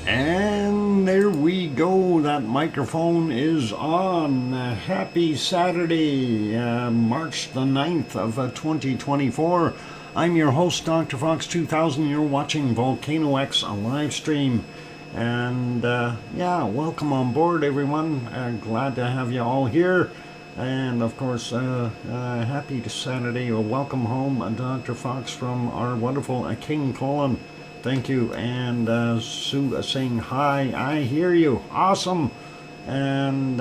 And there we go, that microphone is on. Happy Saturday, March the 9th of 2024. I'm your host, DrFox2000. You're watching VolcanoX, a live stream. And yeah, welcome on board, everyone. Glad to have you all here. And of course, happy Saturday, or welcome home, Dr. Fox from our wonderful King Colin. Thank you. And Sue saying hi. I hear you. Awesome. And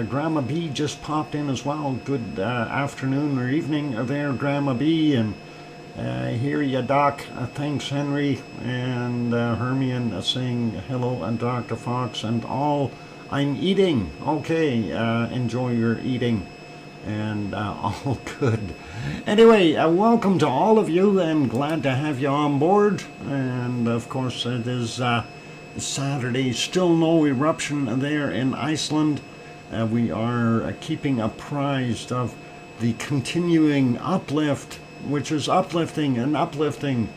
Grandma B just popped in as well. Good afternoon or evening there, Grandma B. And I hear you, Doc. Thanks, Henry. And Hermione saying hello, and Dr. Fox and all. I'm eating. Okay. Enjoy your eating. And all good. Anyway, welcome to all of you, and glad to have you on board. And of course, it is Saturday. Still no eruption there in Iceland. We are keeping apprised of the continuing uplift, which is uplifting and uplifting,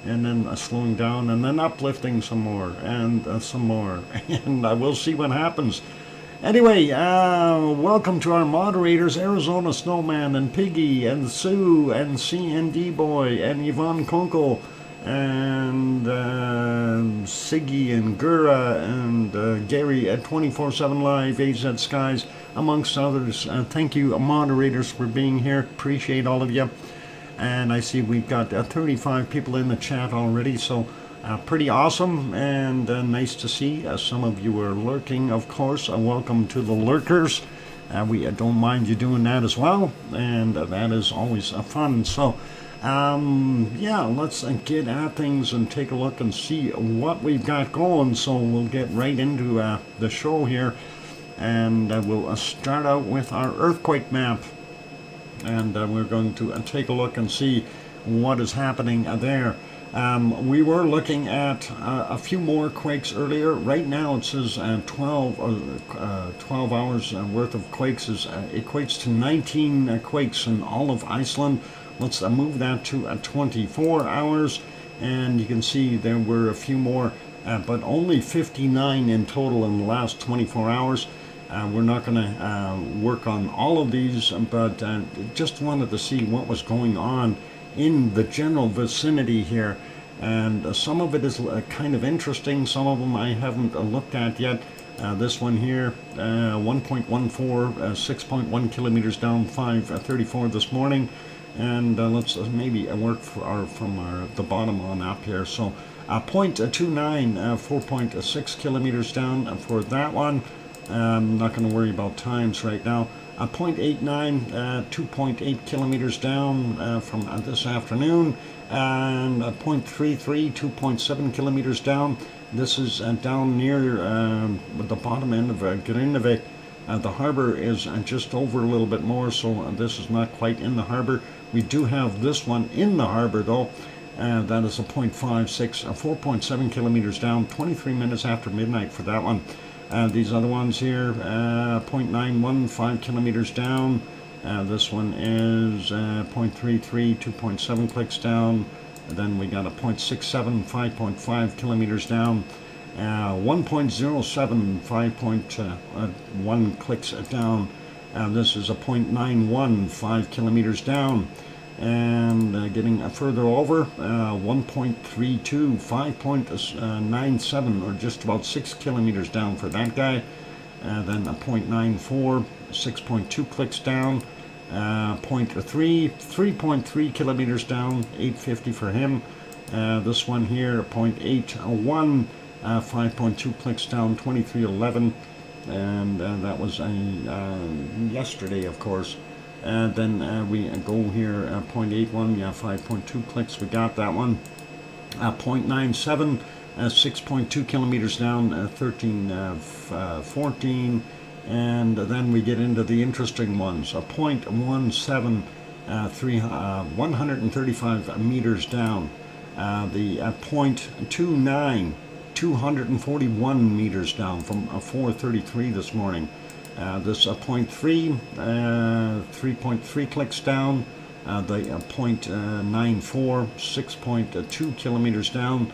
and then slowing down, and then uplifting some more, and some more. And we'll see what happens. Anyway, welcome to our moderators, Arizona Snowman, and Piggy, and Sue, and CND Boy, and Yvonne Kunkel, and Siggy, and Gura, and Gary at 24/7 Live, AZ Skies, amongst others. Thank you, moderators, for being here. Appreciate all of you. And I see we've got 35 people in the chat already, so pretty awesome, and nice to see some of you are lurking, of course. Welcome to the lurkers. We don't mind you doing that as well, and that is always fun. So yeah, let's get at things and take a look and see what we've got going. So we'll get right into the show here, and we'll start out with our earthquake map, and we're going to take a look and see what is happening there. We were looking at a few more quakes earlier. Right now it says 12 hours worth of quakes equates to 19 quakes in all of Iceland. Let's move that to 24 hours, and you can see there were a few more, but only 59 in total in the last 24 hours. We're not going to work on all of these, but just wanted to see what was going on in the general vicinity here, and some of it is kind of interesting. Some of them I haven't looked at yet. This one here, 1.14, 6.1 kilometers down, 5:34 this morning, and let's maybe work from the bottom on up here. So 0.29, 4.6 kilometers down for that one. I'm not going to worry about times right now. 0.89, 2.8 kilometers down from this afternoon, and 0.33, 2.7 kilometers down. This is down near the bottom end of Grindavik. The harbor is just over a little bit more, so this is not quite in the harbor. We do have this one in the harbor, though. That is a 0.56, 4.7 kilometers down, 23 minutes after midnight for that one. These other ones here, 0.91, 5 kilometers down. This one is 0.33, 2.7 clicks down. And then we got a 0.67, 5.5 kilometers down. 1.07, 5.1 clicks down. This is a 0.91, 5 kilometers down. And getting further over, 1.32, 5.97, or just about 6 kilometers down for that guy. Then a 0.94, 6.2 clicks down. 0.3, 3.3 kilometers down, 850 for him. This one here, 0.81, 5.2 clicks down, 2311. And that was yesterday, of course. Then we go here, 0.81, yeah, 5.2 clicks, we got that one. 0.97, 6.2 kilometers down, 1314. And then we get into the interesting ones. 0.17, 135 meters down. The 0.29, 241 meters down from 433 this morning. This 0.3, 3.3 clicks down. The 0.94, 6.2 kilometers down.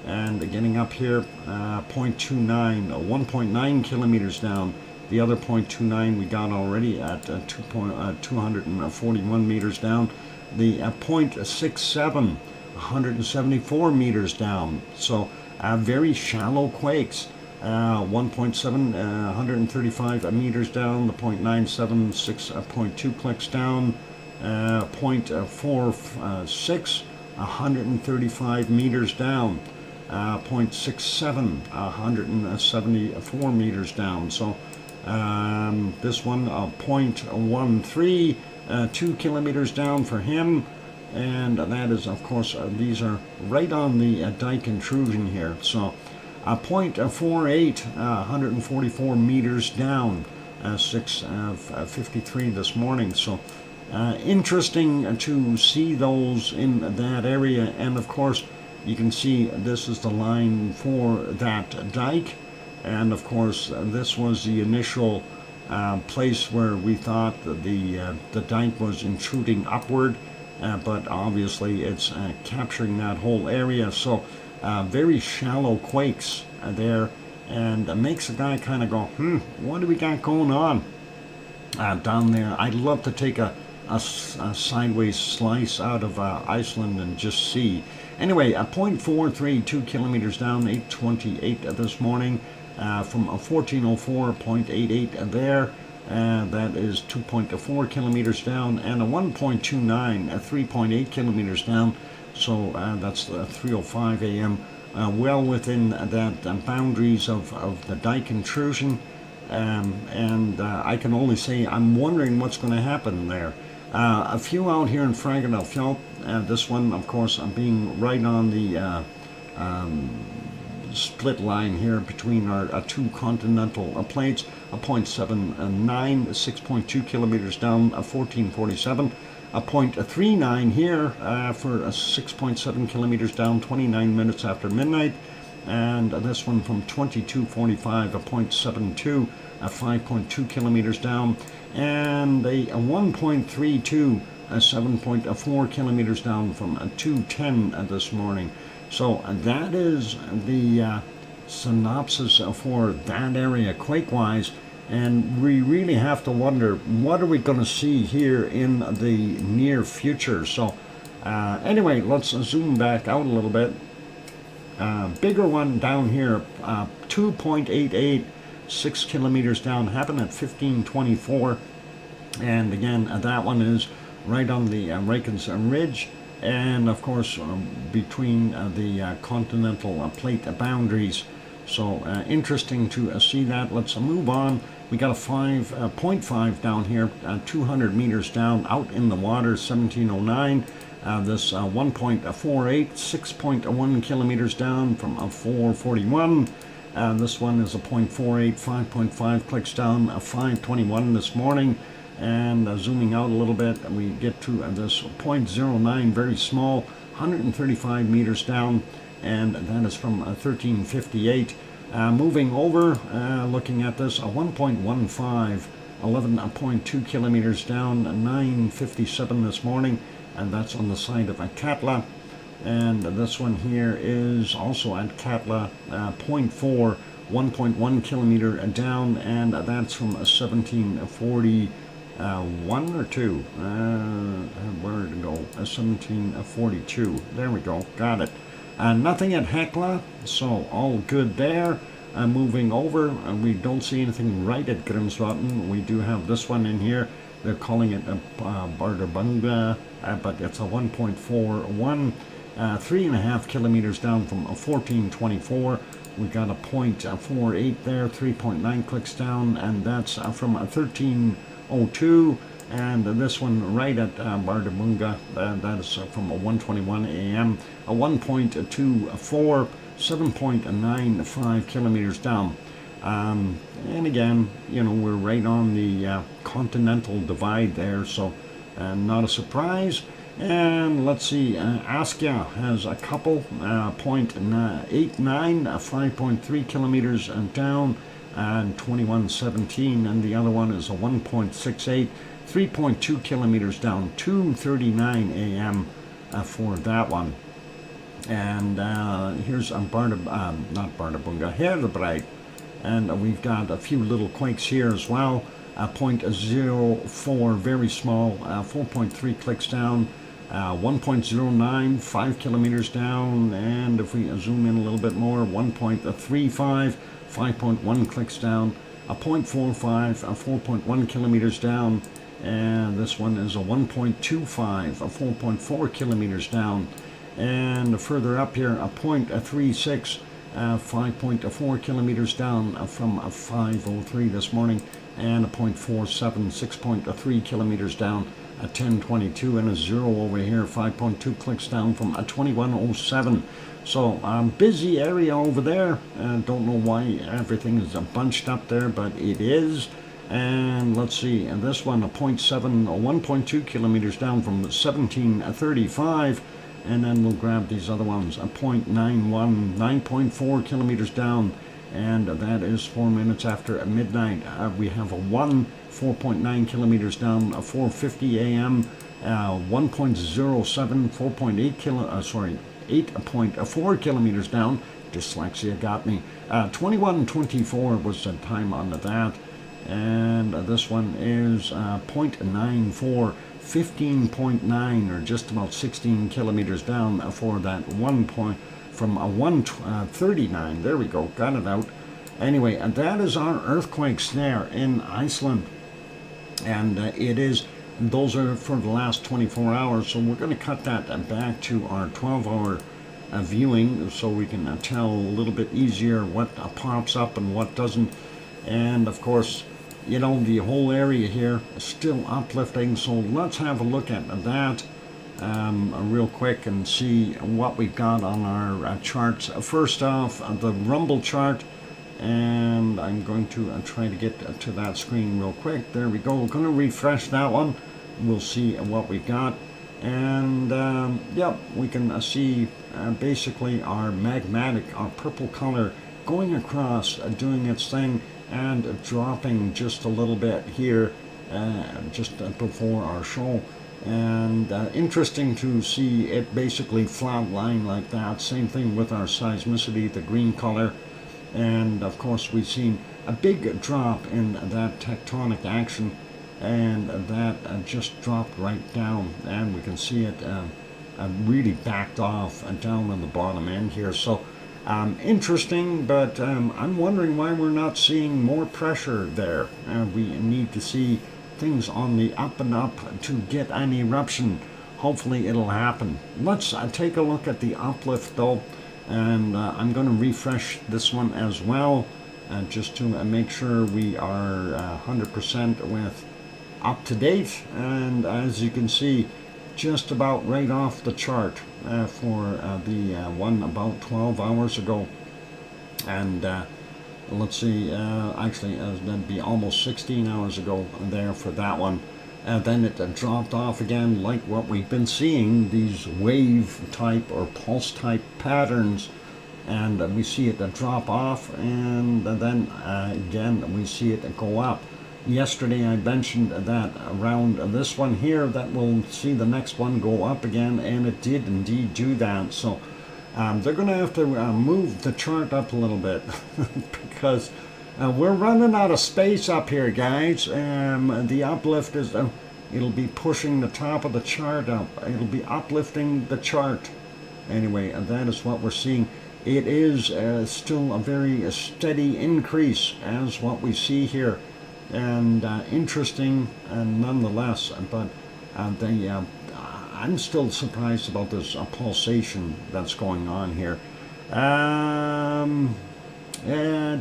and getting up here, 0.29, 1.9 kilometers down. The other 0.29 we got already at 241 meters down. The 0.67, 174 meters down. So very shallow quakes. 1.7, 135 meters down. The 0.97, 6.2 clicks down. 0.46, 135 meters down. 0.67, 174 meters down. So this one, 0.13, 2 kilometers down for him. And that is, of course, these are right on the dike intrusion here. So 0.48, 144 meters down, 6:53 this morning. So interesting to see those in that area. And of course, you can see this is the line for that dike. And of course, this was the initial place where we thought that the dike was intruding upward. But obviously it's capturing that whole area. So very shallow quakes there, and makes a guy kind of go, what do we got going on down there? I'd love to take a sideways slice out of Iceland and just see. Anyway, 0.43, 2 kilometers down, 8:28 this morning, from 1404, 0.88 there. That is 2.4 kilometers down, and a 1.29, 3.8 kilometers down. So that's 3:05 a.m. Well within that boundaries of the dike intrusion. And I can only say I'm wondering what's going to happen there. A few out here in Fragadal Fjall. This one, of course, being right on the split line here between our two continental plates. A 0.79, 6.2 kilometers down, 1447. A 0.39 here for 6.7 kilometers down, 29 minutes after midnight. And this one from 2245, a 0.72, 5.2 kilometers down. And a 1.32, 7.4 kilometers down from 210 this morning. So that is the synopsis for that area quake-wise. And we really have to wonder, what are we going to see here in the near future? So anyway, let's zoom back out a little bit. Bigger one down here, 2.88, 6 kilometers down, happened at 1524. And again, that one is right on the Reykjavik Ridge. And of course, between the continental plate boundaries. So interesting to see that. Let's move on. We got a 5.5 down here, 200 meters down, out in the water, 1709. This 1.48, 6.1 kilometers down from 441. This one is a 0.48, 5.5 clicks down, 521 this morning. And zooming out a little bit, we get to this 0.09, very small, 135 meters down, and that is from 1358. Moving over, looking at this, a 1.15, 11.2 kilometers down, 957 this morning, and that's on the side of Katla. And this one here is also at Katla, 0.4, 1.1 kilometer down, and that's from 1741 or 2. Where did it go? 1742. There we go. Got it. Nothing at Hekla, so all good there. Moving over, we don't see anything right at Grimsvatn. We do have this one in here. They're calling it Bardarbunga, but it's a 1.41, 3.5 kilometers down from 1424. We got a 0.48 there, 3.9 clicks down, and that's from 1302. And this one right at Bardarbunga, that is from 1:21 a.m. A 1.24, 7.95 kilometers down. And again, you know, we're right on the continental divide there, so not a surprise. And let's see, Askja has a couple, 0.89, 5.3 kilometers down, and 2117, and the other one is a 1.68, 3.2 kilometers down, 2:39 a.m. For that one. And here's not Bardabunga, Herdebreit. And we've got a few little quakes here as well. 0.04, very small, 4.3 clicks down, 1.09, 5 kilometers down, and if we zoom in a little bit more, 1.35, 5.1 clicks down, a 0.45, 4.1 kilometers down, and this one is a 1.25, 4.4 kilometers down, and further up here, a 0.36, 5.4 kilometers down from 5:03 this morning, and a 0.47, 6.3 kilometers down at 10:22, and a 0 over here, 5.2 clicks down from a 21:07. So busy area over there. Don't know why everything is bunched up there, but it is. And let's see, and this one, a 0.7, 1.2 kilometers down from 17:35. And then we'll grab these other ones, a 0.91, 9.4 kilometers down, and that is 4 minutes after midnight. We have a 4.9 kilometers down, 4:50 a.m., 1.07, 8.4 kilometers down. Dyslexia got me. 21:24 was the time on that, and this one is 0.94. 15.9, or just about 16 kilometers down for that 1 point from a 139. There we go, got it out. Anyway, and that is our earthquakes there in Iceland, and those are for the last 24 hours. So we're going to cut that back to our 12-hour viewing, so we can tell a little bit easier what pops up and what doesn't. And of course, you know, the whole area here is still uplifting, so let's have a look at that real quick and see what we've got on our charts. First off, the rumble chart, and I'm going to try to get to that screen real quick. There we go. We're going to refresh that one. We'll see what we've got. And yep, we can see basically our magmatic, our purple color, going across, doing its thing, and dropping just a little bit here just before our show. And interesting to see it basically flatline like that. Same thing with our seismicity, the green color. And of course we've seen a big drop in that tectonic action, and that just dropped right down, and we can see it really backed off down on the bottom end here. So interesting, but I'm wondering why we're not seeing more pressure there. We need to see things on the up and up to get an eruption. Hopefully it'll happen. Let's take a look at the uplift though, and I'm going to refresh this one as well, just to make sure we are 100% with up to date. And as you can see, just about right off the chart for the one about 12 hours ago. And let's see, actually that'd be almost 16 hours ago there for that one. Then it dropped off again, like what we've been seeing, these wave type or pulse type patterns, and we see it drop off, and then again we see it go up. Yesterday I mentioned that around this one here that we'll see the next one go up again, and it did indeed do that. So they're going to have to move the chart up a little bit because we're running out of space up here, guys. The uplift is it'll be pushing the top of the chart up. It'll be uplifting the chart. Anyway, that is what we're seeing. It is still a very steady increase as what we see here. And interesting nonetheless, but I'm still surprised about this pulsation that's going on here.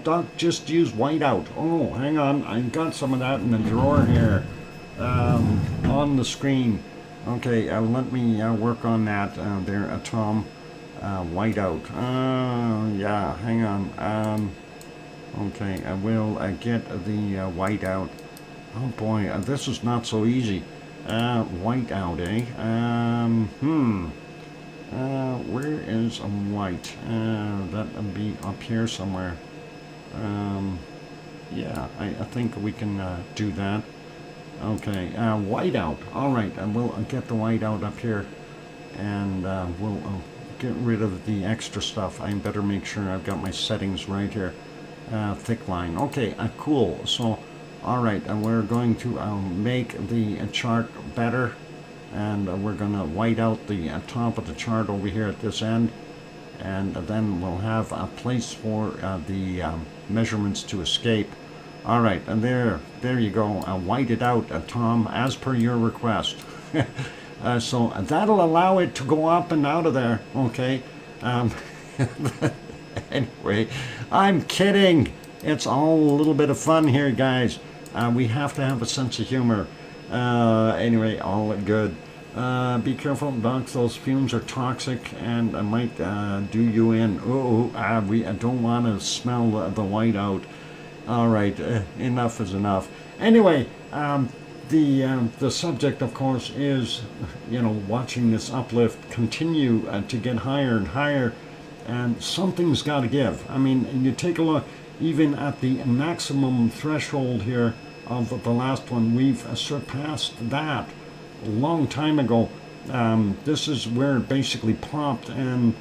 Doc just used whiteout. Oh, hang on, I got some of that in the drawer here on the screen. Okay, let me work on that there, Tom. Whiteout. Yeah, hang on. Okay, I will get the whiteout. Oh boy, this is not so easy. Whiteout, eh? Where is a white? That would be up here somewhere. Yeah, I think we can do that. Okay, whiteout. All right, we'll get the whiteout up here, and we'll get rid of the extra stuff. I better make sure I've got my settings right here. Thick line. Okay, cool. So, all right, we're going to make the chart better, and we're going to white out the top of the chart over here at this end, and then we'll have a place for the measurements to escape. All right, and there you go. White it out, Tom, as per your request. So that'll allow it to go up and out of there. Okay. Anyway, I'm kidding. It's all a little bit of fun here, guys. We have to have a sense of humor. Anyway, all good. Be careful, docs. Those fumes are toxic and might do you in. We don't want to smell the whiteout. All right, enough is enough. Anyway, the subject, of course, is watching this uplift continue to get higher and higher, and something's got to give. I mean, you take a look, even at the maximum threshold here of the last one, we've surpassed that a long time ago. This is where it basically popped, and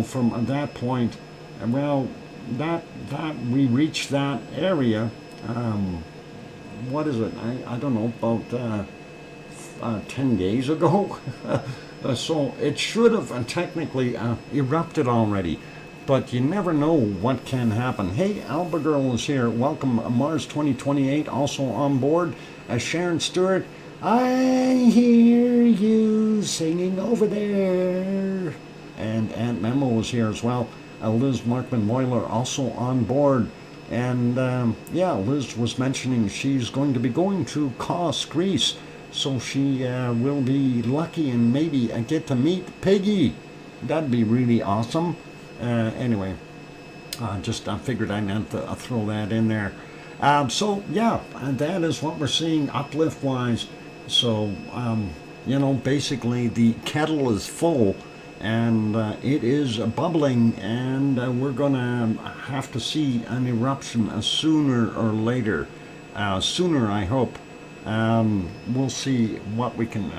from that point, well, that we reached that area. What is it? I don't know, about 10 days ago. So it should have technically erupted already, but you never know what can happen. Hey, Albagirl is here. Welcome, Mars 2028, also on board. Sharon Stewart, I hear you singing over there. And Aunt Memo is here as well. Liz Markman-Moyler also on board. And yeah, Liz was mentioning she's going to be going to Kos, Greece. So she will be lucky and maybe get to meet Piggy. That'd be really awesome. Anyway, just I figured I'd have to throw that in there. So yeah, that is what we're seeing uplift-wise. So, basically the kettle is full, and it is bubbling, and we're going to have to see an eruption sooner or later. Sooner, I hope. We'll see what we can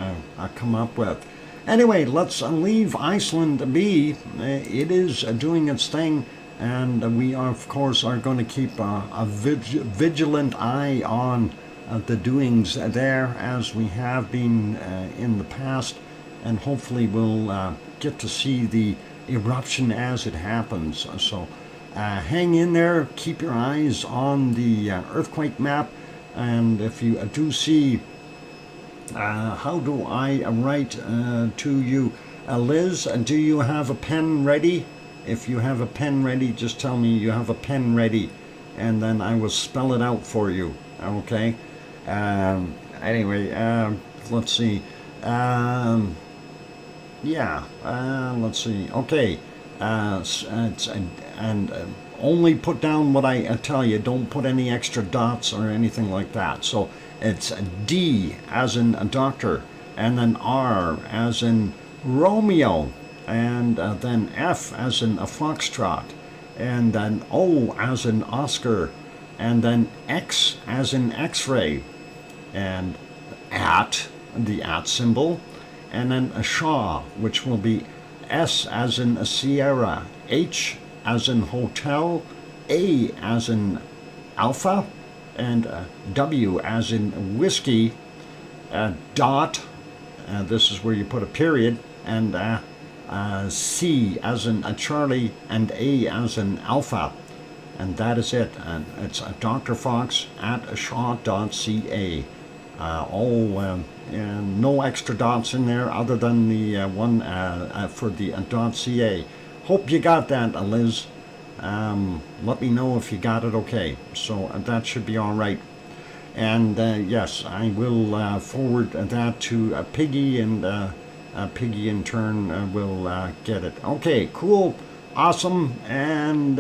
come up with. Anyway, let's leave Iceland be. It is doing its thing, and we are, of course, are going to keep a vigilant eye on the doings there, as we have been in the past, and hopefully we'll get to see the eruption as it happens. So hang in there, keep your eyes on the earthquake map, and if you do see, how do I write to you? Liz, do you have a pen ready? If you have a pen ready, just tell me you have a pen ready, and then I will spell it out for you, okay? Anyway, let's see. Let's see. Okay. Only put down what I tell you. Don't put any extra dots or anything like that. So it's D as in a doctor, and then R as in Romeo, and then F as in a foxtrot, and then O as in Oscar, and then X as in X-ray, and at, the at symbol, and then a Shaw, which will be S as in a Sierra, H as in hotel, A as in alpha, and W as in whiskey, dot, this is where you put a period, and C as in a Charlie, and A as in alpha. And that is it. And it's Dr. Fox at shaw.ca. No extra dots in there other than the one for the .ca. Hope you got that, Liz. Let me know if you got it okay. So that should be all right. And yes, I will forward that to Piggy, and Piggy in turn will get it. Okay, cool, awesome, and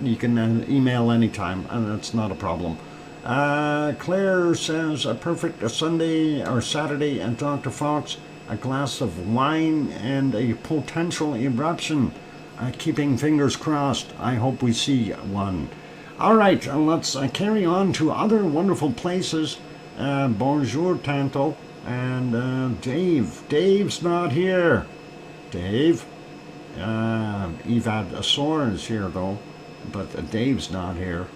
you can email anytime, and that's not a problem. Claire says a perfect Sunday or Saturday and Dr. Fox, a glass of wine and a potential eruption. Keeping fingers crossed. I hope we see one. All right, let's carry on to other wonderful places. Bonjour, Tanto. And Dave. Dave's not here. Dave? Evad Asor is here though, but Dave's not here.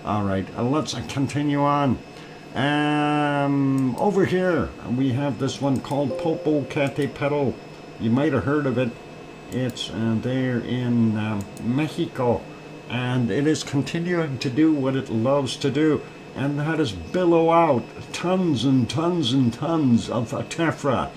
All right, let's continue on. Over here we have this one called Popocatépetl. You might have heard of it. It's there in Mexico, and it is continuing to do what it loves to do, and that is billow out tons and tons and tons of tephra.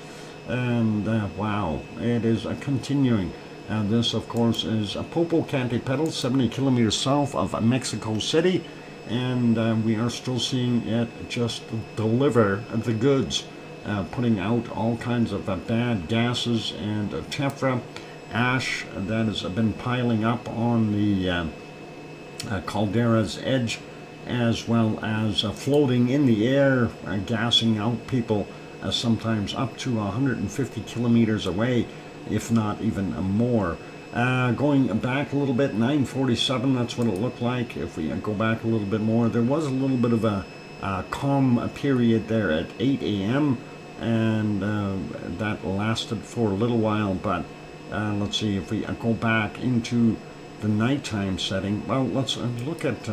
And wow, it is continuing. And this, of course, is Popocatépetl, 70 kilometers south of Mexico City, and we are still seeing it just deliver the goods, putting out all kinds of bad gases and tephra, ash that has been piling up on the caldera's edge, as well as floating in the air, gassing out people sometimes up to 150 kilometers away, if not even more. Going back a little bit, 9:47, that's what it looked like. If we go back a little bit more, there was a little bit of a calm period there at 8 a.m. and that lasted for a little while, but let's see, if we go back into the nighttime setting, well, let's look at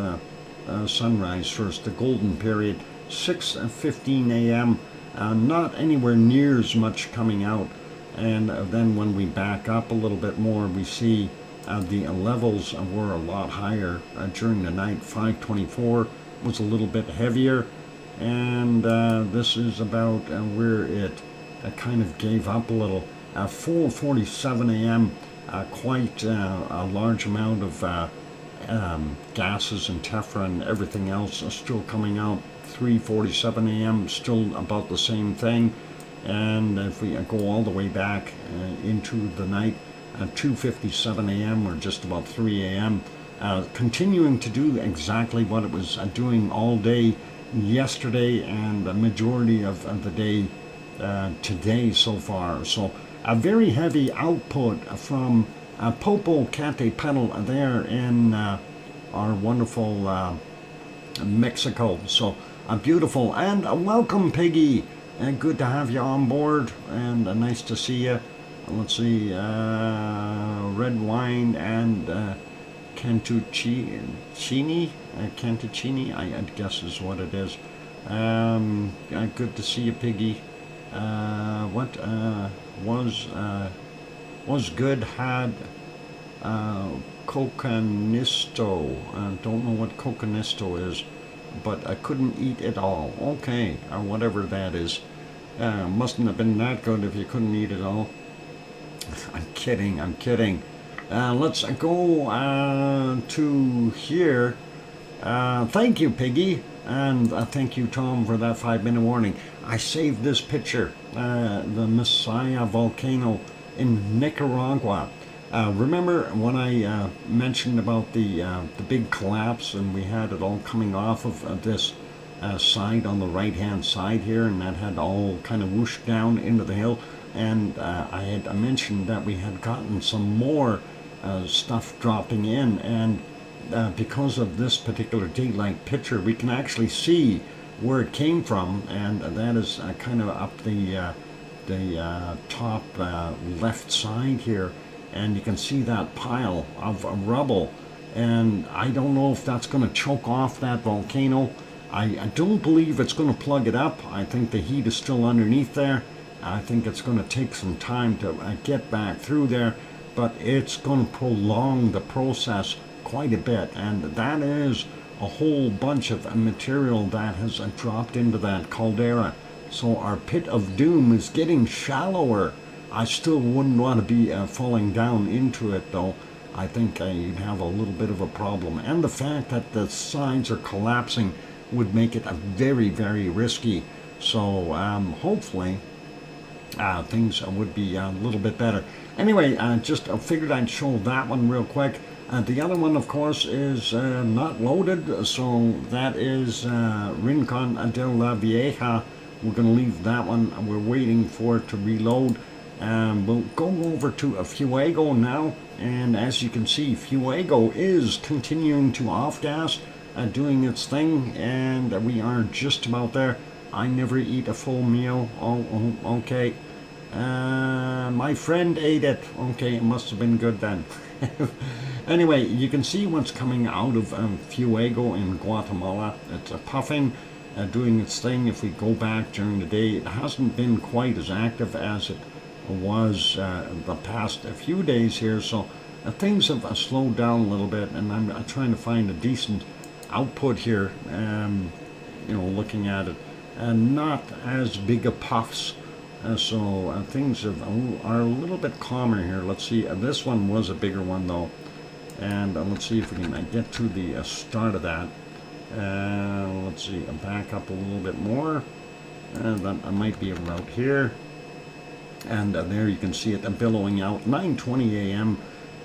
sunrise first, the golden period, 6:15 a.m., not anywhere near as much coming out. And then when we back up a little bit more, we see the levels were a lot higher during the night. 5:24 was a little bit heavier, and this is about where it kind of gave up a little. 4:47 a.m., quite a large amount of gases and tephra and everything else are still coming out. 3:47 a.m., still about the same thing. And if we go all the way back into the night, 2:57 a.m. or just about 3 a.m., continuing to do exactly what it was doing all day yesterday and the majority of the day today so far. So a very heavy output from Popocatépetl there in our wonderful Mexico. So beautiful, and welcome, Piggy. Good to have you on board, and nice to see you. Let's see, red wine and cantuccini, I guess is what it is. Good to see you, Piggy. What was good, had cocanisto. Don't know what cocanisto is, but I couldn't eat it all. Okay, or whatever that is. Mustn't have been that good if you couldn't eat it all. I'm kidding. Let's go to here. Thank you, Piggy, and thank you, Tom, for that 5-minute warning. I saved this picture, the Messiah volcano in Nicaragua. Remember when I mentioned about the big collapse, and we had it all coming off of this side on the right-hand side here, and that had all kind of whooshed down into the hill, and I had mentioned that we had gotten some more stuff dropping in, and because of this particular daylight picture, we can actually see where it came from, and that is kind of up the top left side here, and you can see that pile of rubble, and I don't know if that's going to choke off that volcano. I don't believe it's going to plug it up. I think the heat is still underneath there. I think it's going to take some time to get back through there, but it's going to prolong the process quite a bit, and that is a whole bunch of material that has dropped into that caldera. So our pit of doom is getting shallower. I still wouldn't want to be falling down into it, though. I think you'd have a little bit of a problem, and the fact that the sides are collapsing would make it very, very risky. So hopefully things would be a little bit better. Anyway, just figured I'd show that one real quick. The other one, of course, is not loaded, so that is Rincon de la Vieja. We're going to leave that one. We're waiting for it to reload. We'll go over to Fuego now, and as you can see, Fuego is continuing to off-gas, doing its thing, and we are just about there. I never eat a full meal. Oh, okay. My friend ate it. Okay, it must have been good then. Anyway, you can see what's coming out of Fuego in Guatemala. It's puffing, doing its thing. If we go back during the day, it hasn't been quite as active as it was the past few days here, so things have slowed down a little bit, and I'm trying to find a decent output here, looking at it, and not as big a puffs. So things are a little bit calmer here. Let's see, this one was a bigger one though, and let's see if we can get to the start of that. Let's see, back up a little bit more, that might be about here, and there you can see it billowing out 9:20 a.m.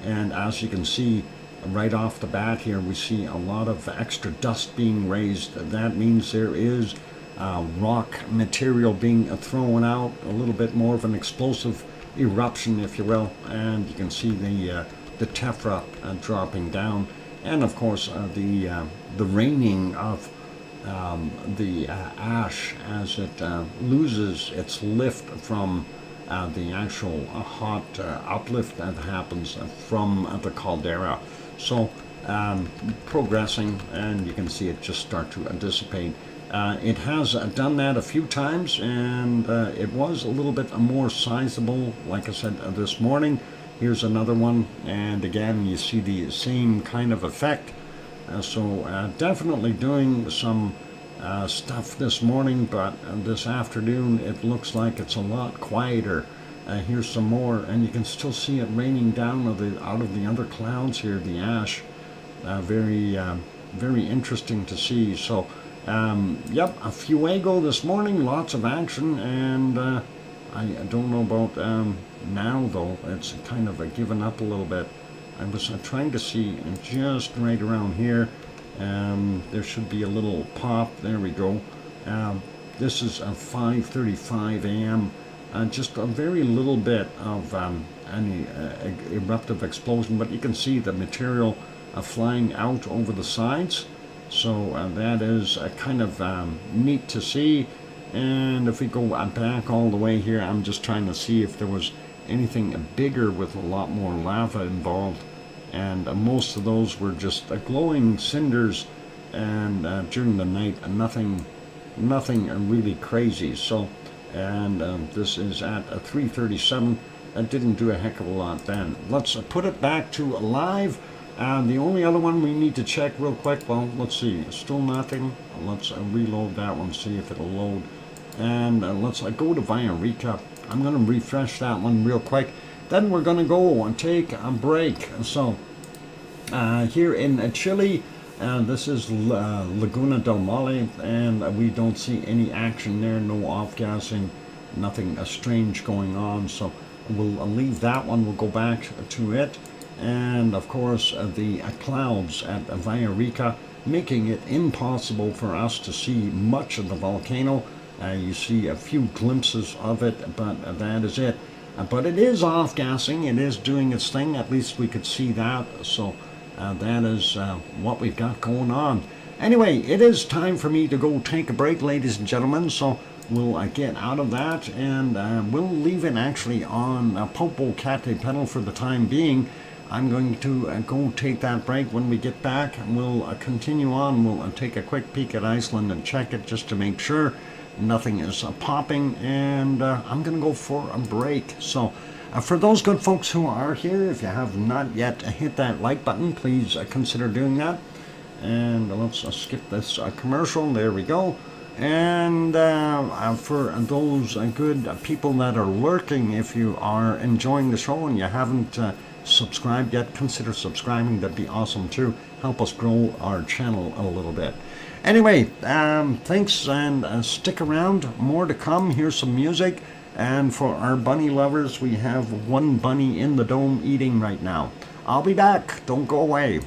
and as you can see right off the bat here, we see a lot of extra dust being raised. That means there is rock material being thrown out, a little bit more of an explosive eruption, if you will, and you can see the tephra dropping down, and of course the raining of the ash as it loses its lift from the actual hot uplift that happens from the caldera. So progressing, and you can see it just start to dissipate. It has done that a few times, and it was a little bit more sizable, like I said, this morning. Here's another one, and again you see the same kind of effect. So definitely doing some stuff this morning, but this afternoon it looks like it's a lot quieter. Here's some more, and you can still see it raining down out of the other clouds here, the ash. Very interesting to see. So yep, a Fuego this morning, lots of action, and I don't know about now though. It's kind of given up a little bit. I was trying to see just right around here. There should be a little pop. There we go. This is 5:35 a.m. Just a very little bit of any eruptive explosion, but you can see the material flying out over the sides. So that is kind of neat to see. And if we go back all the way here, I'm just trying to see if there was anything bigger with a lot more lava involved. And most of those were just glowing cinders, and during the night, nothing really crazy. So, and this is at 3:37. That didn't do a heck of a lot then. Let's put it back to live. The only other one we need to check real quick, well, let's see, still nothing. Let's reload that one, see if it'll load. And let's go to VolcanoX. I'm going to refresh that one real quick. Then we're going to go and take a break. So here in Chile, this is Laguna del Mole, and we don't see any action there, no off-gassing, nothing strange going on. So we'll leave that one, we'll go back to it. And of course the clouds at VolcanoX, making it impossible for us to see much of the volcano. You see a few glimpses of it, but that is it. But it is off-gassing, it is doing its thing, at least we could see that. So that is what we've got going on. Anyway, it is time for me to go take a break, ladies and gentlemen, so we'll get out of that, and we'll leave it actually on Popocatépetl for the time being. I'm going to go take that break. When we get back, we'll continue on. We'll take a quick peek at Iceland and check it just to make sure nothing is popping, and I'm going to go for a break. So for those good folks who are here, if you have not yet hit that like button, please consider doing that. And let's skip this commercial. There we go. And for those good people that are lurking, if you are enjoying the show and you haven't subscribed yet, consider subscribing. That'd be awesome too. Help us grow our channel a little bit. Anyway, thanks, and stick around. More to come. Here's some music. And for our bunny lovers, we have one bunny in the dome eating right now. I'll be back. Don't go away.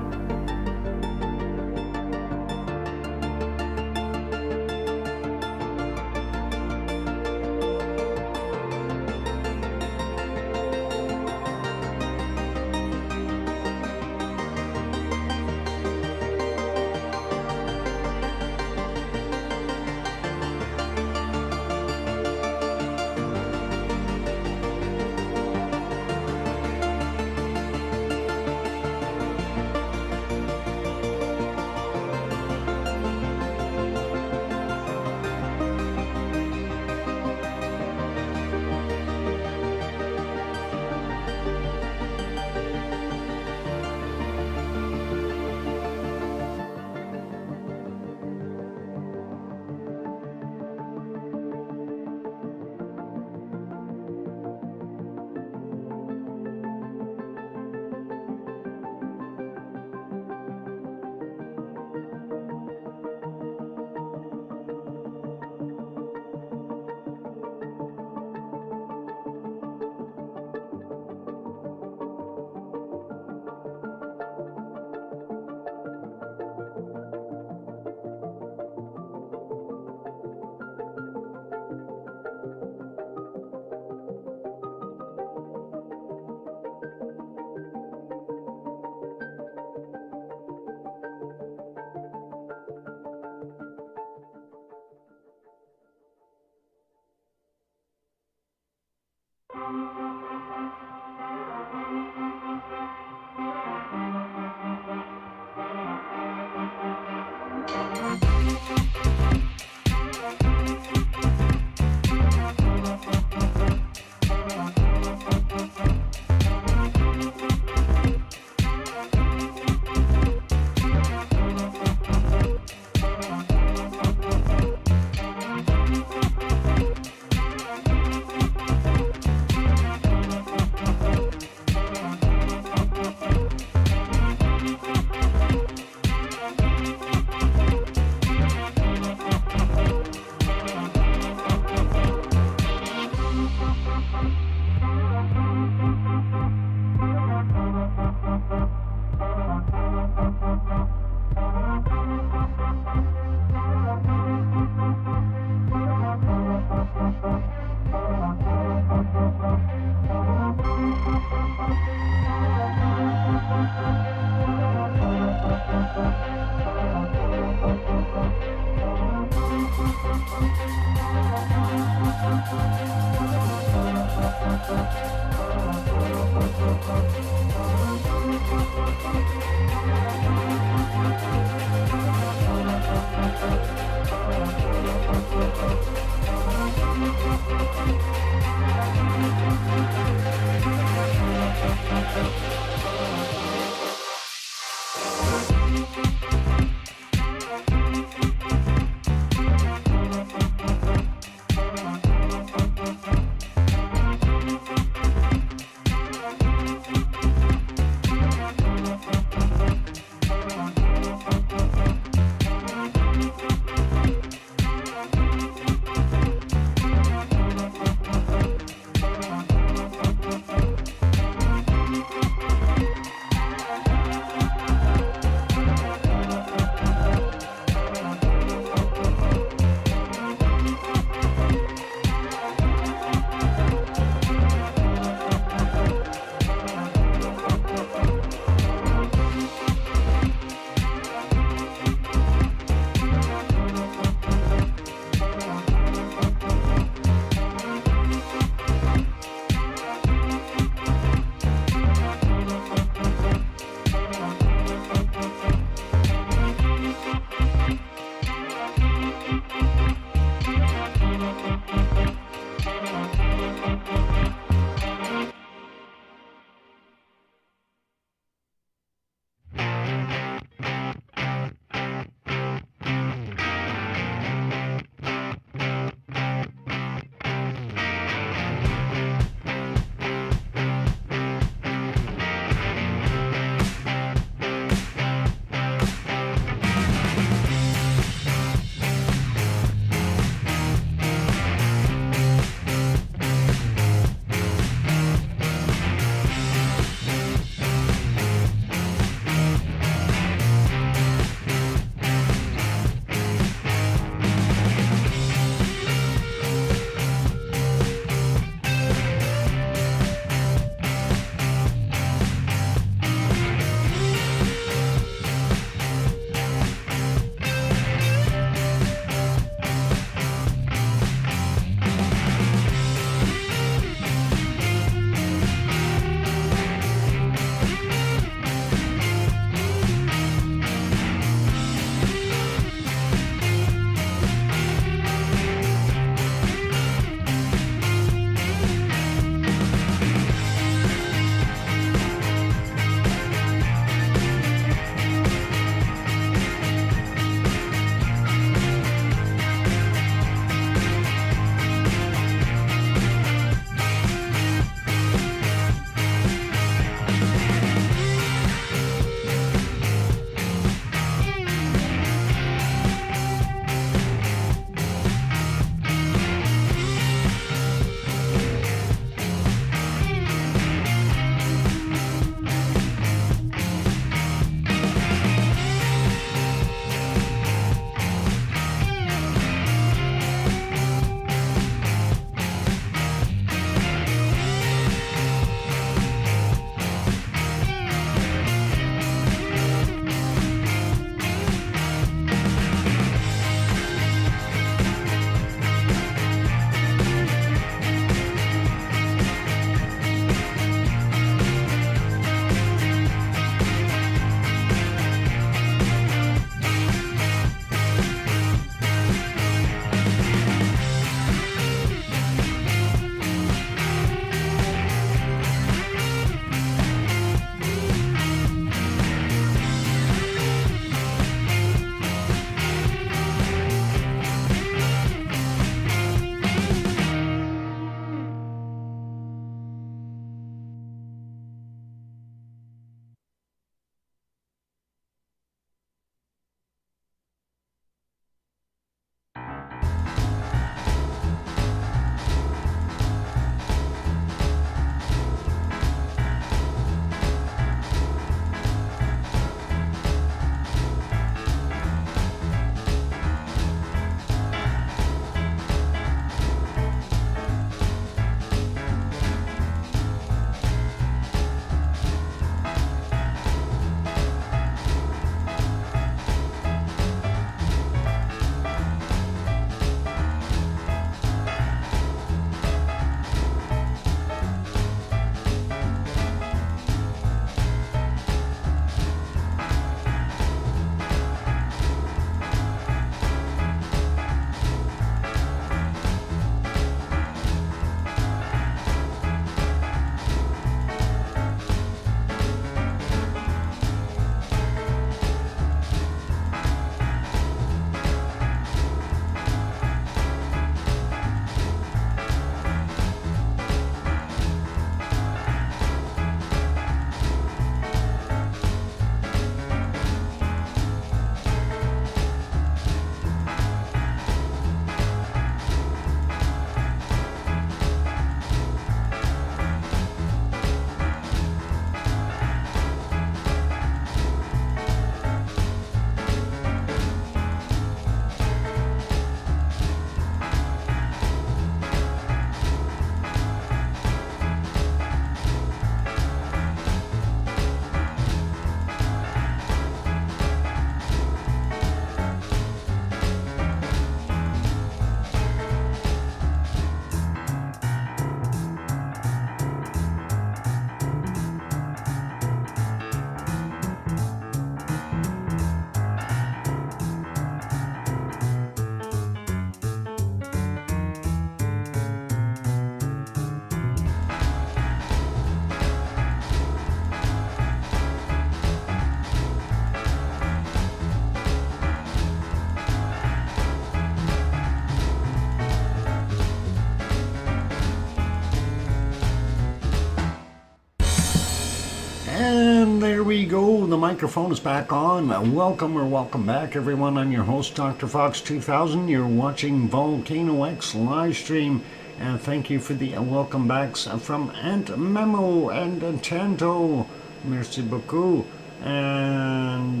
And there we go. The microphone is back on. Welcome or welcome back, everyone. I'm your host, DrFox2000. You're watching VolcanoX live stream. And thank you for the welcome backs from Aunt Memo and Tanto. Merci beaucoup. And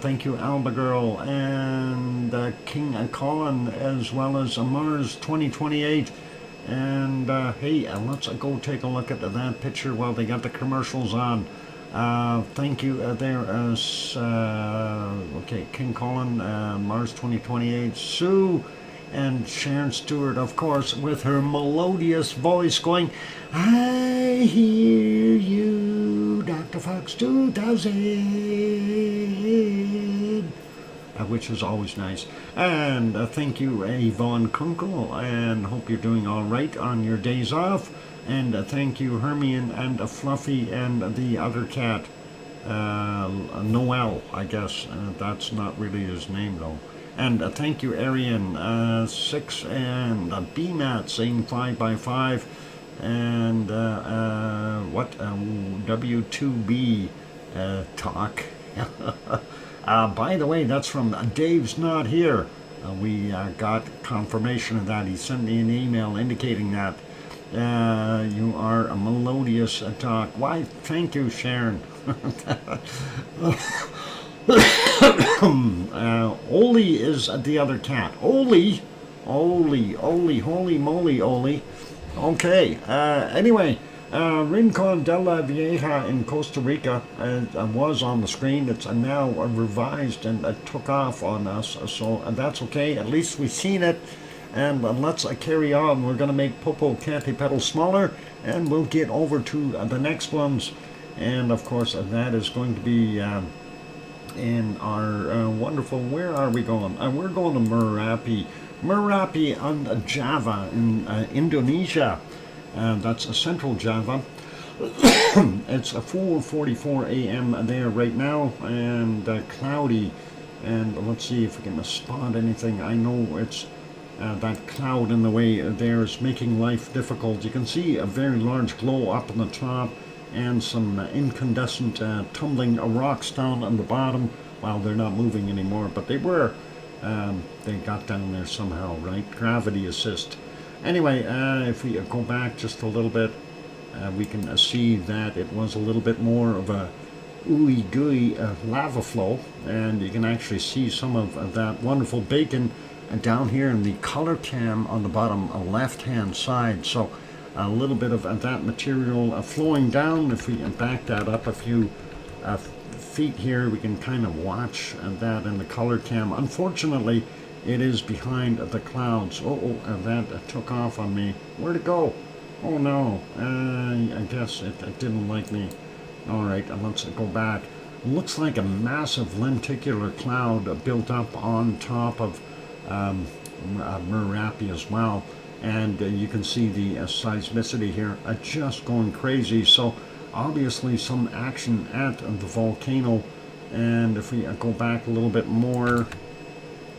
thank you, Alba Girl and King Colin, as well as Mars 2028. And hey, let's go take a look at that picture while they got the commercials on. Thank you there, okay, King Colin, Mars 2028, Sue, and Sharon Stewart, of course, with her melodious voice going, I hear you, Dr. Fox 2000, which is always nice. And thank you, Yvonne Kunkel, and hope you're doing all right on your days off. And thank you, Hermione and Fluffy and the other cat, Noel, I guess. That's not really his name, though. And thank you, Arian 6 and BMAT saying 5x5. And W2B talk. By the way, that's from Dave's Not Here. We got confirmation of that. He sent me an email indicating that. You are a melodious talk. Why, thank you, Sharon. Oli is the other cat. Oli, holy moly, Oli. Okay, anyway, Rincon de la Vieja in Costa Rica was on the screen. It's now revised and took off on us, so that's okay. At least we've seen it. And let's carry on. We're going to make Popocatépetl smaller, and we'll get over to the next ones. And of course, that is going to be in our wonderful. Where are we going? We're going to Merapi. Merapi on Java in Indonesia. That's central Java. It's 4:44 a.m. there right now, and cloudy. And let's see if we can spot anything. I know it's that cloud in the way there is making life difficult. You can see a very large glow up on the top and some incandescent tumbling rocks down on the bottom. Well, they're not moving anymore, but they were. They got down there somehow, right? Gravity assist. Anyway, if we go back just a little bit, we can see that it was a little bit more of a ooey gooey lava flow, and you can actually see some of that wonderful bacon down here in the color cam on the bottom left hand side. So a little bit of that material flowing down. If we back that up a few feet here, we can kind of watch that in the color cam. Unfortunately, it is behind the clouds. That took off on me. Where'd it go? Oh no, I guess it didn't like me. All right, let's go back. Looks like a massive lenticular cloud built up on top of Merapi as well, and you can see the seismicity here just going crazy. So obviously some action at the volcano. And if we go back a little bit more,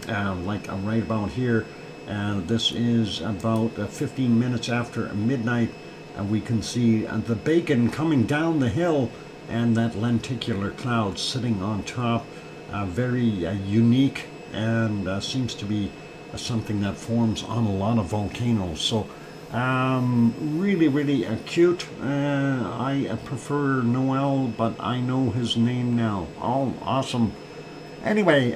like right about here, this is about 15 minutes after midnight. We can see the bacon coming down the hill and that lenticular cloud sitting on top. Very unique, and seems to be something that forms on a lot of volcanoes. So really cute. I prefer Noel, but I know his name now. Oh, awesome. Anyway,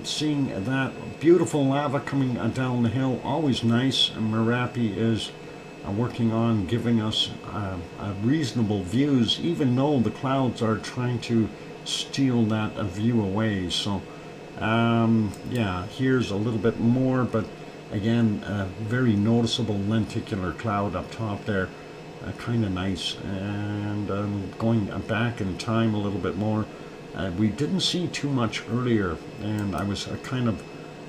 seeing that beautiful lava coming down the hill, always nice. Merapi is working on giving us reasonable views, even though the clouds are trying to steal that view away. So yeah, here's a little bit more, but again, a very noticeable lenticular cloud up top there. Kind of nice. And going back in time a little bit more, we didn't see too much earlier, and I was kind of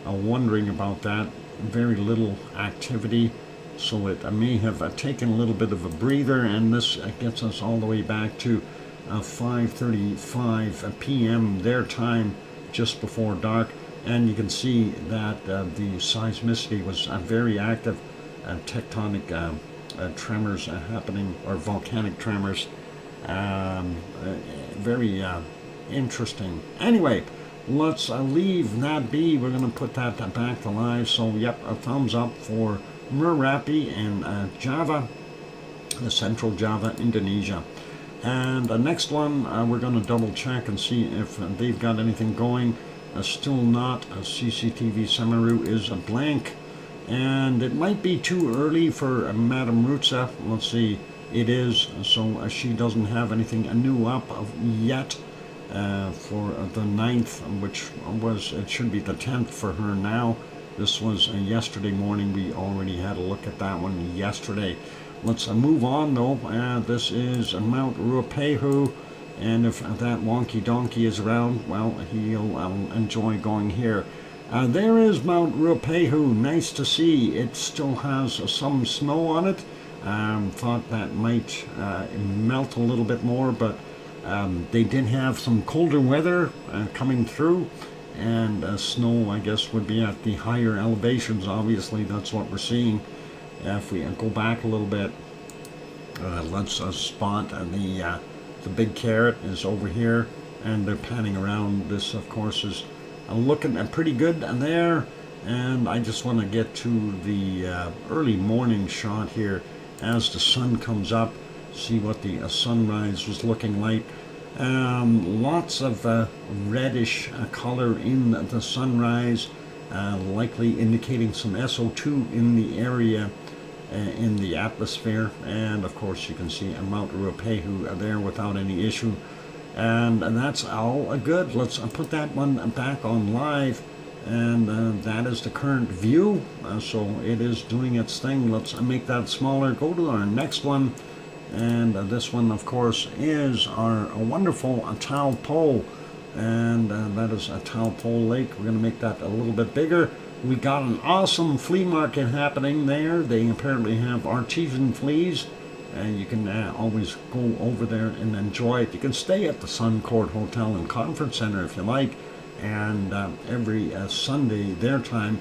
wondering about that. Very little activity, so it may have taken a little bit of a breather, and this gets us all the way back to 5:35 p.m. their time, just before dark. And you can see that the seismicity was very active, tectonic tremors happening, or volcanic tremors Very interesting. Anyway, let's leave that be. We're going to put that back to live. So, yep, a thumbs up for Merapi and Java, the Central Java, Indonesia. And the next one, we're going to double check and see if they've got anything going. Still not. CCTV Semeru is a blank. And it might be too early for Madame Rutsa. Let's see. It is. So she doesn't have anything new up yet for the 9th, which was, it should be the 10th for her now. This was yesterday morning. We already had a look at that one yesterday. Let's move on though. This is Mount Ruapehu, and if that wonky donkey is around, well, he'll enjoy going here. There is Mount Ruapehu. Nice to see. It still has some snow on it. Thought that might melt a little bit more, but they did have some colder weather coming through, and snow, I guess, would be at the higher elevations. Obviously, that's what we're seeing. If we go back a little bit, let's spot the big carrot is over here, and they're panning around. This, of course, is looking pretty good there, and I just want to get to the early morning shot here as the sun comes up, see what the sunrise was looking like. Lots of reddish color in the sunrise, likely indicating some SO2 in the area, in the atmosphere. And of course you can see Mount Ruapehu there without any issue, and that's all good. Let's put that one back on live, and that is the current view. So it is doing its thing. Let's make that smaller, go to our next one. And this one, of course, is our wonderful Taupo, and that is a Taupo Lake. We're going to make that a little bit bigger. We got an awesome flea market happening there. They apparently have artesian fleas, and you can always go over there and enjoy it. You can stay at the Sun Court Hotel and Conference Center if you like, and every Sunday their time.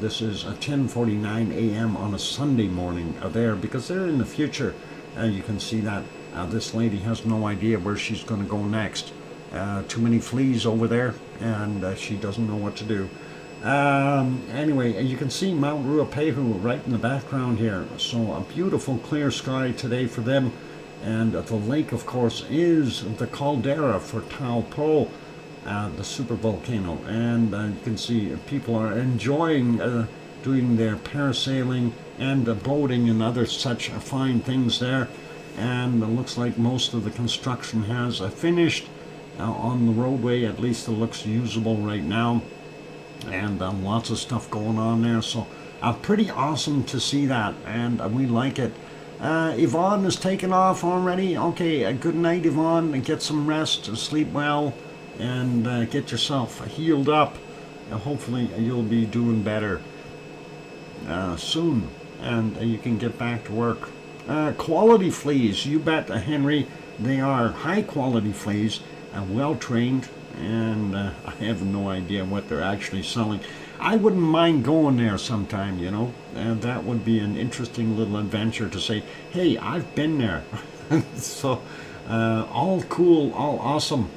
This is 10:49 a.m. on a Sunday morning there, because they're in the future. You can see that this lady has no idea where she's going to go next. Too many fleas over there, and she doesn't know what to do. Anyway, you can see Mount Ruapehu right in the background here. So a beautiful clear sky today for them. And the lake, of course, is the caldera for Taupo, the super volcano. And you can see people are enjoying doing their parasailing and boating and other such fine things there. And it looks like most of the construction has finished on the roadway. At least it looks usable right now, and lots of stuff going on there. So pretty awesome to see that, and we like it. Yvonne is taken off already. Okay, good night, Yvonne. Get some rest, sleep well, and get yourself healed up. Hopefully you'll be doing better soon, and you can get back to work. Quality fleas, you bet, Henry. They are high quality fleas, well trained, and I have no idea what they're actually selling. I wouldn't mind going there sometime, you know, and that would be an interesting little adventure to say, hey, I've been there. So all cool, all awesome.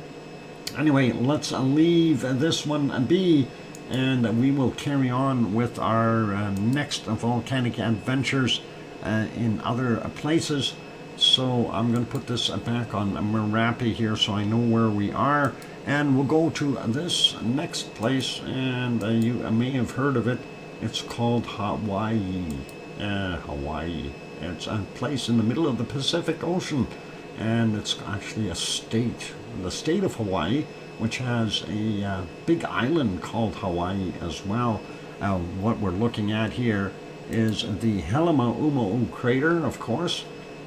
Anyway, let's leave this one be, and we will carry on with our next volcanic adventures in other places. So I'm going to put this back on Merapi here so I know where we are, and we'll go to this next place, and you may have heard of it. It's called Hawaii. Hawaii. It's a place in the middle of the Pacific Ocean, and it's actually a state, the state of Hawaii, which has a big island called Hawaii as well. What we're looking at here is the Helima-Uma'u crater, of course,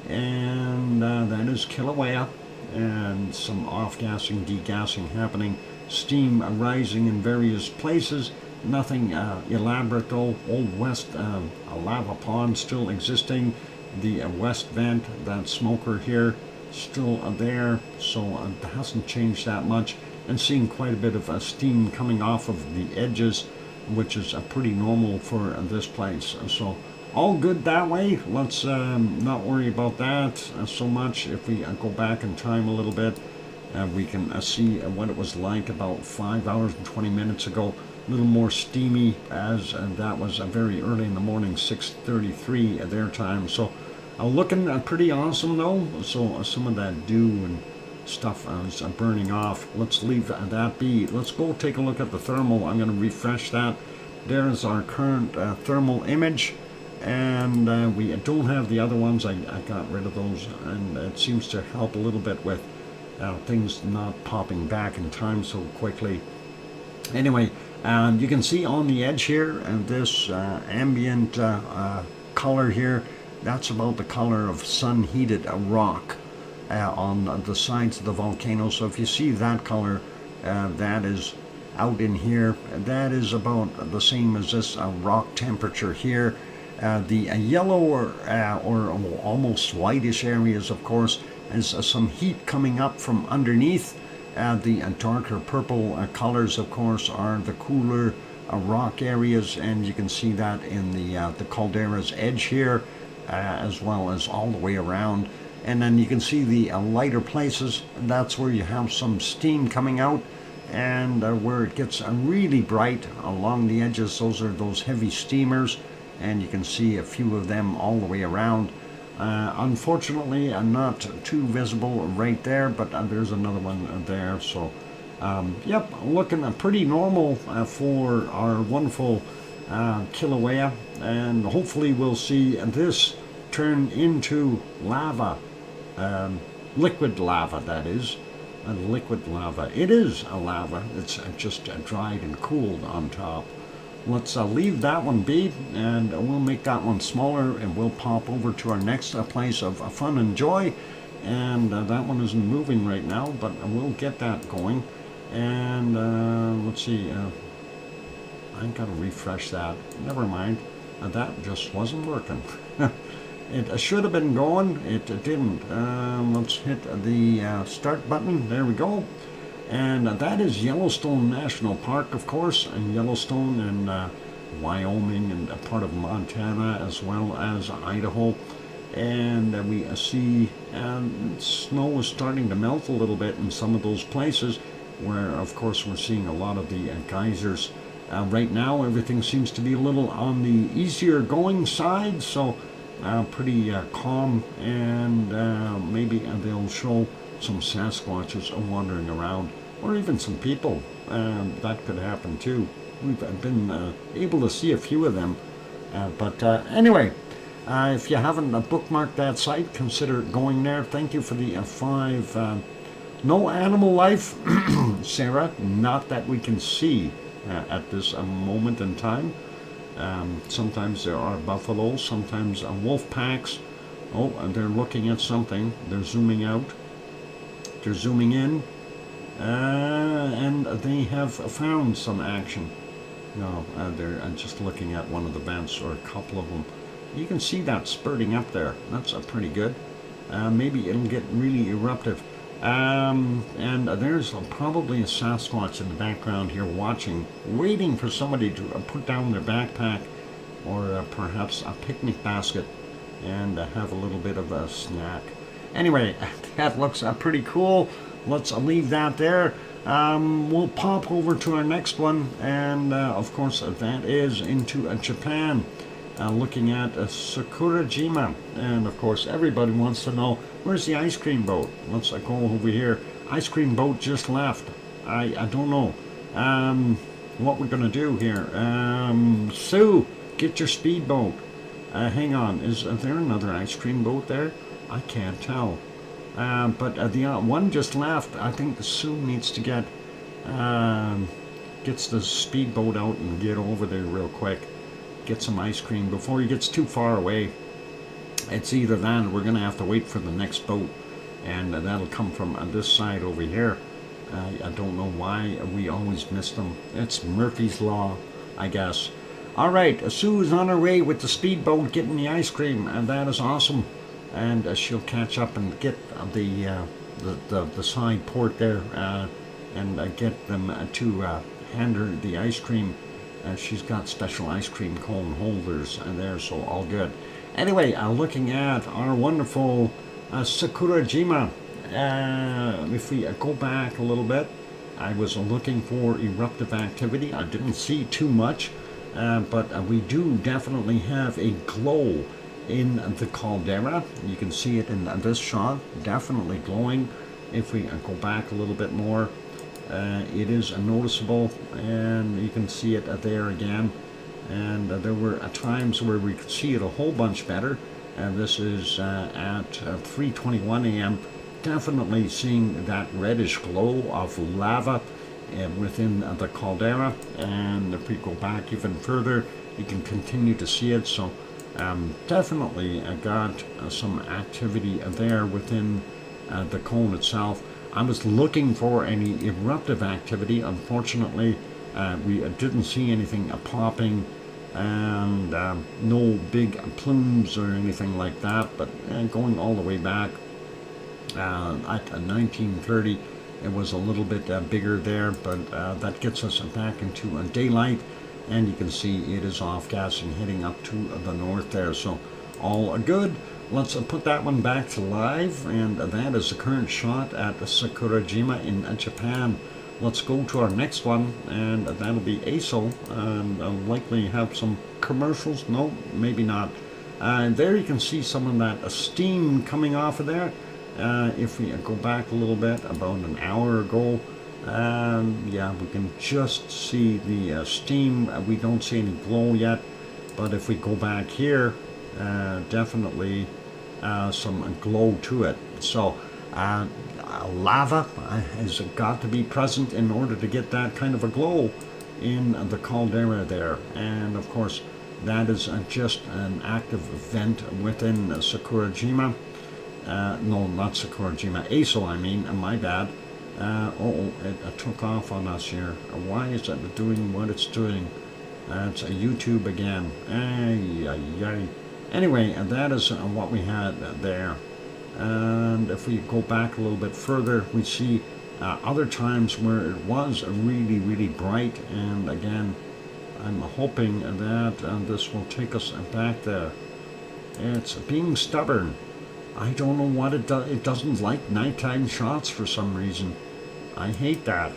and that is Kilauea, and some off-gassing, degassing happening, steam rising in various places. Nothing elaborate though. Old West lava pond still existing. The west vent, that smoker here, still there, so it hasn't changed that much. And seeing quite a bit of steam coming off of the edges, which is pretty normal for this place. So all good that way. Let's not worry about that so much. If we go back in time a little bit, we can see what it was like about 5 hours and 20 minutes ago. A little more steamy, as that was very early in the morning, 6:33 their time. So looking pretty awesome though. So some of that dew and stuff is burning off. Let's leave that be. Let's go take a look at the thermal. I'm going to refresh that. There's our current thermal image, and we don't have the other ones. I got rid of those, and it seems to help a little bit with things not popping back in time so quickly. Anyway, you can see on the edge here, and this ambient color here, that's about the color of sun-heated rock on the sides of the volcano. So if you see that color, that is out in here, that is about the same as this rock temperature here. The yellow or almost whitish areas, of course, is some heat coming up from underneath. The darker purple colors, of course, are the cooler rock areas, and you can see that in the caldera's edge here, as well as all the way around. And then you can see the lighter places. That's where you have some steam coming out, and where it gets really bright along the edges. Those are those heavy steamers, and you can see a few of them all the way around. Unfortunately, not too visible right there, but there's another one there. So, yep, looking pretty normal for our wonderful Kilauea, and hopefully we'll see this turn into lava, liquid lava, that is. Liquid lava. It is a lava. It's just dried and cooled on top. Let's leave that one be, and we'll make that one smaller, and we'll pop over to our next place of fun and joy. And that one isn't moving right now, but we'll get that going. And let's see, I gotta refresh that. Never mind, that just wasn't working. It should have been going, it didn't. Let's hit the start button. There we go. And that is Yellowstone National Park, of course, and Yellowstone and Wyoming and a part of Montana, as well as Idaho. And we see snow is starting to melt a little bit in some of those places where, of course, we're seeing a lot of the geysers. Right now, everything seems to be a little on the easier going side, so pretty calm, and maybe they'll show some Sasquatches wandering around, or even some people. That could happen too. We've been able to see a few of them. But anyway, if you haven't bookmarked that site, consider going there. Thank you for the 5. No animal life, Sarah, not that we can see at this moment in time. Sometimes there are buffaloes, sometimes wolf packs. Oh, and they're looking at something. They're zooming out. They're zooming in, and they have found some action. No, they're just looking at one of the vents, or a couple of them. You can see that spurting up there. That's pretty good. Maybe it'll get really eruptive. And there's probably a Sasquatch in the background here watching, waiting for somebody to put down their backpack, or perhaps a picnic basket, and have a little bit of a snack. Anyway, that looks pretty cool. Let's leave that there. We'll pop over to our next one, and of course that is into Japan, looking at Sakurajima. And of course everybody wants to know, where's the ice cream boat? Let's go over here. Ice cream boat just left. I don't know what we're gonna do here. Sue, get your speedboat. Hang on, is there another ice cream boat there? I can't tell. But the one just left. I think the Sue needs to get gets the speedboat out and get over there real quick. Get some ice cream before he gets too far away. It's either that or we're going to have to wait for the next boat. And that'll come from this side over here. I don't know why we always miss them. It's Murphy's Law, I guess. All right, Sue is on her way with the speedboat getting the ice cream, and that is awesome. And she'll catch up and get the side port there, and get them to hand her the ice cream. she's got special ice cream cone holders there, so all good. Anyway, looking at our wonderful Sakurajima. If we go back a little bit, I was looking for eruptive activity. I didn't see too much, but we do definitely have a glow in the caldera. You can see it in this shot, definitely glowing. If we go back a little bit more, it is noticeable, and you can see it there again. And there were times where we could see it a whole bunch better, and this is at 3:21 a.m. Definitely seeing that reddish glow of lava within the caldera. And if we go back even further, you can continue to see it. So definitely got some activity there within the cone itself. I was looking for any eruptive activity. Unfortunately, we didn't see anything popping, and no big plumes or anything like that. But going all the way back at 1930, it was a little bit bigger there, but that gets us back into daylight, and you can see it is off gassing, heading up to the north there. So all good. Let's put that one back to live, and that is the current shot at Sakurajima in Japan. Let's go to our next one, and that'll be ASO, and I'll likely have some commercials. No, maybe not. And there you can see some of that steam coming off of there. If we go back a little bit, about an hour ago, yeah, we can just see the steam. We don't see any glow yet, but if we go back here, definitely some glow to it. So lava has got to be present in order to get that kind of a glow in the caldera there. And of course, that is just an active vent within Sakurajima. No, not Sakurajima, ASO, I mean, my bad. It took off on us here. Why is it doing what it's doing? It's a YouTube again. Anyway, that is what we had there. And if we go back a little bit further, we see other times where it was really, really bright. And again, I'm hoping that this will take us back there. It's being stubborn. I don't know what it does. It doesn't like nighttime shots for some reason. I hate that.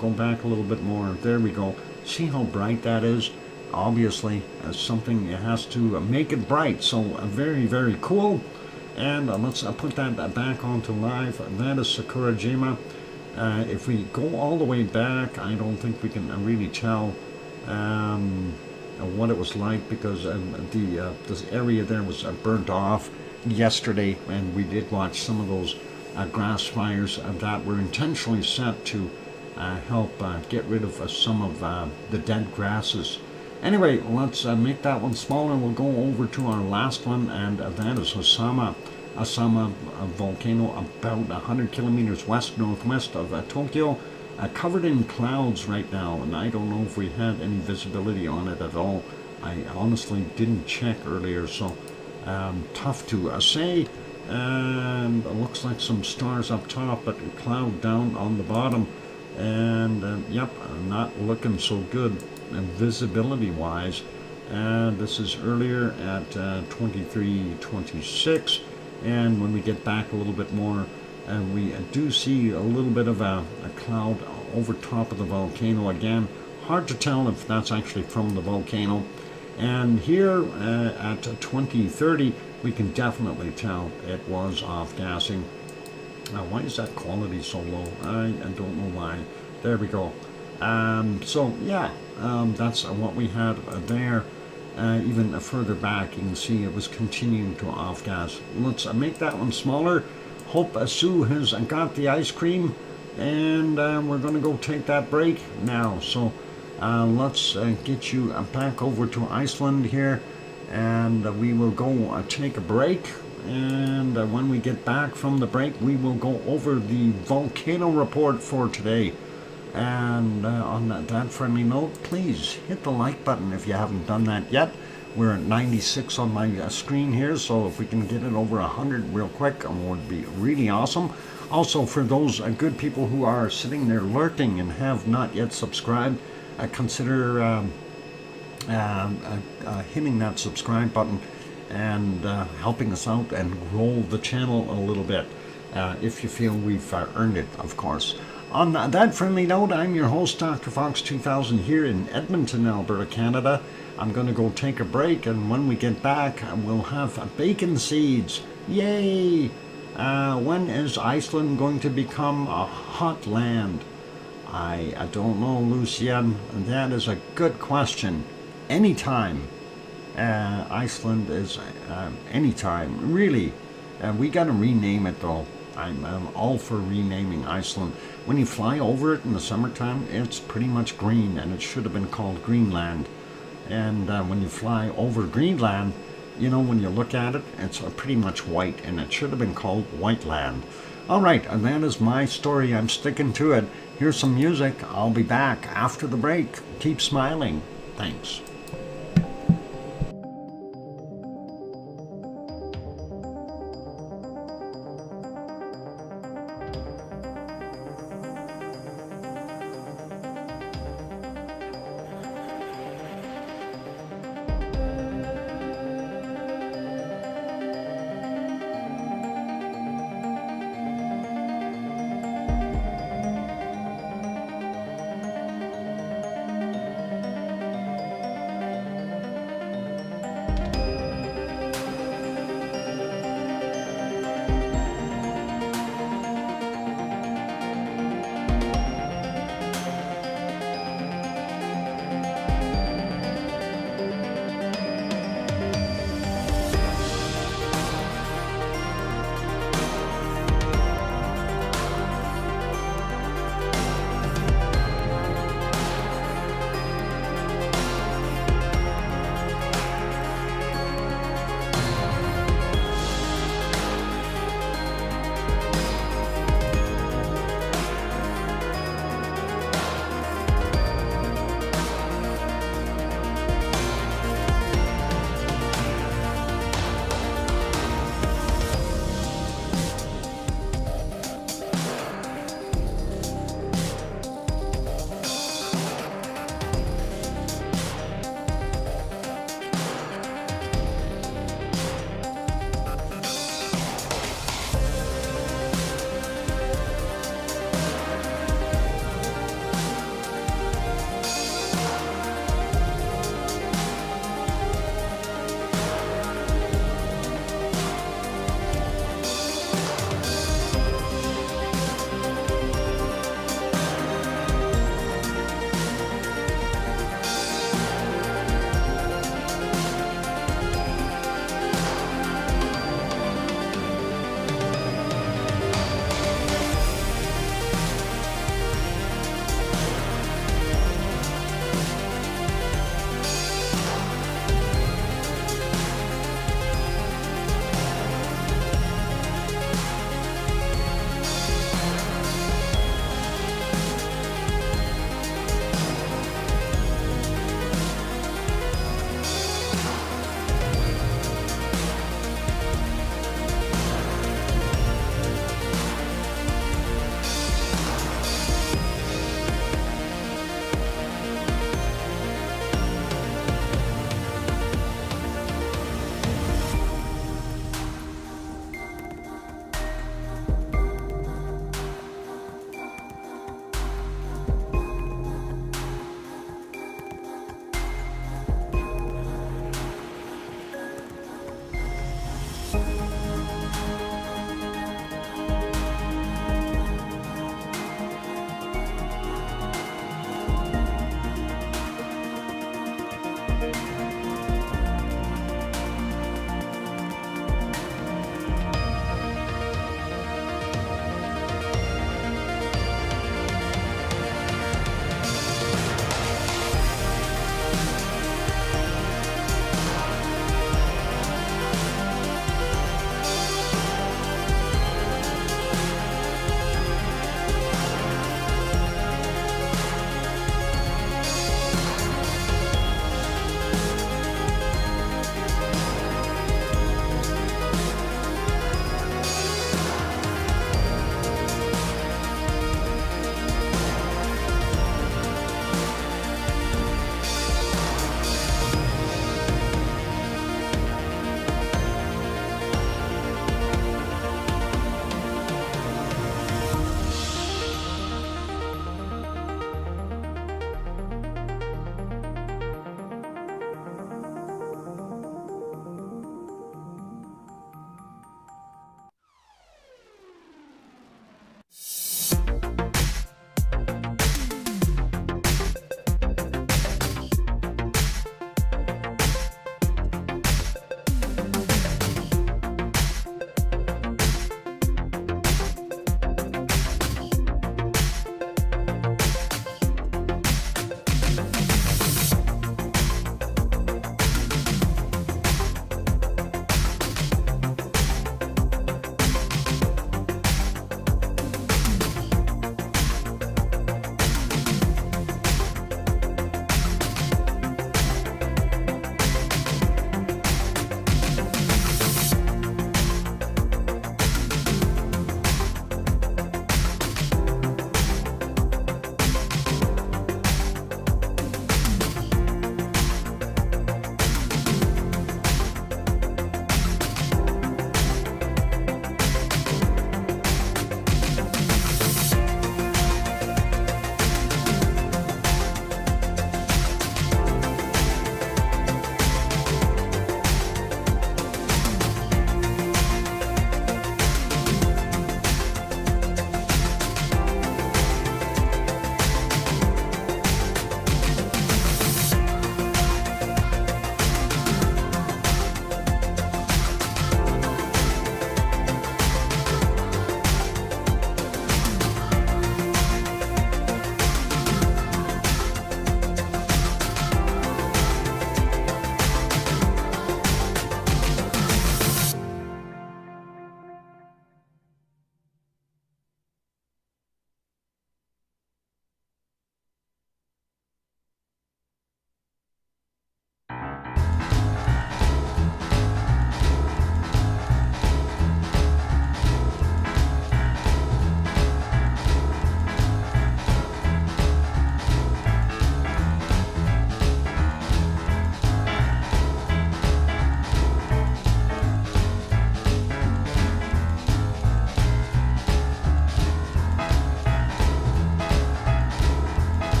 Go back a little bit more. There we go. See how bright that is? Obviously, something has to make it bright. So very, very cool. And let's put that back onto live. That is Sakurajima. If we go all the way back, I don't think we can really tell what it was like, because this area there was burnt off yesterday, and we did watch some of those grass fires that were intentionally set to help get rid of some of the dead grasses. Anyway, let's make that one smaller. We'll go over to our last one, and that is Asama volcano, about 100 kilometers west-northwest of Tokyo, covered in clouds right now, and I don't know if we had any visibility on it at all. I honestly didn't check earlier, so tough to say. And it looks like some stars up top, but a cloud down on the bottom. And yep, not looking so good visibility wise. And this is earlier at 23:26. And when we get back a little bit more, we do see a little bit of a cloud over top of the volcano again. Hard to tell if that's actually from the volcano. And here at 2030, we can definitely tell it was off gassing. Why is that quality so low? I don't know why. There we go. So yeah, that's what we had there. Even further back, you can see it was continuing to off gas. Let's make that one smaller. Hope Sue has got the ice cream, and we're going to go take that break now. So let's get you back over to Iceland here, and we will go take a break. And when we get back from the break, we will go over the volcano report for today. And on that friendly note, please hit the like button if you haven't done that yet. We're at 96 on my screen here, so if we can get it over 100 real quick, it would be really awesome. Also, for those good people who are sitting there lurking and have not yet subscribed, consider hitting that subscribe button and helping us out and grow the channel a little bit, if you feel we've earned it, of course. On that friendly note, I'm your host, DrFox2000, here in Edmonton, Alberta, Canada. I'm going to go take a break, and when we get back, we'll have bacon seeds. Yay! When is Iceland going to become a hot land? I don't know, Lucien. That is a good question. Anytime. Iceland is anytime. Really. We got to rename it, though. I'm all for renaming Iceland. When you fly over it in the summertime, it's pretty much green, and it should have been called Greenland. And when you fly over Greenland, you know, when you look at it, it's pretty much white, and it should have been called Whiteland. All right, and that is my story. I'm sticking to it. Here's some music. I'll be back after the break. Keep smiling. Thanks.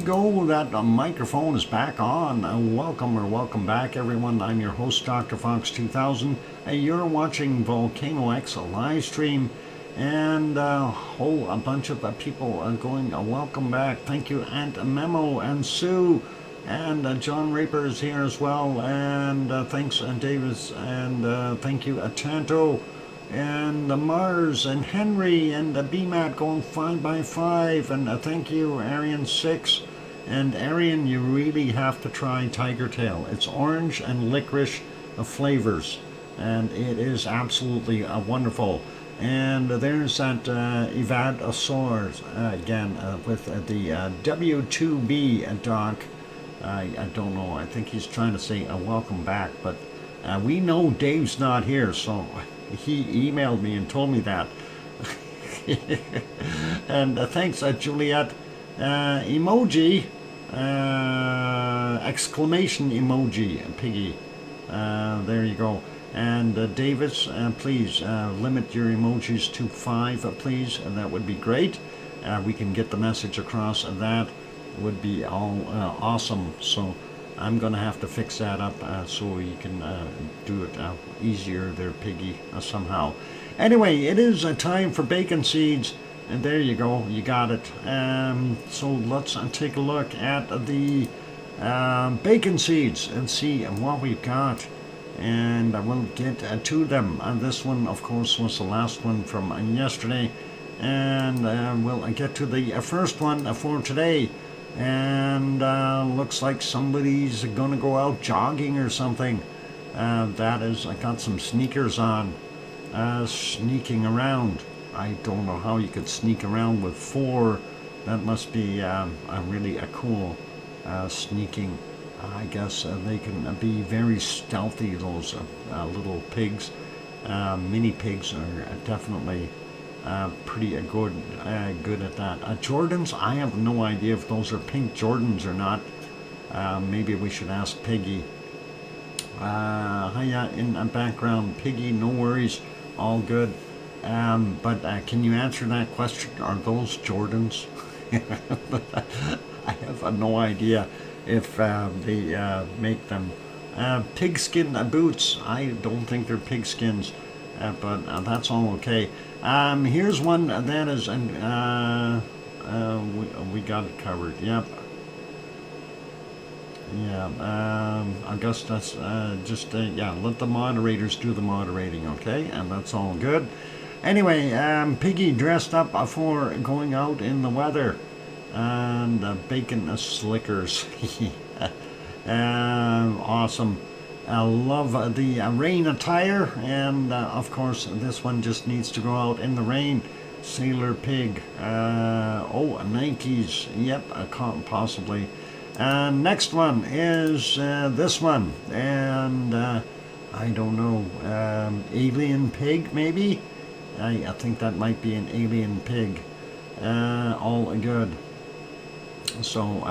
go. That microphone is back on. Welcome back, everyone. I'm your host, DrFox2000. You're watching VolcanoX, a live stream, and a bunch of people are going, welcome back. Thank you, Aunt Memo and Sue, and John Raper is here as well, and thanks, Davis, and thank you, Tanto, and Mars, and Henry, and BMAT going 5x5, and thank you, Arian6, and Arian, you really have to try Tiger Tail. It's orange and licorice flavors, and it is absolutely wonderful. And there's that Evadosaurus again with the W2B doc. I don't know, I think he's trying to say welcome back, but we know Dave's not here, so he emailed me and told me that. And thanks, Juliet. Emoji, exclamation emoji, Piggy. There you go. And Davis, please limit your emojis to 5, please, and that would be great. We can get the message across, and that would be all awesome. So I'm going to have to fix that up so you can do it easier there, Piggy, somehow. Anyway, it is time for bacon seeds, and there you go, you got it. So let's take a look at the bacon seeds and see what we've got. And I will get to them. This one, of course, was the last one from yesterday. And we'll get to the first one for today. And looks like somebody's going to go out jogging or something. That is, I got some sneakers on. Sneaking around. I don't know how you could sneak around with 4. That must be really cool sneaking. I guess they can be very stealthy, those little pigs. Mini pigs are definitely pretty good at that. Jordans, I have no idea if those are pink Jordans or not. Maybe we should ask Piggy. Hiya in the background, Piggy, no worries, all good. But can you answer that question? Are those Jordans? I have no idea if they make them. Pigskin boots, I don't think they're pigskins, but that's all okay. Here's one that is, we got it covered, yep. Yeah, Augustus, yeah, let the moderators do the moderating, okay? And that's all good. Anyway, Piggy dressed up for going out in the weather. And bacon slickers. Awesome. I love the rain attire, and of course this one just needs to go out in the rain. Sailor Pig. Nikes. Yep, possibly. Next one is this one, and I don't know, alien pig maybe? I think that might be an alien pig. All good. So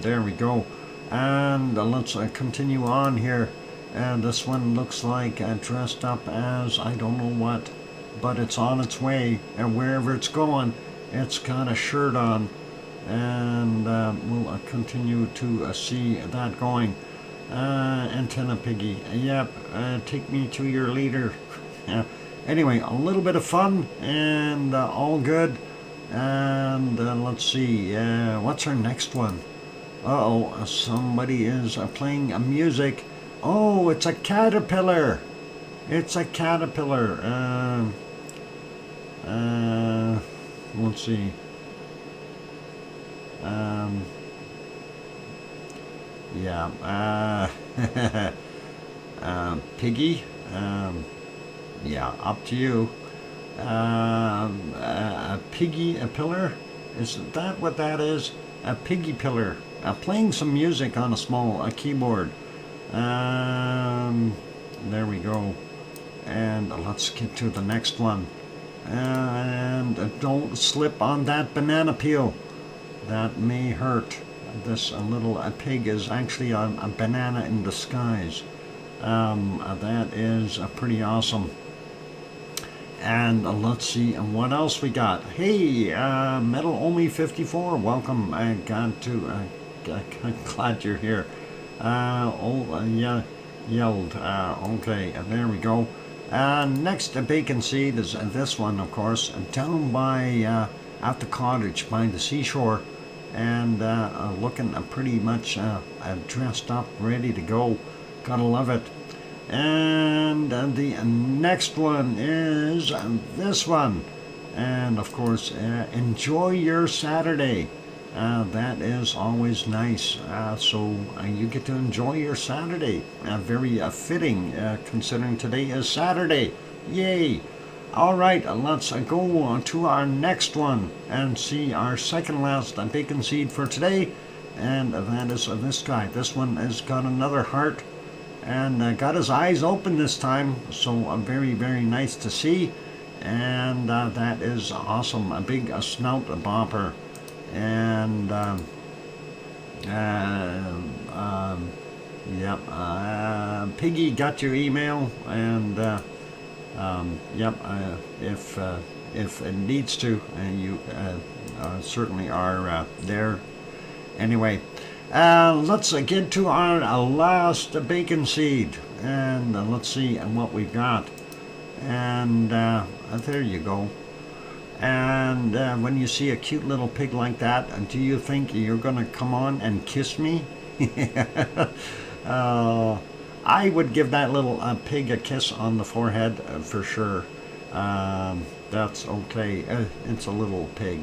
there we go, and let's continue on here. And this one looks like dressed up as I don't know what, but it's on its way, and wherever it's going, it's got a shirt on, and we'll continue to see that going. Antenna Piggy, yep, take me to your leader. Anyway, a little bit of fun, and all good. And let's see, what's our next one? Somebody is playing music. Oh, it's a caterpillar. It's a caterpillar. Let's see. Yeah. Piggy. Yeah, up to you. A piggy, a pillar? Is that what that is? A piggy pillar. Playing some music on a small keyboard. There we go. And let's get to the next one. And don't slip on that banana peel. That may hurt. This little pig is actually a banana in disguise. That is pretty awesome. And let's see what else we got. Hey, Metal Only 54, welcome. I got to glad you're here. Yeah, yelled. Okay, there we go. Next bacon seed is this one, of course, down by at the cottage by the seashore, and looking pretty much dressed up, ready to go. Gotta love it. And the next one is this one, and of course, enjoy your Saturday. That is always nice. So you get to enjoy your Saturday. Very fitting, considering today is Saturday. Yay! All right, let's go to our next one and see our second last bacon seed for today. And that is this guy. This one has got another heart and got his eyes open this time. So very, very nice to see. And that is awesome. A big snout bopper. And yep, Piggy got your email, and yep, if it needs to, you certainly are there. Anyway, let's get to our last bacon seed, and let's see what we've got. And there you go. And when you see a cute little pig like that, do you think you're going to come on and kiss me? I would give that little pig a kiss on the forehead for sure. That's okay. It's a little pig.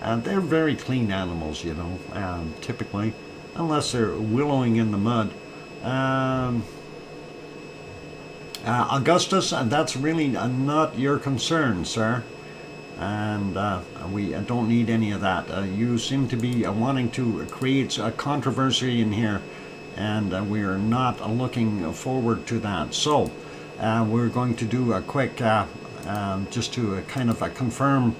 They're very clean animals, you know, typically, unless they're wallowing in the mud. Augustus, that's really not your concern, sir. And we don't need any of that. You seem to be wanting to create a controversy in here, and we are not looking forward to that. So we're going to do a quick, just to kind of confirm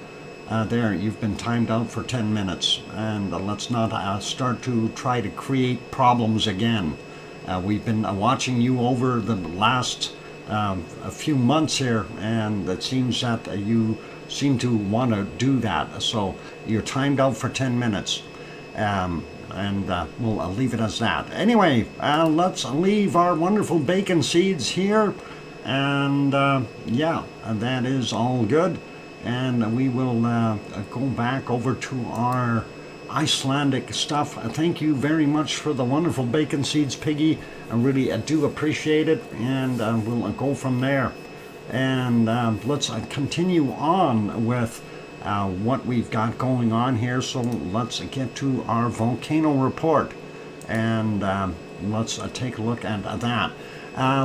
there, you've been timed out for 10 minutes, and let's not start to try to create problems again. We've been watching you over the last a few months here, and it seems that you seem to want to do that. So you're timed out for 10 minutes, and we'll leave it as that. Anyway, let's leave our wonderful bacon seeds here, and yeah, that is all good. And we will go back over to our Icelandic stuff. Thank you very much for the wonderful bacon seeds, Piggy. I really do appreciate it, and we'll go from there. And let's continue on with what we've got going on here. So let's get to our volcano report, and let's take a look at that.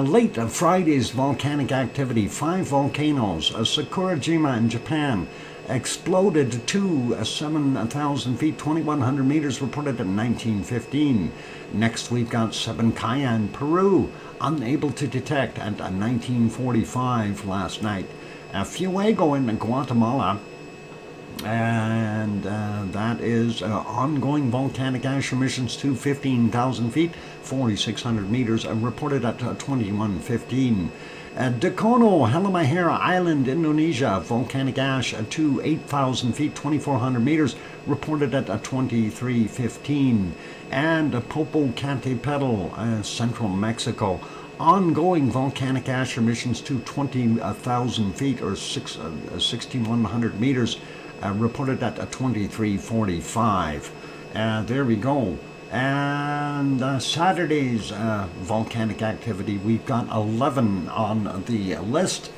Late Friday's volcanic activity: 5 volcanoes. Sakurajima in Japan exploded to 7,000 feet, 2,100 meters, reported in 1915. Next, we've got Sabancaya in Peru, unable to detect at 1945 last night. Fuego in Guatemala, and that is ongoing volcanic ash emissions to 15,000 feet, 4,600 meters, reported at 2115. Dakono, Halmahera Island, Indonesia, volcanic ash to 8,000 feet, 2,400 meters, reported at 2315. And Popocatépetl, central Mexico, ongoing volcanic ash emissions to 20,000 feet, or 6,100 meters, reported at 2345. There we go. And Saturday's volcanic activity, we've got 11 on the list,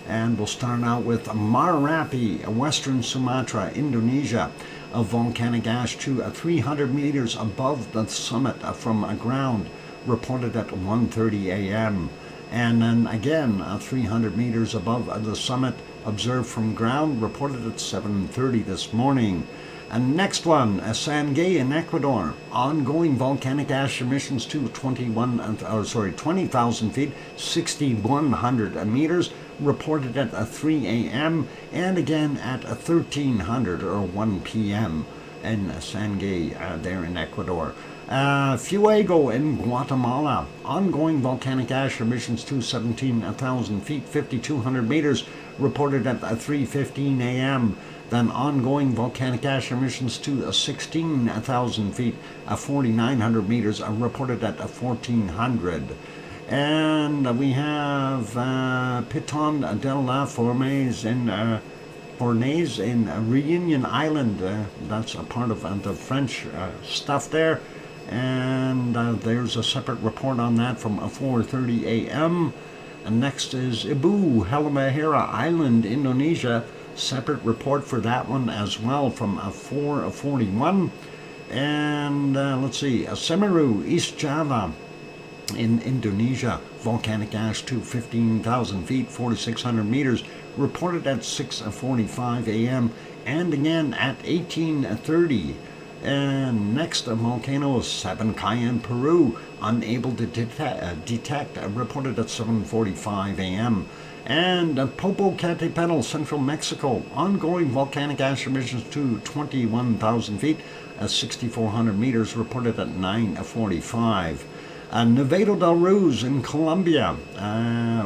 and we'll start out with Marapi, Western Sumatra, Indonesia. A volcanic ash to 300 meters above the summit from ground, reported at 1:30 a.m. And then again, 300 meters above the summit, observed from ground, reported at 7:30 this morning. And next one, Sangay in Ecuador, ongoing volcanic ash emissions to 20,000 feet, 6,100 meters, reported at 3 a.m. and again at 1300 or 1 p.m. in Sangay there in Ecuador. Fuego in Guatemala. Ongoing volcanic ash emissions to 17,000 feet, 5,200 meters, reported at 3:15 a.m. Then ongoing volcanic ash emissions to 16,000 feet, 4,900 meters, reported at 1,400. And we have Piton de la Fournaise in Reunion Island. That's a part of the French stuff there. And there's a separate report on that from 4:30 a.m. And next is Ibu Halmahera Island, Indonesia. Separate report for that one as well from 4:41. And let's see, Semeru, East Java in Indonesia. Volcanic ash to 15,000 feet, 4,600 meters, reported at 6:45 a.m. and again at 18:30. And next, a volcano is Sabancaya, Peru, unable to detect, reported at 7:45 a.m. And Popocatépetl, Central Mexico, ongoing volcanic ash emissions to 21,000 feet, 6,400 meters, reported at 9:45. Nevado del Ruiz in Colombia,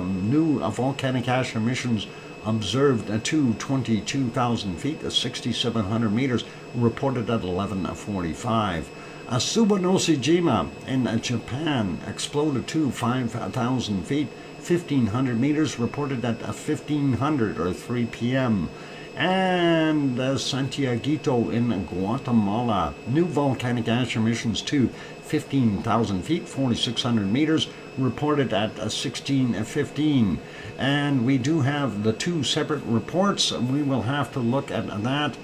new volcanic ash emissions observed to 22,000 feet, 6,700 meters, reported at 11:45. Subanosejima in Japan exploded to 5,000 feet, 1,500 meters, reported at 1,500 or 3 p.m. And Santiaguito in Guatemala, new volcanic ash emissions to 15,000 feet, 4,600 meters, reported at 16:15. And we do have the two separate reports. We will have to look at that.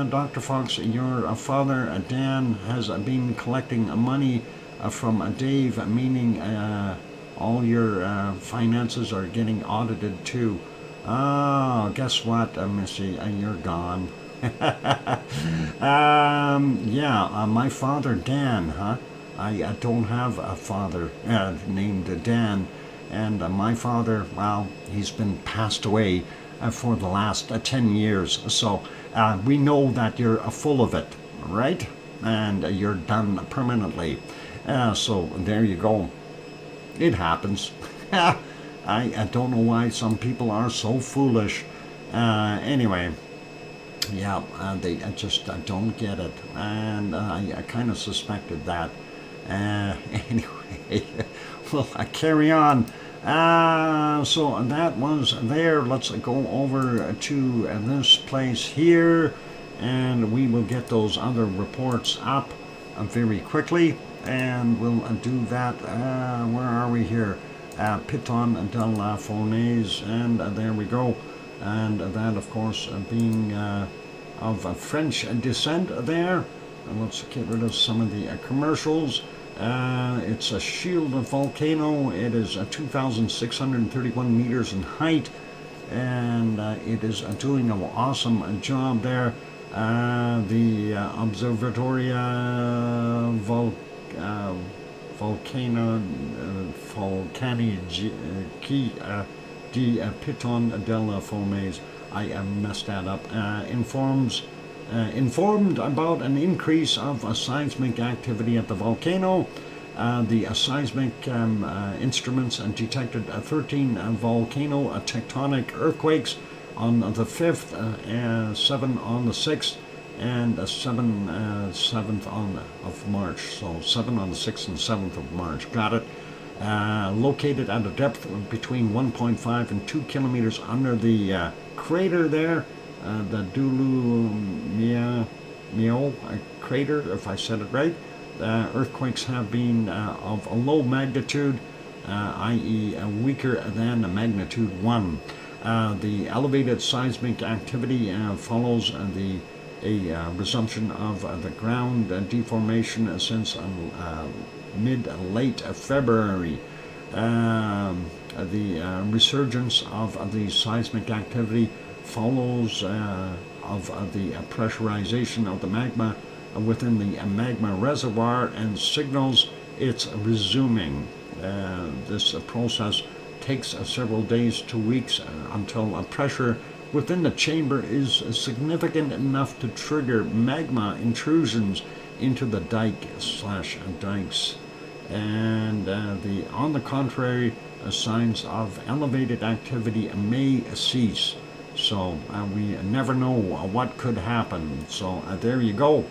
Dr. Fox, your father, Dan, has been collecting money from Dave, meaning all your finances are getting audited too. Oh, guess what, Missy? You're gone. My father, Dan, huh? I don't have a father named Dan. And my father, well, he's been passed away for the last 10 years. So we know that you're full of it, right? And you're done permanently. So there you go. It happens. I don't know why some people are so foolish. Anyway, yeah, they just don't get it. And I kind of suspected that. Anyway, well, I carry on. So that was there. Let's go over to this place here, and we will get those other reports up very quickly, and we'll do that. Where are we here? Piton de la Fournaise, and there we go. And that, of course, being of French descent there. And let's get rid of some of the commercials. It's a shield volcano. It is 2,631 meters in height, and it is doing an awesome job there. The Observatoria Volcanici di Piton de la Fournaise, I messed that up, informed about an increase of seismic activity at the volcano. The seismic instruments detected 13 volcano tectonic earthquakes on the 5th, 7 on the 6th, and 7th of March. So 7 on the 6th and 7th of March. Got it. Located at a depth between 1.5 and 2 kilometers under the crater there. The Dulu Mio crater, if I said it right. Earthquakes have been of a low magnitude, i.e. weaker than a magnitude 1. The elevated seismic activity follows a resumption of the ground deformation since mid-late February. The resurgence of the seismic activity follows of the pressurization of the magma within the magma reservoir and signals it's resuming. This process takes several days to weeks until pressure within the chamber is significant enough to trigger magma intrusions into the dike slash dikes. And on the contrary, signs of elevated activity may cease. So we never know what could happen. So there you go.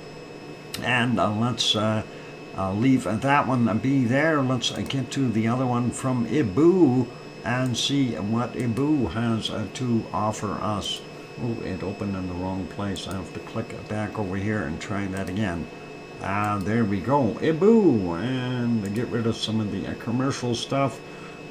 And let's leave that one be there. Let's get to the other one from Ibu and see what Ibu has to offer us. Oh, it opened in the wrong place. I have to click back over here and try that again. There we go. Ibu, and get rid of some of the commercial stuff.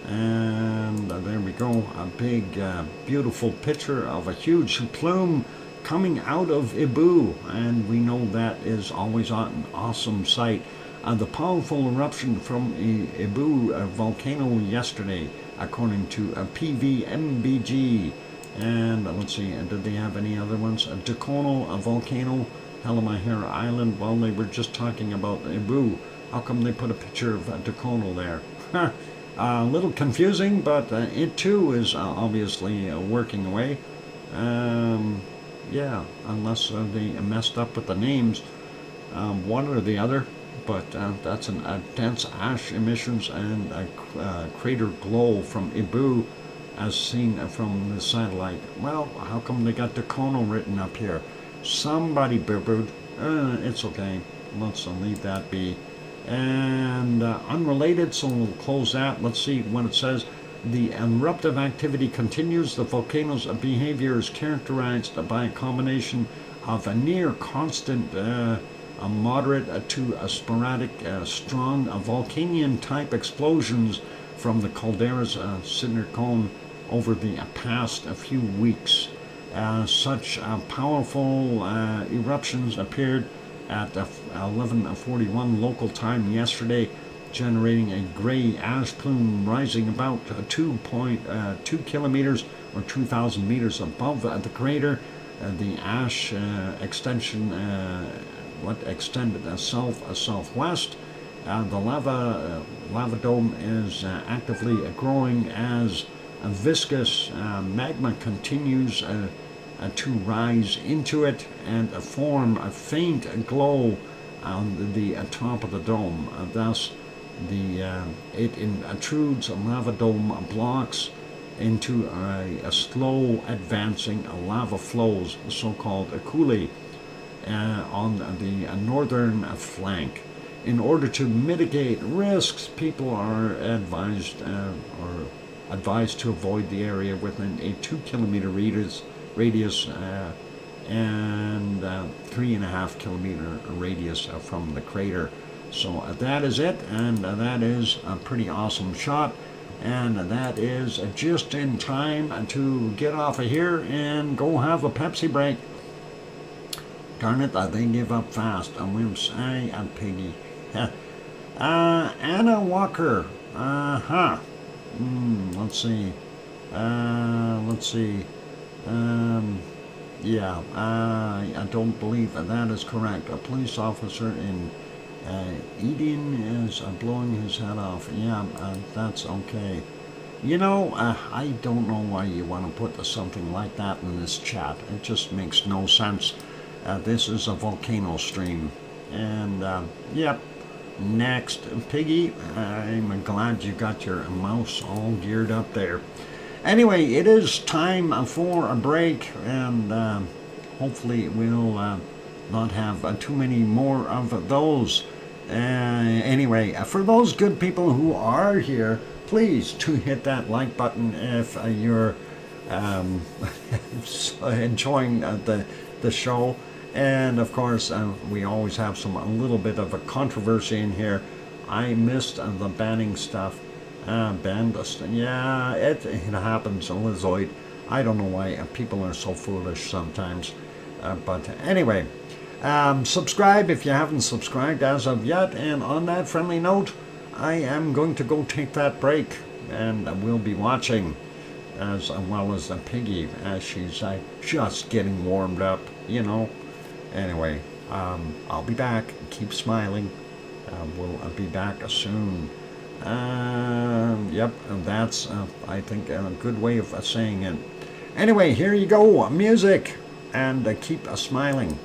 And there we go. A big, beautiful picture of a huge plume coming out of Ibu, and we know that is always an awesome sight. The powerful eruption from Ibu volcano yesterday, according to PVMBG. And let's see, did they have any other ones? Dacono volcano, Halmahera Island. Well, they were just talking about Ibu. How come they put a picture of Dacono there? A little confusing, but it too is obviously working away. Yeah, unless they messed up with the names, one or the other. But that's a dense ash emissions and a crater glow from Ibu as seen from the satellite. Well, how come they got Dacono written up here? Somebody boo-booed. It's okay. Let's leave that be. And unrelated, so we'll close that. Let's see what it says. The eruptive activity continues. The volcano's behavior is characterized by a combination of a near constant, a moderate to a sporadic, strong volcanian type explosions from the calderas cinder cone over the past few weeks. Such powerful eruptions appeared at 11:41 local time yesterday, generating a gray ash plume rising about 2.2 kilometers or 2,000 meters above the crater. The ash extension extended southwest. The lava dome is actively growing as viscous magma continues to rise into it and form a faint glow on the top of the dome. Thus, it intrudes lava dome blocks into a slow advancing lava flows, so-called coulee, on the northern flank. In order to mitigate risks, people are advised to avoid the area within a 2-kilometer radius and 3.5 kilometer radius from the crater. So that is it, and that is a pretty awesome shot, and that is just in time to get off of here and go have a Pepsi break. Darn it, they give up fast. Wimps, and Piggy. Anna Walker. Let's see. Yeah, I don't believe that is correct. A police officer in Eden is blowing his head off. Yeah, that's okay. You know, I don't know why you want to put something like that in this chat. It just makes no sense. This is a volcano stream. And, yep. Next, Piggy, I'm glad you got your mouse all geared up there. Anyway, it is time for a break, and hopefully we'll not have too many more of those. Anyway, for those good people who are here, please to hit that like button if you're enjoying the show. And of course, we always have a little bit of a controversy in here. I missed the banning stuff. Yeah, it happens, Lizoid. I don't know why people are so foolish sometimes. But anyway, subscribe if you haven't subscribed as of yet. And on that friendly note, I am going to go take that break. And we'll be watching, as well as the Piggy, as she's just getting warmed up, you know. Anyway, I'll be back. Keep smiling. We'll be back soon. Yep, that's, I think, a good way of saying it. Anyway, here you go. Music. And keep smiling.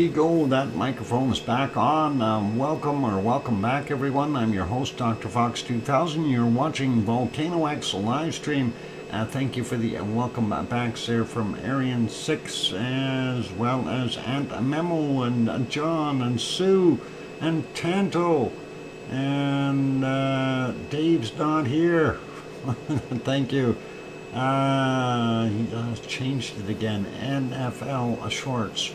we go. That microphone is back on. Welcome back, everyone. I'm your host, DrFox2000. You're watching VolcanoX live stream. Thank you for the welcome back there from Arian 6, as well as Aunt Memo and John and Sue and Tanto. And Dave's not here. Thank you. He changed it again. NFL shorts.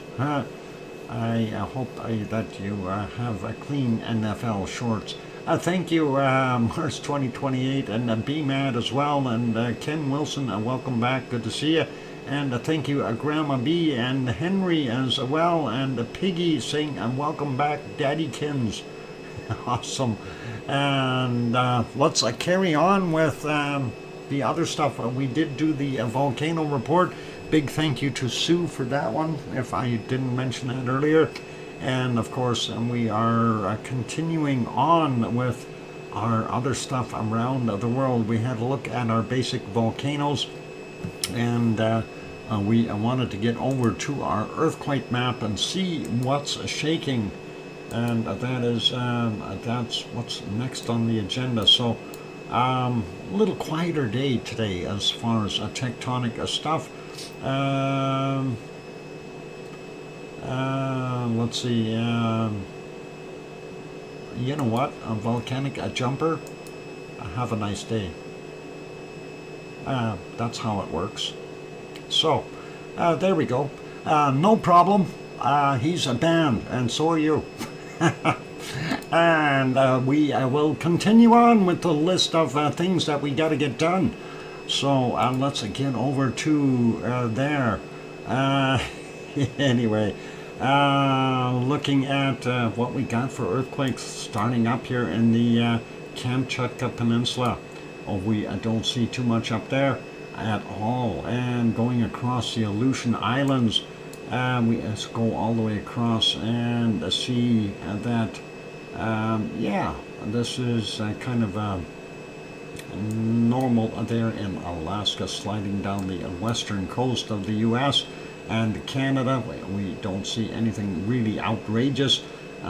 I hope that you have a clean NFL shorts. Thank you, March 2028, and BMAD as well, and Ken Wilson, welcome back. Good to see you. And thank you, Grandma B and Henry as well, and Piggy saying welcome back, Daddykins. Awesome. And let's carry on with the other stuff. We did do the volcano report. Big thank you to Sue for that one, if I didn't mention that earlier. And of course, we are continuing on with our other stuff around the world. We had a look at our basic volcanoes, and we wanted to get over to our earthquake map and see what's shaking. And that is that's what's next on the agenda. So a little quieter day today as far as tectonic stuff. Let's see. You know what? A volcanic jumper. Have a nice day. That's how it works. So there we go. No problem. He's banned, and so are you. And we will continue on with the list of things that we got to get done. So let's get over to there. Anyway, looking at what we got for earthquakes starting up here in the Kamchatka Peninsula. Oh, we don't see too much up there at all. And going across the Aleutian Islands, we just go all the way across and see that, yeah, this is kind of normal there in Alaska, sliding down the western coast of the U.S. and Canada. We don't see anything really outrageous.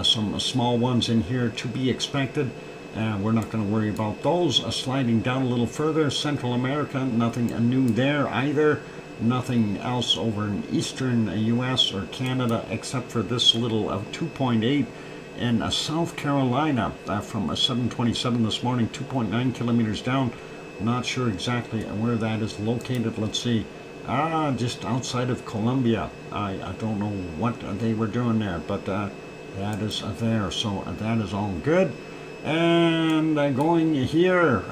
Some small ones in here to be expected. We're not going to worry about those. Sliding down a little further, Central America, nothing new there either. Nothing else over in eastern U.S. or Canada except for this little 2.8 in South Carolina from 7:27 this morning, 2.9 kilometers down. Not sure exactly where that is located. Let's see. Just outside of Columbia. I don't know what they were doing there, but that is there. So that is all good. And going here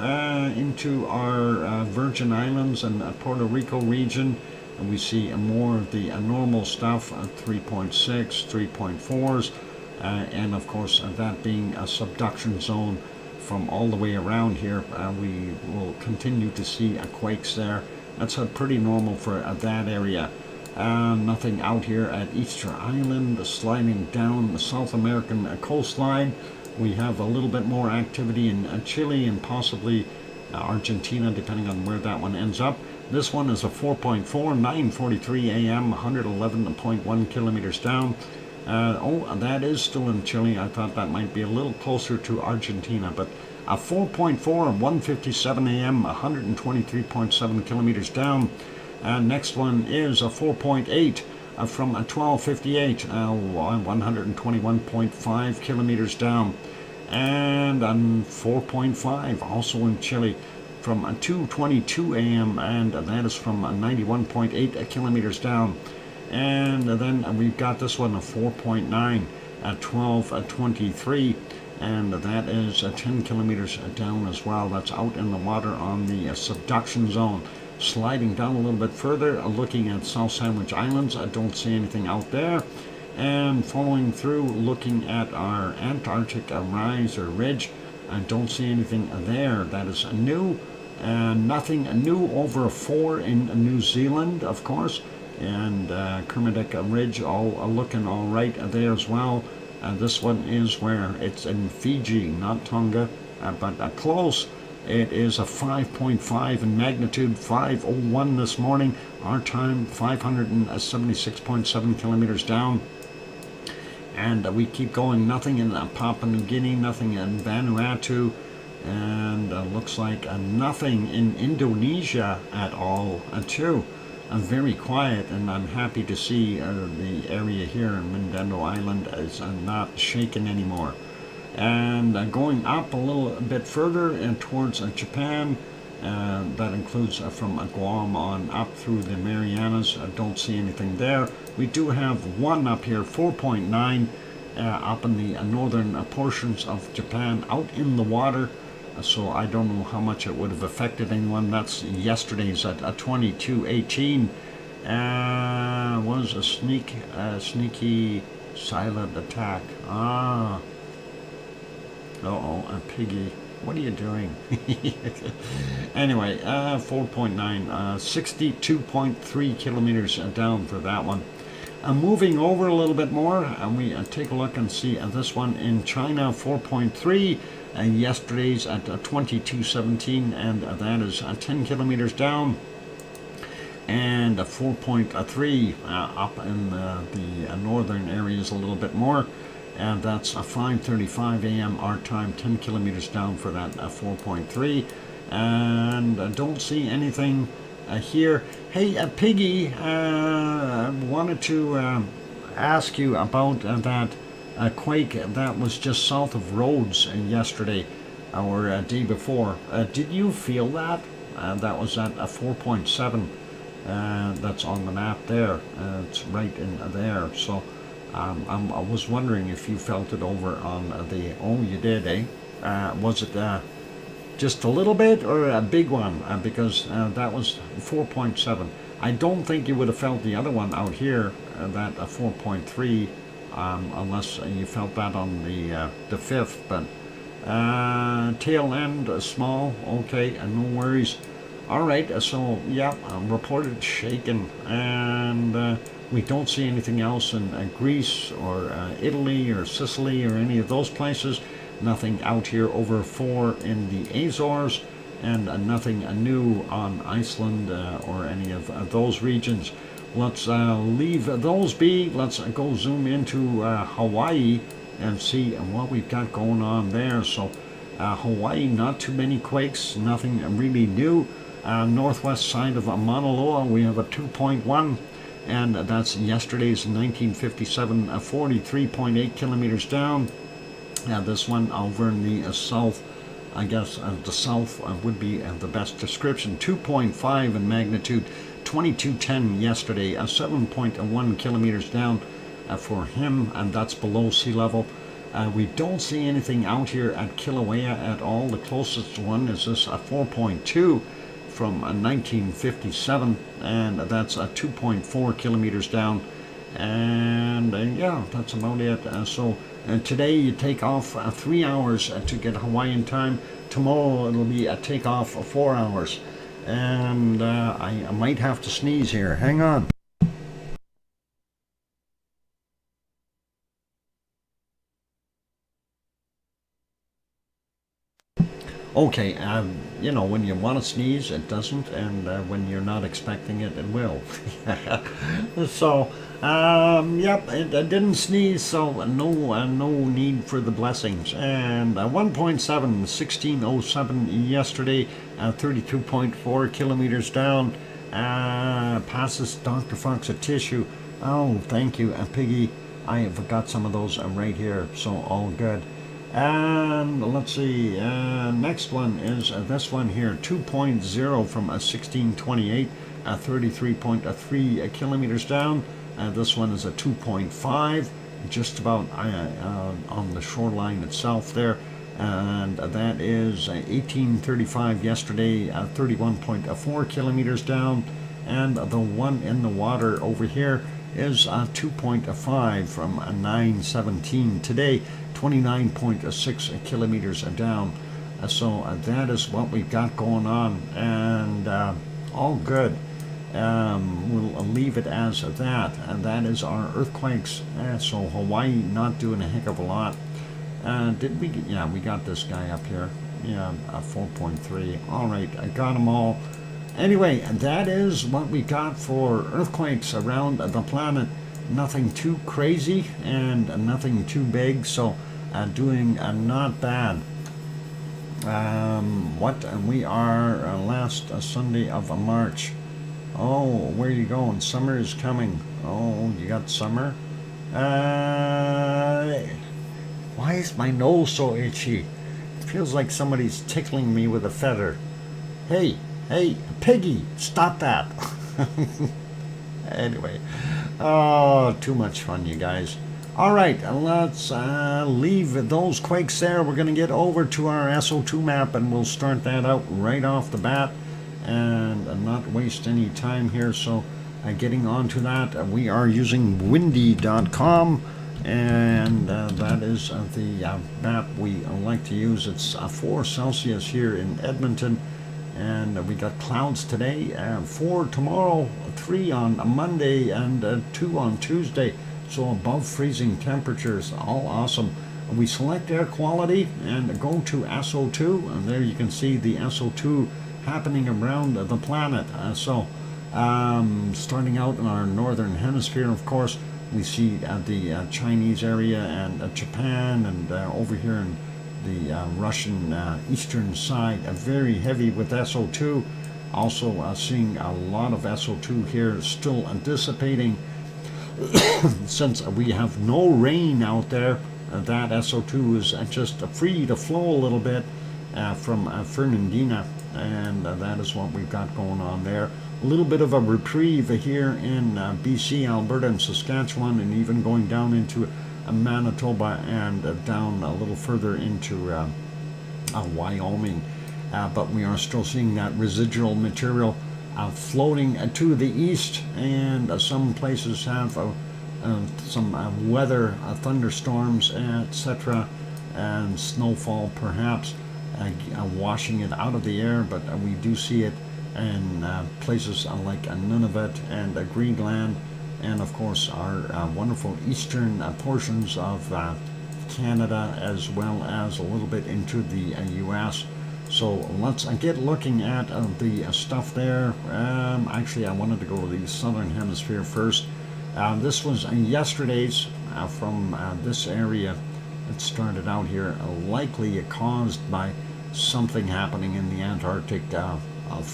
into our Virgin Islands and Puerto Rico region, and we see more of the normal stuff, 3.6, 3.4s, and of course that being a subduction zone from all the way around here. We will continue to see quakes there. That's pretty normal for that area. Nothing out here at Easter Island, sliding down the South American coastline. We have a little bit more activity in Chile and possibly Argentina, depending on where that one ends up. This one is a 4.4, 9:43 a.m., 111.1 kilometers down. Oh, that is still in Chile. I thought that might be a little closer to Argentina, but a 4.4, 1:57 a.m., 123.7 kilometers down. Next one is a 4.8. From 1258, 121.5 kilometers down, and 4.5 also in Chile from 2:22 a.m. and that is from 91.8 kilometers down. And then we've got this one, a 4.9 at 12:23, and that is 10 kilometers down as well. That's out in the water on the subduction zone. Sliding down a little bit further, looking at South Sandwich Islands. I don't see anything out there. And following through, looking at our Antarctic rise or ridge. I don't see anything there that is new. And nothing new over 4 in New Zealand, of course. And Kermadec Ridge, all looking all right there as well. This one is where it's in Fiji, not Tonga, but close. It is a 5.5 in magnitude, 5:01 this morning. Our time, 576.7 kilometers down. And we keep going, nothing in Papua New Guinea, nothing in Vanuatu, and looks like nothing in Indonesia at all too. Very quiet, and I'm happy to see the area here in Mindendo Island is not shaken anymore. And going up a little bit further and towards Japan, that includes from Guam on up through the Marianas. I don't see anything there. We do have one up here, 4.9, up in the northern portions of Japan, out in the water. So I don't know how much it would have affected anyone. That's yesterday's at 22:18. Was a sneaky silent attack. Uh-oh, a piggy. What are you doing? Anyway, 4.9, 62.3 kilometers down for that one. Moving over a little bit more, and we take a look and see this one in China, 4.3. Yesterday's at 22:17, and that is 10 kilometers down. And 4.3 up in the northern areas a little bit more. And that's 5:35 a.m. our time, 10 kilometers down for that 4.3. And don't see anything here. Hey, Piggy, wanted to ask you about that quake that was just south of Rhodes yesterday or day before. Did you feel that? That was at 4.7. That's on the map there. It's right in there. So I was wondering if you felt it over on the... Oh, you did, eh? Was it just a little bit or a big one? Because that was 4.7. I don't think you would have felt the other one out here, that 4.3, unless you felt that on the 5th. But tail end, small, okay, no worries. All right, so yeah, reported shaken, and we don't see anything else in Greece or Italy or Sicily or any of those places. Nothing out here over 4 in the Azores, and nothing new on Iceland or any of those regions. Let's leave those be. Let's go zoom into Hawaii and see what we've got going on there. So Hawaii, not too many quakes, nothing really new. Northwest side of Mauna Loa, we have a 2.1, and that's yesterday's 1957, 43.8 kilometers down. This one over in the south, I guess the south would be the best description. 2.5 in magnitude, 2210 yesterday, 7.1 kilometers down for him, and that's below sea level. We don't see anything out here at Kilauea at all. The closest one is this 4.2 from 1957, and that's 2.4 kilometers down. And yeah, that's about it. So today you take off 3 hours to get Hawaiian time. Tomorrow it'll be a takeoff of 4 hours. And I might have to sneeze here. Hang on. Okay, you know, when you want to sneeze, it doesn't, and when you're not expecting it, it will. So, yep, it didn't sneeze, so no need for the blessings. And 1.7, 1607 yesterday, 32.4 kilometers down, passes Dr. Fox a tissue. Oh, thank you, Piggy. I have got some of those right here, so all good. And let's see, next one is this one here, 2.0 from 1628, 33.3 kilometers down. This one is a 2.5, just about on the shoreline itself there. And that is 1835 yesterday, 31.4 kilometers down. And the one in the water over here is 2.5 from 917 today, 29.6 kilometers down. So that is what we've got going on, and all good. We'll leave it as that, and that is our earthquakes. So Hawaii not doing a heck of a lot. Did we get, yeah, we got this guy up here. Yeah, 4.3. All right, I got them all. Anyway, that is what we got for earthquakes around the planet. nothing too crazy and nothing too big, so doing not bad. We are last Sunday of March. Oh, where are you going? Summer is coming. Oh, you got summer? Why is my nose so itchy? It feels like somebody's tickling me with a feather. Hey, Piggy, stop that. Anyway, oh, too much fun, you guys. All right, let's leave those quakes there. We're going to get over to our SO2 map, and we'll start that out right off the bat and not waste any time here. So getting on to that, we are using windy.com, and that is the map we like to use. It's 4 Celsius here in Edmonton, and we got clouds today, 4 tomorrow, 3 on Monday, and 2 on Tuesday. So above freezing temperatures, all awesome. We select air quality and go to SO2, and there you can see the SO2 happening around the planet. Starting out in our northern hemisphere, of course, we see the Chinese area and Japan, and over here in the Russian eastern side, very heavy with SO2. Also seeing a lot of SO2 here still dissipating. Since we have no rain out there, that SO2 is just free to flow a little bit from Fernandina, and that is what we've got going on there. A little bit of a reprieve here in BC, Alberta, and Saskatchewan, and even going down into Manitoba and down a little further into Wyoming. But we are still seeing that residual material floating to the east, and some places have some weather, thunderstorms, etc., and snowfall perhaps washing it out of the air, but we do see it in places like Nunavut and Greenland, and of course our wonderful eastern portions of Canada, as well as a little bit into the US. So let's get looking at the stuff there. Actually, I wanted to go to the southern hemisphere first. This was yesterday's from this area. It started out here, likely caused by something happening in the Antarctic of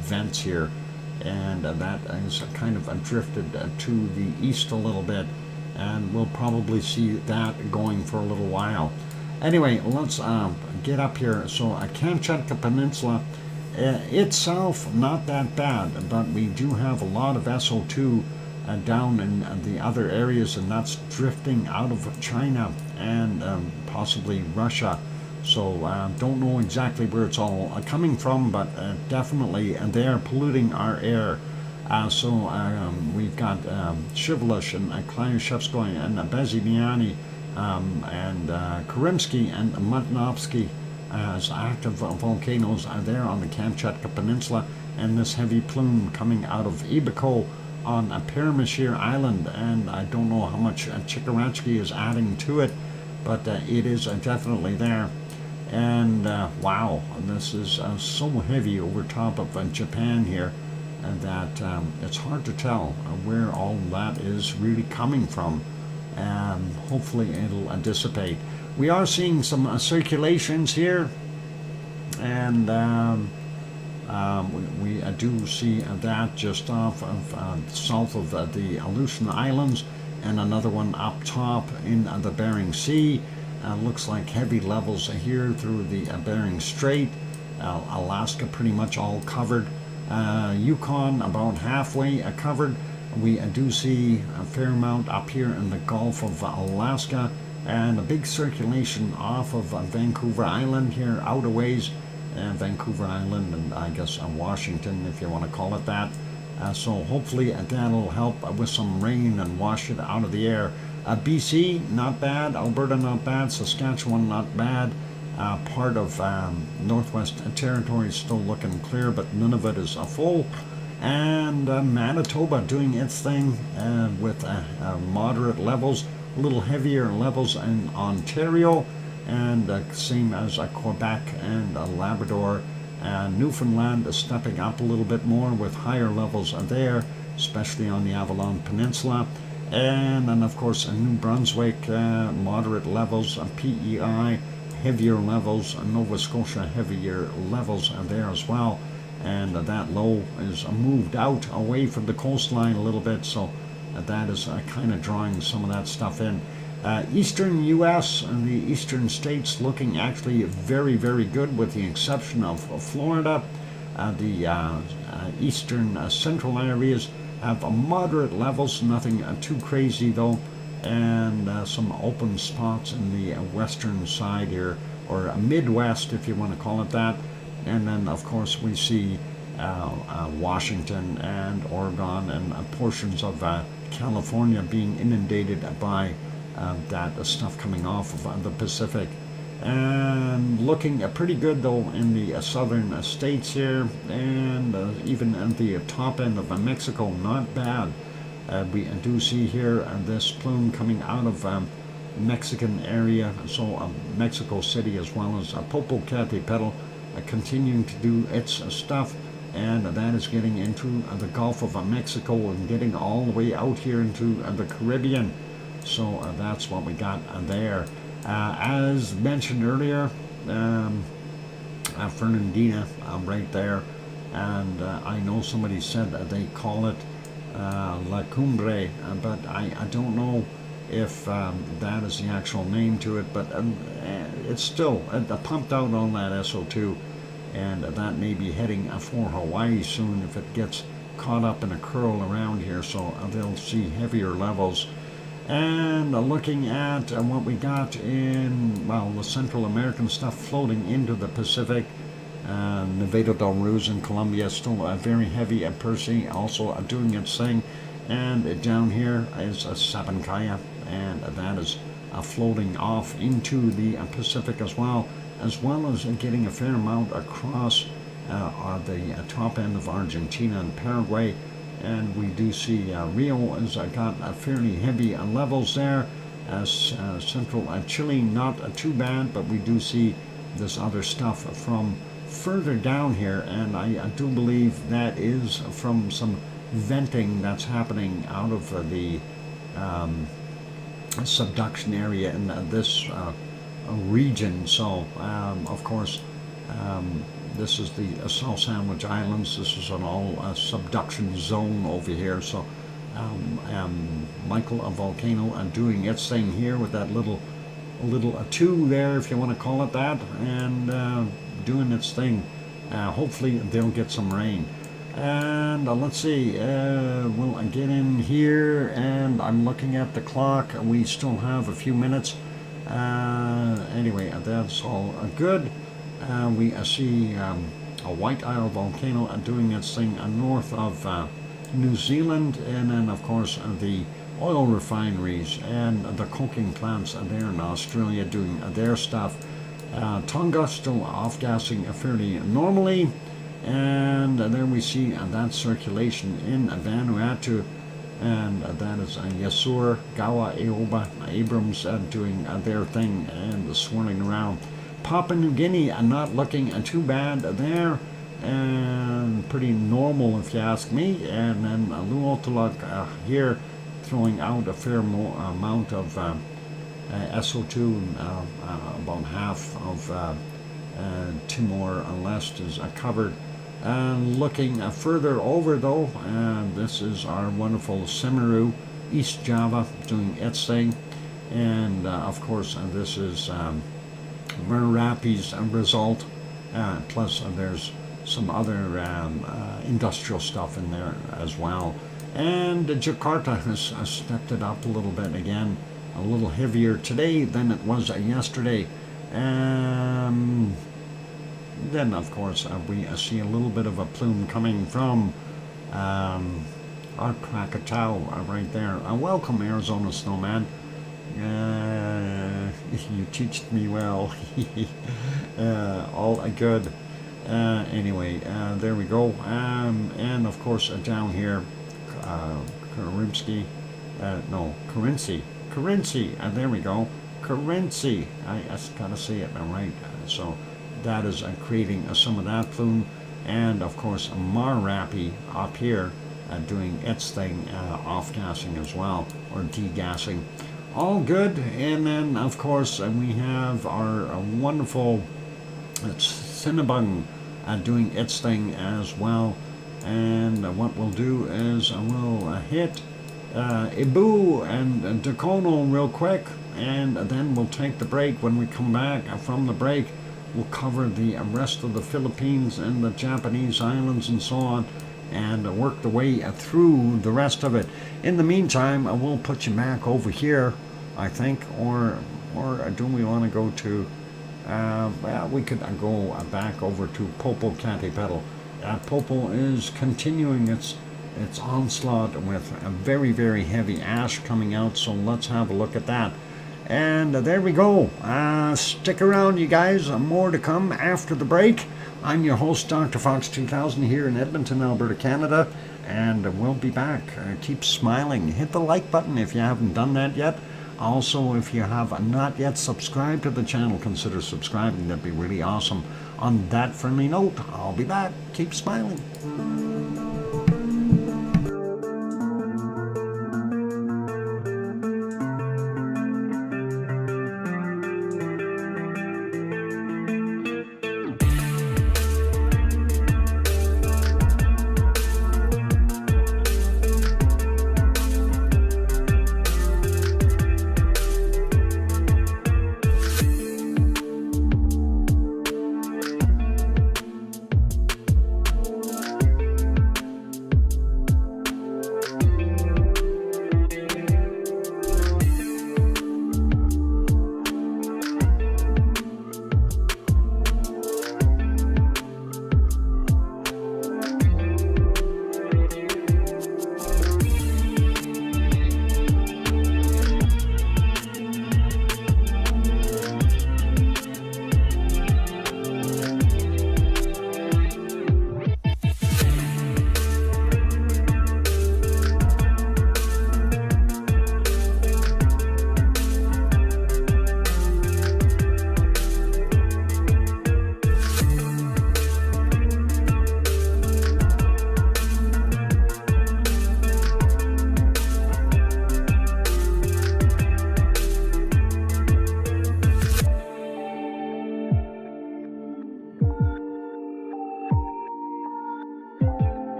vents here, and that is kind of drifted to the east a little bit, and we'll probably see that going for a little while. Anyway, let's get up here. So Kamchatka Peninsula itself, not that bad, but we do have a lot of SO2 down in the other areas, and that's drifting out of China and possibly Russia. So don't know exactly where it's all coming from, but definitely they are polluting our air. We've got Shivlish and Klyashevskoye and Bezimiany, and Karimsky and Matnovsky as active volcanoes are there on the Kamchatka Peninsula, and this heavy plume coming out of Ibiko on Paramashir Island, and I don't know how much Chikarachki is adding to it, but it is definitely there. And wow, this is so heavy over top of Japan here that it's hard to tell where all that is really coming from. Hopefully it'll dissipate. We are seeing some circulations here, and we do see that just off of south of the Aleutian Islands, and another one up top in the Bering Sea. Looks like heavy levels here through the Bering Strait. Alaska pretty much all covered. Yukon about halfway covered. We do see a fair amount up here in the Gulf of Alaska, and a big circulation off of Vancouver Island here, out a ways, Vancouver Island, and I guess Washington, if you want to call it that. So hopefully that'll help with some rain and wash it out of the air. BC, not bad. Alberta, not bad. Saskatchewan, not bad. Part of Northwest Territories still looking clear, but Nunavut is full. And Manitoba doing its thing with moderate levels, a little heavier levels in Ontario, and same as Quebec and Labrador. Newfoundland is stepping up a little bit more with higher levels there, especially on the Avalon Peninsula. And then of course New Brunswick, moderate levels, PEI, heavier levels, Nova Scotia, heavier levels there as well. And that low is moved out away from the coastline a little bit, so that is kind of drawing some of that stuff in. Eastern U.S. and the eastern states looking actually very, very good, with the exception of Florida. The eastern central areas have moderate levels, nothing too crazy though, and some open spots in the western side here, or Midwest if you want to call it that. And then of course we see Washington and Oregon and portions of California being inundated by that stuff coming off of the Pacific. And looking pretty good though in the southern states here, and even at the top end of Mexico, not bad. We do see here this plume coming out of Mexican area, so Mexico City, as well as Popocatépetl, continuing to do its stuff, and that is getting into the Gulf of Mexico and getting all the way out here into the Caribbean. So that's what we got there. As mentioned earlier, Fernandina right there, and I know somebody said that they call it La Cumbre, but I don't know if that is the actual name to it, but it's still pumped out on that SO2, and that may be heading for Hawaii soon if it gets caught up in a curl around here, so they'll see heavier levels. And looking at what we got in, well, the Central American stuff floating into the Pacific, Nevado del Ruiz in Colombia still very heavy at Percy, also doing its thing. And down here is Sabancaya, and that is floating off into the Pacific as well as getting a fair amount across the top end of Argentina and Paraguay. And we do see Rio has got fairly heavy levels there. Central Chile, not too bad, but we do see this other stuff from further down here, and I do believe that is from some venting that's happening out of the subduction area in this region. So, of course, this is the South Sandwich Islands. This is an all subduction zone over here. So Michael, a volcano, doing its thing here with that little two there, if you want to call it that, and doing its thing. Hopefully they'll get some rain. And let's see, we'll get in here, and I'm looking at the clock. We still have a few minutes. Anyway, that's all good. We see a White Isle volcano doing its thing north of New Zealand, and then of course the oil refineries and the coking plants there in Australia doing their stuff. Tonga still off-gassing fairly normally, and there we see that circulation in Vanuatu, and that is Yasur, Gawa, Eoba, Abrams doing their thing and swirling around. Papua New Guinea not looking too bad there, and pretty normal if you ask me. And then Luotulak here throwing out a fair amount of SO2, about half of Timor-Leste is covered. Looking further over though, this is our wonderful Semeru, East Java doing its thing, and of course this is Merapi's result, plus there's some other industrial stuff in there as well. And Jakarta has stepped it up a little bit again, a little heavier today than it was yesterday. Then of course we see a little bit of a plume coming from our Krakatau right there. Welcome, Arizona Snowman. You teached me well. All good. Anyway, there we go. And of course down here, Carinci. There we go. Carinci. I gotta say it right. So that is creating some of that plume. And of course Marapi up here doing its thing, off-gassing as well, or degassing. All good. And then, of course, we have our wonderful Cinnabung doing its thing as well. And what we'll do is we'll hit Ibu and Dacono real quick, and then we'll take the break. When we come back from the break, we'll cover the rest of the Philippines and the Japanese islands and so on, and work the way through the rest of it. In the meantime, we'll put you back over here, I think, or do we want to go to, well, we could go back over to Popocatépetl. Popo is continuing its onslaught with a very, very heavy ash coming out, so let's have a look at that. And there we go. Stick around, you guys. More to come after the break. I'm your host, DrFox2000, here in Edmonton, Alberta, Canada, and we'll be back. Keep smiling. Hit the like button if you haven't done that yet. Also, if you have not yet subscribed to the channel, consider subscribing. That'd be really awesome. On that friendly note, I'll be back. Keep smiling.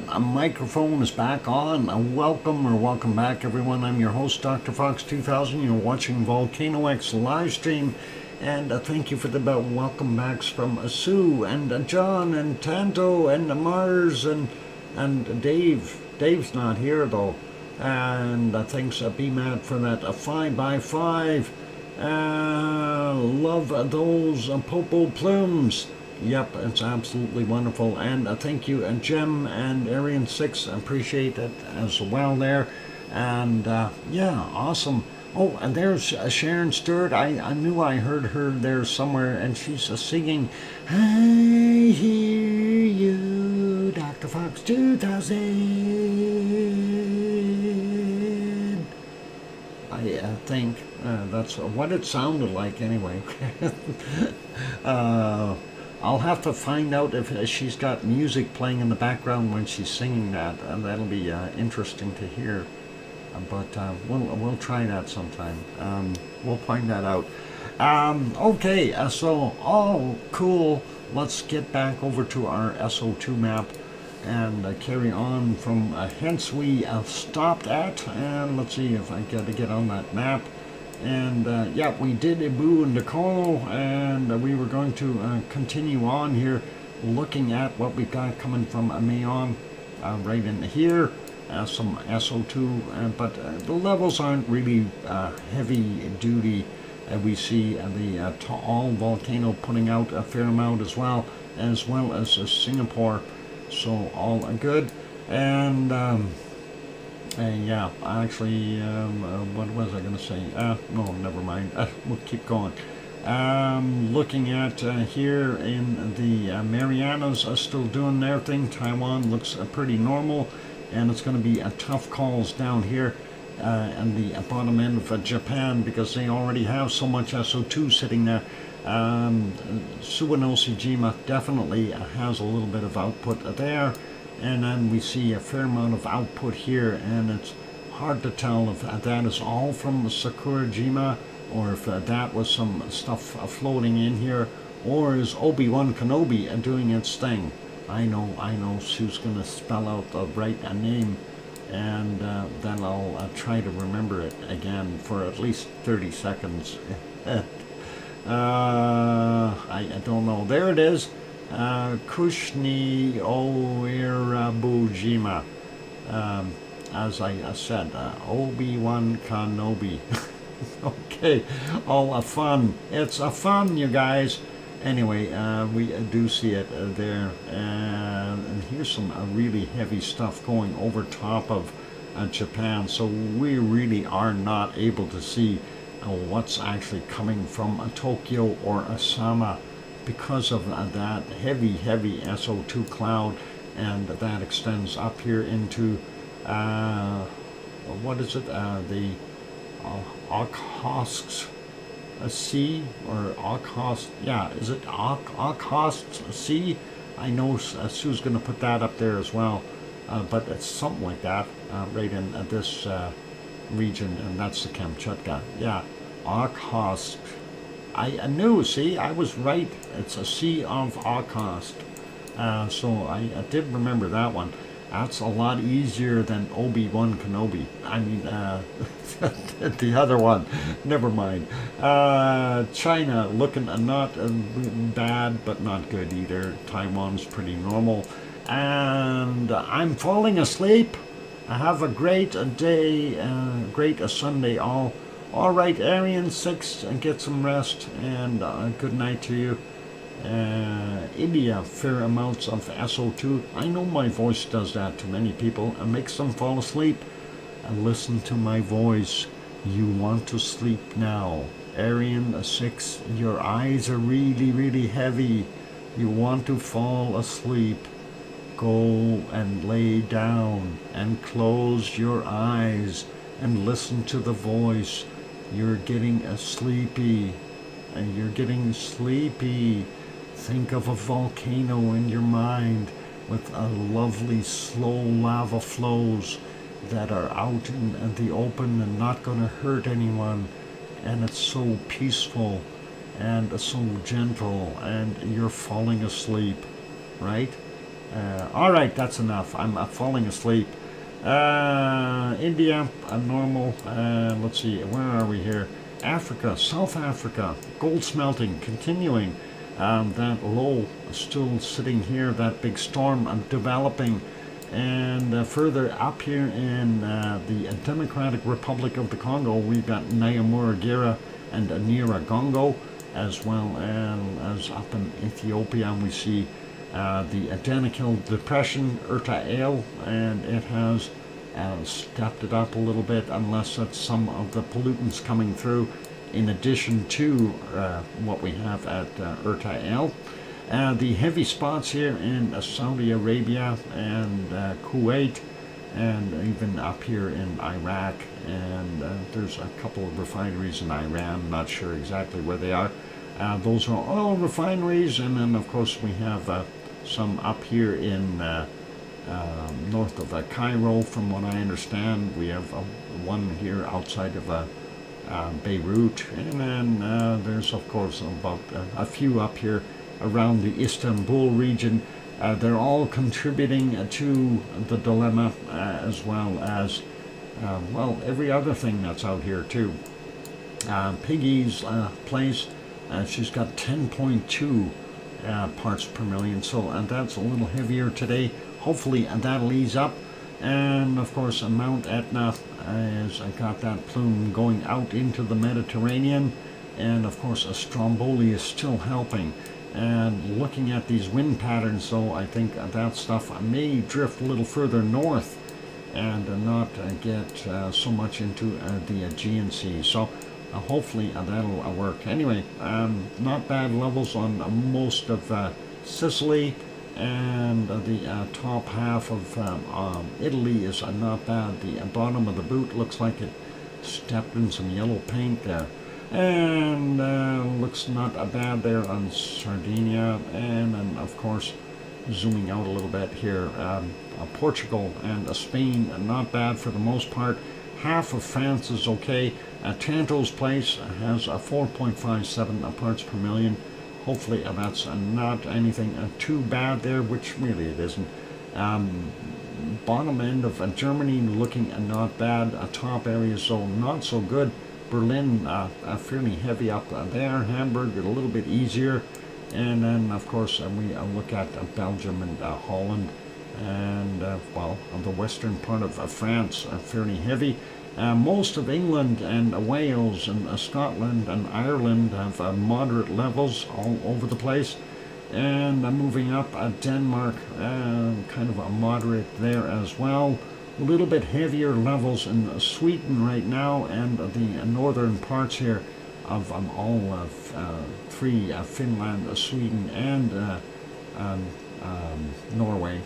that microphone is back on. Welcome back, everyone. I'm your host, DrFox2000. You're watching VolcanoX live stream. And thank you for the welcome backs from Sue and John and Tanto and Mars and Dave. Dave's not here, though. And thanks, BMAT, for that 5x5. Love those Popo plumes. Yep, it's absolutely wonderful. And thank you, Jem and Arian 6. Appreciate it as well there. And yeah, awesome. Oh, and there's Sharon Stewart. I knew I heard her there somewhere, and she's singing, I hear you, Dr. Fox 2000. I think that's what it sounded like anyway. I'll have to find out if she's got music playing in the background when she's singing that, and that'll be interesting to hear. But we'll try that sometime. We'll find that out. Okay, so all cool. Let's get back over to our SO2 map and carry on from hence we stopped at. And let's see if I got to get on that map. And yeah, we did Ibu and Nicole, and we were going to continue on here, looking at what we've got coming from Mayon right in here. Some SO2, but the levels aren't really heavy duty. We see the Taal volcano putting out a fair amount as well as Singapore. So all good. And yeah, actually, what was I going to say? No, never mind. We'll keep going. Looking at here in the Marianas are still doing their thing. Taiwan looks pretty normal. And it's going to be tough calls down here and the bottom end of Japan, because they already have so much SO2 sitting there. Suwanoshijima definitely has a little bit of output there, and then we see a fair amount of output here, and it's hard to tell if that is all from Sakurajima or if that was some stuff floating in here, or is Obi-Wan Kenobi doing its thing. I know Sue's going to spell out the right name, and then I'll try to remember it again for at least 30 seconds. I don't know. There it is. Kushni Oirabujima. As I said, Obi-Wan Kenobi. Okay, all fun. It's a fun, you guys. Anyway, we do see it there, and here's some really heavy stuff going over top of Japan, so we really are not able to see what's actually coming from Tokyo or Osama because of that heavy SO2 cloud, and that extends up here into, what is it, the Okhotsk Sea, or Okhotsk, yeah, is it Okhotsk Sea? I know Sue's going to put that up there as well, but it's something like that right in this region, and that's the Kamchatka. Yeah, Okhotsk. I knew, see, I was right. It's a Sea of Okhotsk. So I did remember that one. That's a lot easier than Obi-Wan Kenobi. I mean, the other one. Never mind. China looking not bad, but not good either. Taiwan's pretty normal. And I'm falling asleep. Have a great day, great Sunday all. All right, Arian 6, get some rest, and good night to you. India, fair amounts of SO2. I know my voice does that to many people and makes them fall asleep. And listen to my voice. You want to sleep now. Arian 6, your eyes are really heavy. You want to fall asleep. Go and lay down and close your eyes and listen to the voice. You're getting sleepy, and you're getting sleepy. Think of a volcano in your mind with a lovely slow lava flows that are out in the open and not going to hurt anyone, and it's so peaceful and so gentle, and you're falling asleep, right? All right, that's enough. I'm falling asleep. India, normal. Let's see, where are we here? Africa, South Africa, gold smelting continuing. That low still sitting here, that big storm developing. And further up here in the Democratic Republic of the Congo, we've got Nyamuragira and Nyiragongo, as well as up in Ethiopia, we see the Danakil Depression, Erta, and it has stepped it up a little bit, unless that's some of the pollutants coming through, in addition to what we have at Erta. The heavy spots here in Saudi Arabia and Kuwait, and even up here in Iraq, and there's a couple of refineries in Iran, not sure exactly where they are. Those are oil refineries, and then of course we have some up here in north of Cairo, from what I understand. We have one here outside of Beirut, and then there's of course about a few up here around the Istanbul region. They're all contributing to the dilemma, as well as well, every other thing that's out here too. Piggy's place, she's got 10.2 parts per million, so that's a little heavier today. Hopefully that'll ease up. And of course Mount Etna, as I got that plume going out into the Mediterranean, and of course Stromboli is still helping. And looking at these wind patterns, though, I think that stuff may drift a little further north and not get so much into the Aegean Sea. So hopefully that'll work. Anyway, not bad levels on most of Sicily, and the top half of Italy is not bad. The bottom of the boot looks like it stepped in some yellow paint there. And looks not bad there on Sardinia, and then of course zooming out a little bit here, Portugal and Spain, not bad for the most part. Half of France is okay. Tanto's place has a 4.57 parts per million. Hopefully that's not anything too bad there, which really it isn't. Bottom end of Germany looking not bad. Top areas so not so good. Berlin fairly heavy up there. Hamburg a little bit easier, and then of course we look at Belgium and Holland, and well, the western part of France fairly heavy. Most of England and Wales and Scotland and Ireland have moderate levels all over the place, and moving up Denmark, kind of a moderate there as well. A little bit heavier levels in Sweden right now, and the northern parts here of all three, Finland, Sweden, and Norway,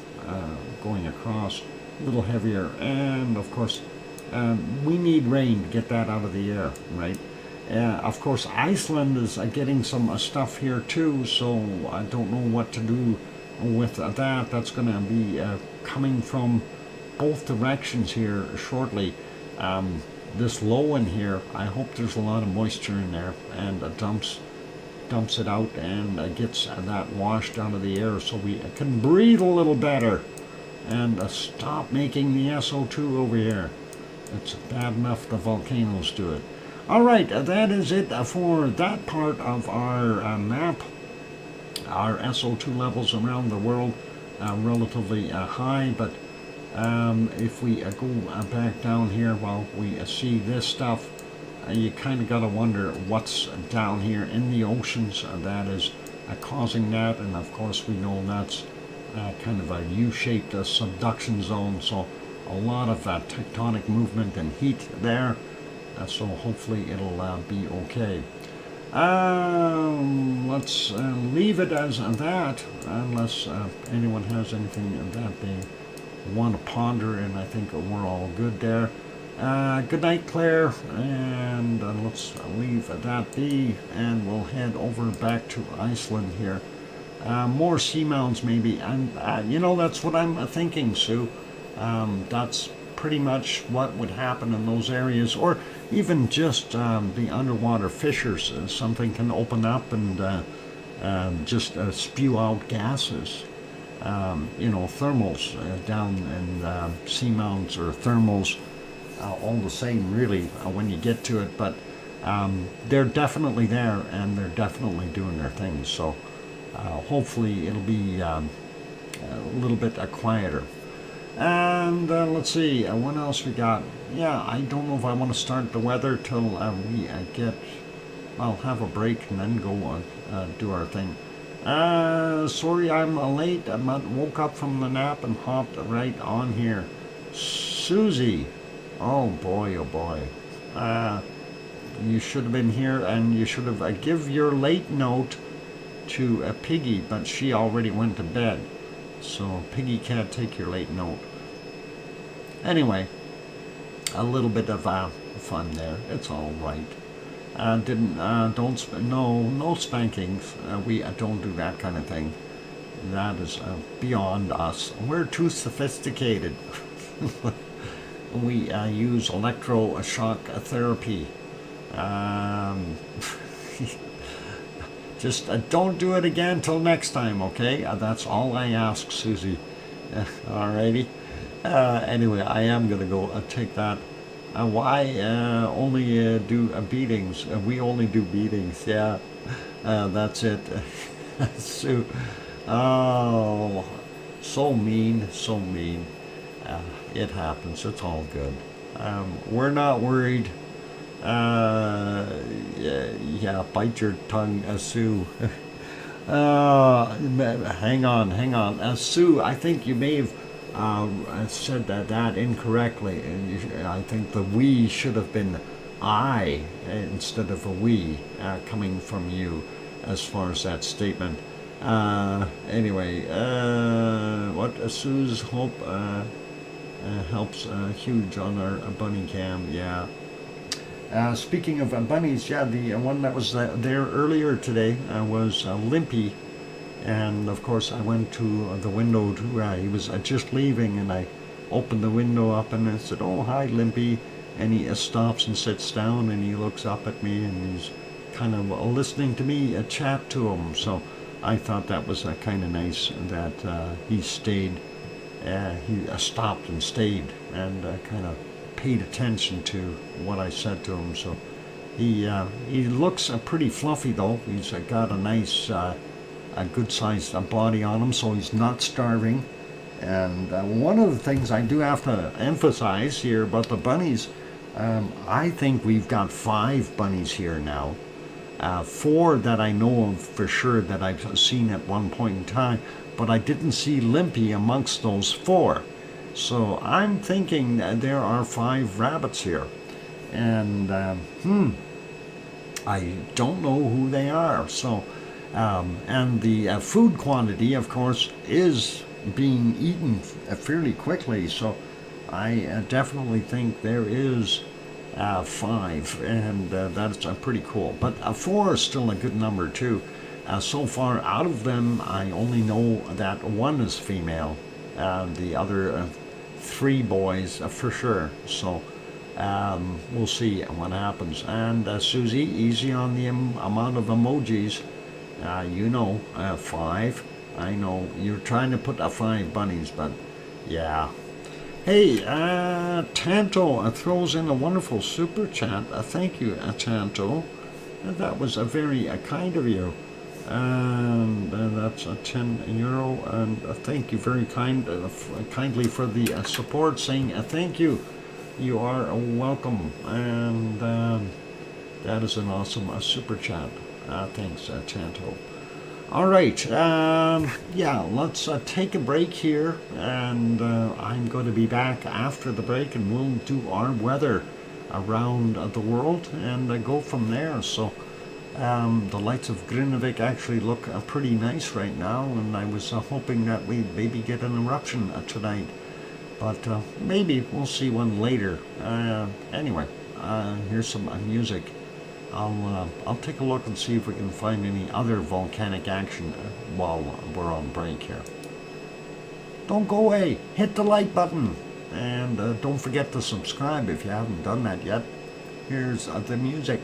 going across, a little heavier. And of course we need rain to get that out of the air, right? Of course Iceland is getting some stuff here too, so I don't know what to do with that. That's going to be coming from both directions here shortly. This low in here, I hope there's a lot of moisture in there, and dumps it out and gets that washed out of the air, so we can breathe a little better and stop making the SO2 over here. It's bad enough the volcanoes do it. All right, that is it for that part of our map. Our SO2 levels around the world relatively high, but if we go back down here, well, we see this stuff, you kind of got to wonder what's down here in the oceans that is causing that. And of course we know that's kind of a U-shaped subduction zone, so a lot of tectonic movement and heat there, so hopefully it'll be okay. Let's leave it as that, unless anyone has anything that they want to ponder, and I think we're all good there. Good night, Claire, and let's leave that be, and we'll head over back to Iceland here. More seamounts maybe, and you know, that's what I'm thinking, Sue. That's pretty much what would happen in those areas, or even just the underwater fissures. Something can open up and just spew out gases. thermals down in seamounts or thermals, all the same really when you get to it, but they're definitely there and they're definitely doing their thing. So hopefully it'll be a little bit quieter. And let's see, what else we got? Yeah, I don't know if I want to start the weather till we I'll have a break and then go do our thing. Sorry I'm late. I woke up from the nap and hopped right on here. Susie, oh boy, you should have been here, and you should have give your late note to Piggy, but she already went to bed, so Piggy can't take your late note. Anyway, a little bit of fun there. It's all right. No spankings. We don't do that kind of thing. That is beyond us. We're too sophisticated. We use electroshock therapy. Just don't do it again till next time, okay? That's all I ask, Susie. Alrighty. Anyway, I am gonna go take that. Why only do beatings? We only do beatings. Yeah, that's it. So, oh, so mean, so mean. It happens. It's all good. We're not worried. Yeah, bite your tongue, Sue. Hang on. Sue, I think you may have said that incorrectly. I think the we should have been I instead of a we coming from you as far as that statement. Anyway, what Sue's hope helps huge on our bunny cam. Yeah. Speaking of bunnies, yeah, the one that was there earlier today was Limpy. And of course I went to the window he was just leaving, and I opened the window up and I said, oh, hi Limpy. And he stops and sits down and he looks up at me and he's kind of listening to me chat to him. So I thought that was kind of nice that he stayed, he stopped and stayed and kind of paid attention to what I said to him. So he looks pretty fluffy though. He's got a nice a good-sized body on him, so he's not starving. And one of the things I do have to emphasize here about the bunnies, I think we've got 5 bunnies here now. 4 that I know of for sure that I've seen at one point in time, but I didn't see Limpy amongst those 4. So I'm thinking that there are 5 rabbits here. And I don't know who they are. So and the food quantity, of course, is being eaten fairly quickly. So I definitely think there is 5, and that's pretty cool. But 4 is still a good number too. So far out of them, I only know that 1 is female. The other 3 boys for sure. So we'll see what happens. And Susie, easy on the amount of emojis. 5. I know you're trying to put 5 bunnies, but yeah. Hey, Tanto throws in a wonderful super chat. Thank you, Tanto. That was very kind of you. And that's €10. And thank you very kindly for the support, saying thank you. You are welcome. And that is an awesome super chat. Thanks, Tanto. All right, yeah, let's take a break here, and I'm going to be back after the break, and we'll do our weather around the world and go from there. So the lights of Grunewald actually look pretty nice right now, and I was hoping that we'd maybe get an eruption tonight, but maybe we'll see one later. Anyway, here's some music. I'll take a look and see if we can find any other volcanic action while we're on break here. Don't go away. Hit the like button. And don't forget to subscribe if you haven't done that yet. Here's the music.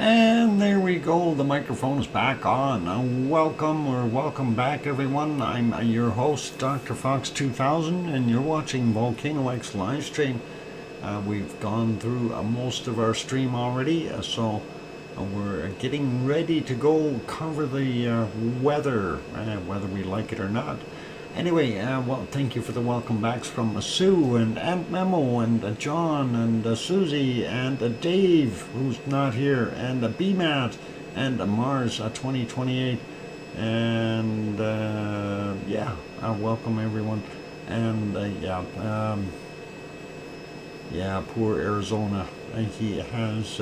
And there we go, the microphone's back on. Welcome back everyone. I'm your host, DrFox2000, and you're watching VolcanoX live stream. We've gone through most of our stream already, so we're getting ready to go cover the weather, whether we like it or not. Anyway, well, thank you for the welcome backs from Sue and Aunt Memo and John and Susie and Dave, who's not here, and BMAT and Mars 2028. And yeah, welcome everyone. And yeah, poor Arizona. He has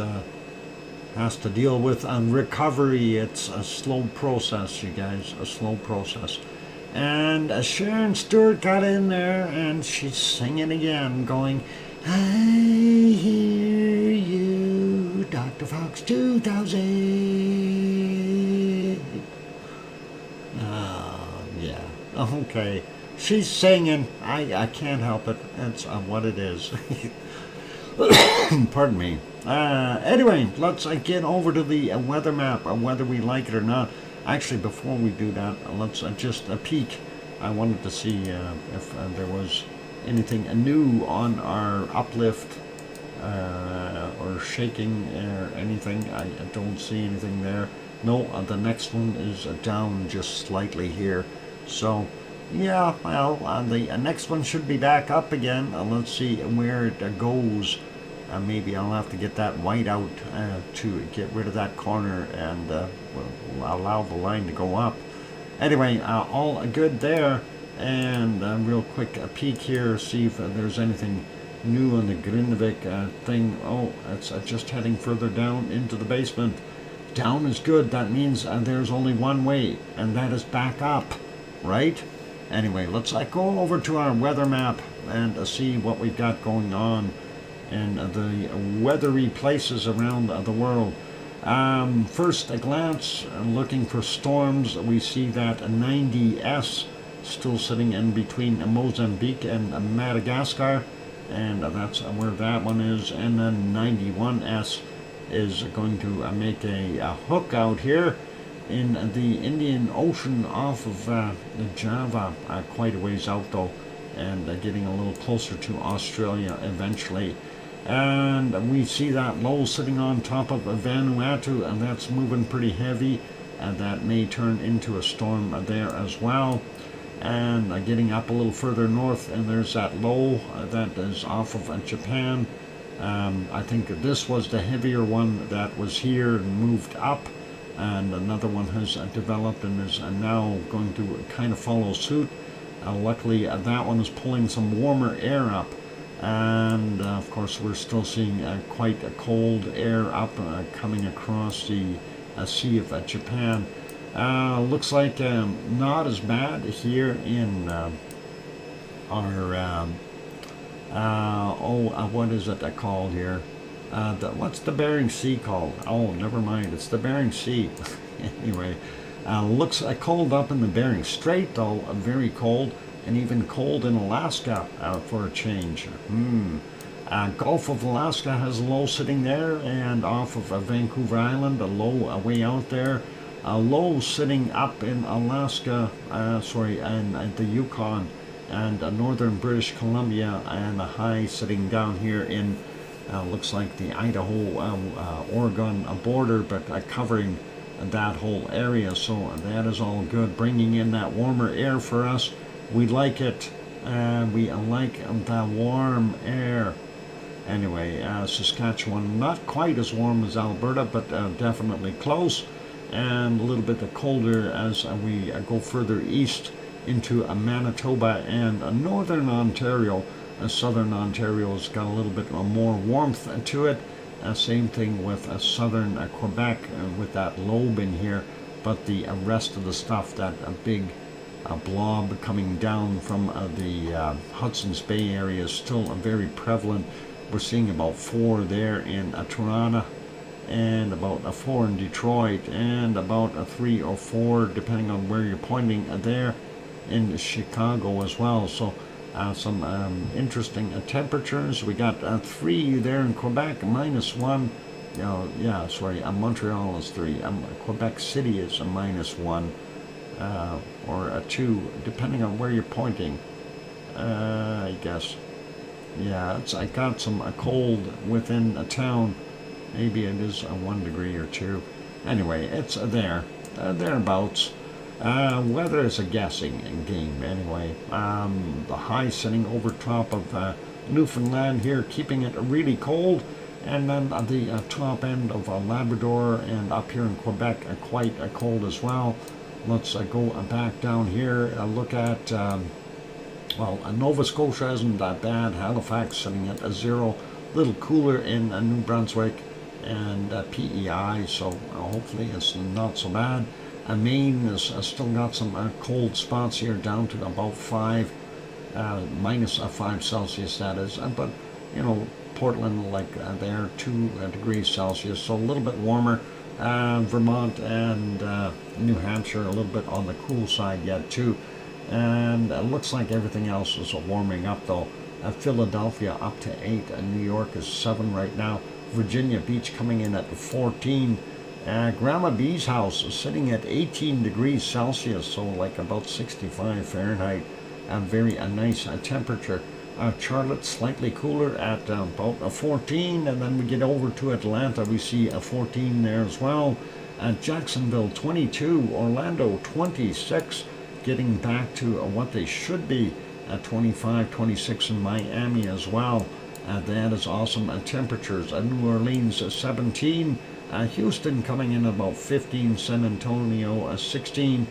to deal with recovery. It's a slow process, you guys, a slow process. And Sharon Stewart got in there and she's singing again, going, I hear you, DrFox2000. Yeah, okay. She's singing. I can't help it. That's what it is. Pardon me. Anyway, let's get over to the weather map, whether we like it or not. Actually, before we do that, let's just peek. I wanted to see if there was anything new on our uplift or shaking or anything. I don't see anything there. No, the next one is down just slightly here. So, yeah, well, the next one should be back up again. Let's see where it goes. Maybe I'll have to get that white out to get rid of that corner and allow the line to go up. Anyway, all good there. And real quick peek here, see if there's anything new on the Grindavik thing. Oh, it's just heading further down into the basement. Down is good. That means there's only one way, and that is back up, right? Anyway, let's go over to our weather map and see what we've got going on and the weathery places around the world. First a glance, looking for storms, we see that 90S still sitting in between Mozambique and Madagascar, and that's where that one is. And then 91S is going to make a hook out here in the Indian Ocean off of Java, quite a ways out though, and getting a little closer to Australia eventually. And we see that low sitting on top of Vanuatu, and that's moving pretty heavy, and that may turn into a storm there as well. And getting up a little further north, and there's that low that is off of Japan. I think this was the heavier one that was here and moved up, and another one has developed and is now going to kind of follow suit. Luckily, that one is pulling some warmer air up. And of course we're still seeing quite a cold air up coming across the Sea of Japan. Looks like not as bad here in our what is it called here? What's the Bering Sea called? Oh, never mind, it's the Bering Sea. Anyway, looks cold up in the Bering Strait though, very cold. And even cold in Alaska for a change. Gulf of Alaska has a low sitting there, and off of Vancouver Island, a low way out there. A low sitting up in Alaska, and the Yukon, and northern British Columbia, and a high sitting down here in, looks like the Idaho-Oregon border, but covering that whole area. So that is all good, bringing in that warmer air for us. We like it. We like the warm air. Anyway, Saskatchewan, not quite as warm as Alberta, but definitely close. And a little bit colder as we go further east into Manitoba and northern Ontario. Southern Ontario's got a little bit more warmth to it. Same thing with southern Quebec with that lobe in here. But the rest of the stuff, that big blob coming down from the Hudson's Bay area is still very prevalent. We're seeing about 4 there in Toronto, and about 4 in Detroit, and about 3 or 4, depending on where you're pointing, there in Chicago as well. So some interesting temperatures. We got 3 there in Quebec, -1. Montreal is 3. Quebec City is a -1. Or a 2, depending on where you're pointing, I guess. Yeah, I got some cold within a town. Maybe it is 1 degree or 2. Anyway, it's there, thereabouts. Weather is a guessing game anyway. The high sitting over top of Newfoundland here, keeping it really cold. And then the top end of Labrador and up here in Quebec quite cold as well. Let's go back down here, look at, Nova Scotia isn't that bad. Halifax sitting at 0, a little cooler in New Brunswick and PEI, so hopefully it's not so bad. Maine has still got some cold spots here, down to about 5, minus 5 Celsius that is, but you know, Portland like there 2 degrees Celsius, so a little bit warmer. Vermont and New Hampshire a little bit on the cool side yet too, and it looks like everything else is warming up though. Philadelphia up to 8, New York is 7 right now. Virginia Beach coming in at 14. Grandma B's house is sitting at 18 degrees Celsius, so like about 65 Fahrenheit. Very nice temperature. Charlotte slightly cooler at about 14, and then we get over to Atlanta, we see a 14 there as well. Jacksonville 22, Orlando 26, getting back to what they should be at 25, 26 in Miami as well. That is awesome temperatures. New Orleans 17, Houston coming in about 15, San Antonio 16,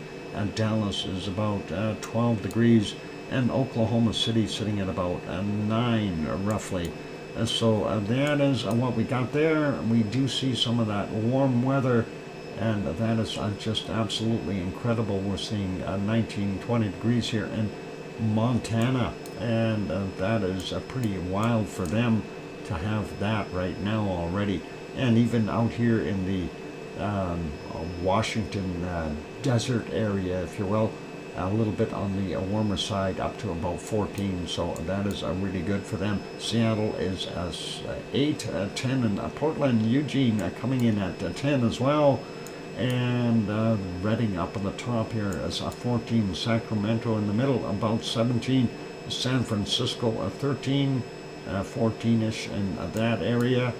Dallas is about 12 degrees, and Oklahoma City sitting at about 9 roughly. So that is what we got there. We do see some of that warm weather, and that is just absolutely incredible. We're seeing 19, 20 degrees here in Montana, and that is pretty wild for them to have that right now already. And even out here in the Washington desert area, if you will, a little bit on the warmer side, up to about 14, so that is really good for them. Seattle is 8, 10 in Portland. Eugene coming in at 10 as well, and Redding up on the top here is 14. Sacramento in the middle about 17. San Francisco 13, 14ish in that area,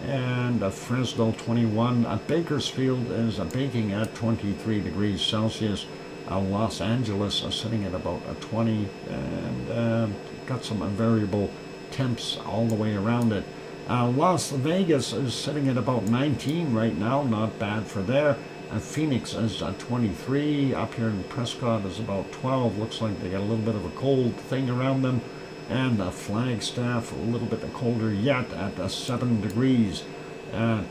and Fresno 21. Bakersfield is baking at 23 degrees Celsius. Los Angeles sitting at about 20, and got some variable temps all the way around it. Las Vegas is sitting at about 19 right now, not bad for there. Phoenix is 23. Up here in Prescott is about 12. Looks like they got a little bit of a cold thing around them. And Flagstaff a little bit colder yet at 7 degrees.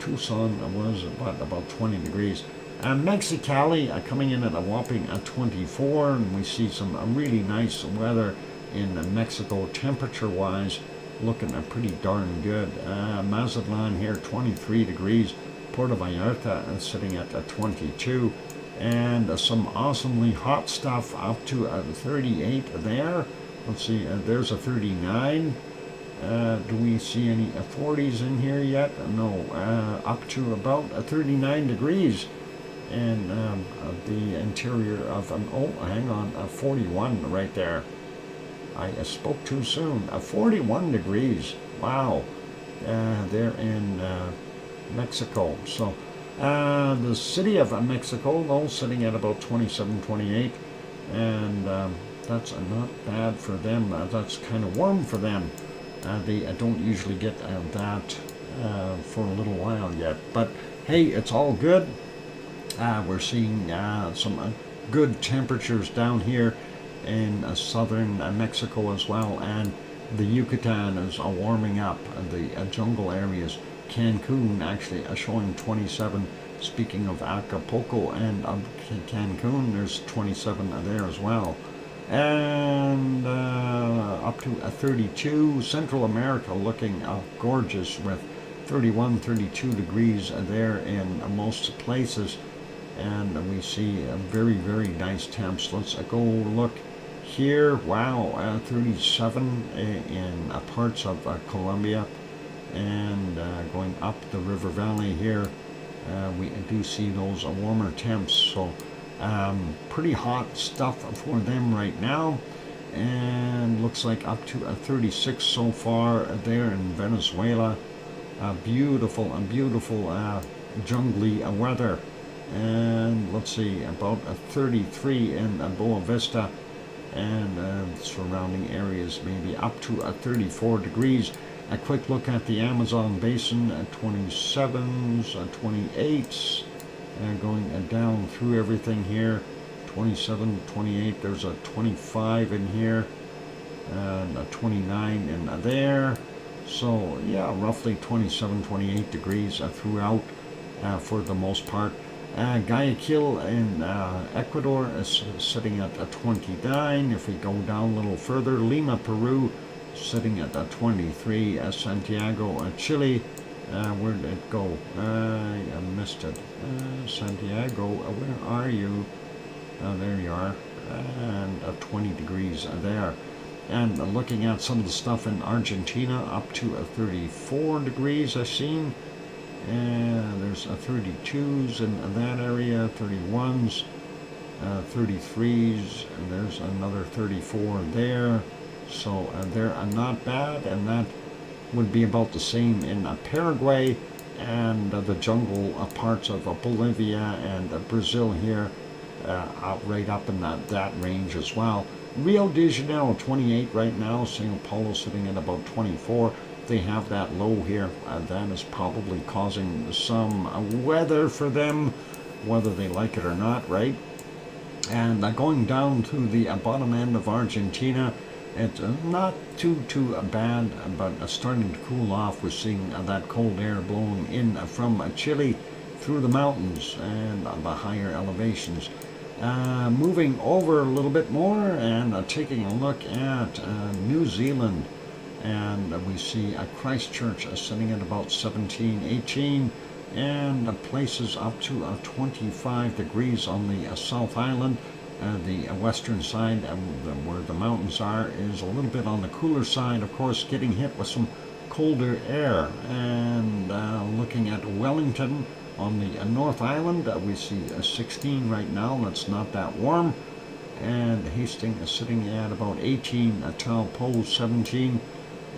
Tucson was about 20 degrees. Mexicali coming in at a whopping 24, and we see some really nice weather in Mexico temperature-wise, looking pretty darn good. Mazatlan here 23 degrees. Puerto Vallarta is sitting at 22, and some awesomely hot stuff up to 38 there. Let's see, there's a 39. Do we see any 40s in here yet? No, up to about 39 degrees. And the interior of hang on, 41 right there. I spoke too soon. 41 degrees. Wow. They're in Mexico. So the city of Mexico, though, sitting at about 27, 28, and that's not bad for them. That's kind of warm for them. They don't usually get that for a little while yet. But hey, it's all good. We're seeing some good temperatures down here in southern Mexico as well, and the Yucatan is warming up. The jungle areas, Cancun actually showing 27. Speaking of Acapulco and Cancun, there's 27 there as well, and up to 32. Central America looking gorgeous with 31, 32 degrees there in most places. And we see very, very nice temps. Let's go look here. Wow, 37 in parts of Colombia, and going up the river valley here, we do see those warmer temps. So pretty hot stuff for them right now, and looks like up to 36 so far there in Venezuela. Beautiful jungly weather. and let's see, about a 33 in Boa Vista, and surrounding areas maybe up to a 34 degrees. A quick look at the Amazon basin at 27s, 28s, going down through everything here. 27, 28, there's a 25 in here, and a 29 in there. So yeah, roughly 27, 28 degrees throughout for the most part. Guayaquil in Ecuador is sitting at a 29. If we go down a little further, Lima, Peru, sitting at a 23. Santiago, Chile, where did it go? I missed it. Santiago, where are you? There you are, and 20 degrees there. And looking at some of the stuff in Argentina, up to 34 degrees I've seen. And there's 32s in that area, 31s, 33s, and there's another 34 there. So they're not bad, and that would be about the same in Paraguay and the jungle parts of Bolivia and Brazil here, right up in that range as well. Rio de Janeiro 28 right now, Sao Paulo sitting at about 24. They have that low here, that is probably causing some weather for them, whether they like it or not, right? And going down to the bottom end of Argentina, it's not too bad, but starting to cool off. We're seeing that cold air blowing in from Chile through the mountains and the higher elevations. Moving over a little bit more and taking a look at New Zealand, and we see Christchurch sitting at about 17, 18, and places up to 25 degrees on the South Island. The western side, where the mountains are, is a little bit on the cooler side, of course, getting hit with some colder air. And looking at Wellington on the North Island, we see 16 right now. That's not that warm. And Hastings is sitting at about 18, Taupo 17,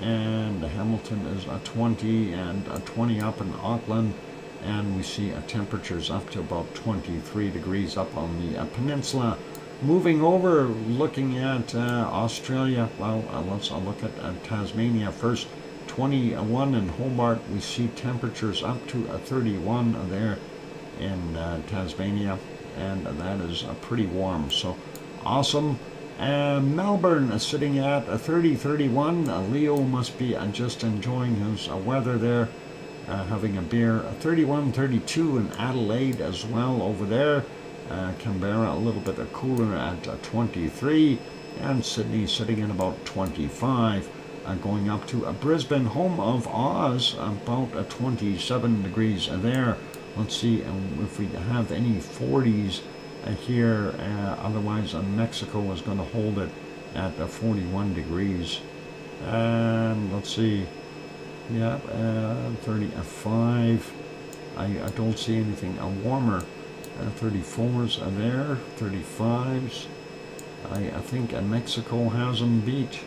and Hamilton is 20, and 20 up in Auckland. And we see temperatures up to about 23 degrees up on the peninsula. Moving over, looking at Australia, well, let's look at Tasmania first. 21 in Hobart. We see temperatures up to 31 there in Tasmania, and that is pretty warm, so awesome. Melbourne is sitting at 30, 31. Leo must be just enjoying his weather there, having a beer. 31, 32 in Adelaide as well over there. Canberra a little bit cooler at 23, and Sydney sitting at about 25. Going up to Brisbane, home of Oz, about 27 degrees there. Let's see if we have any 40s here. Otherwise, Mexico is going to hold it at 41 degrees. And let's see, yeah, 35. I don't see anything warmer. 34s are there, 35s. I think Mexico has them beat.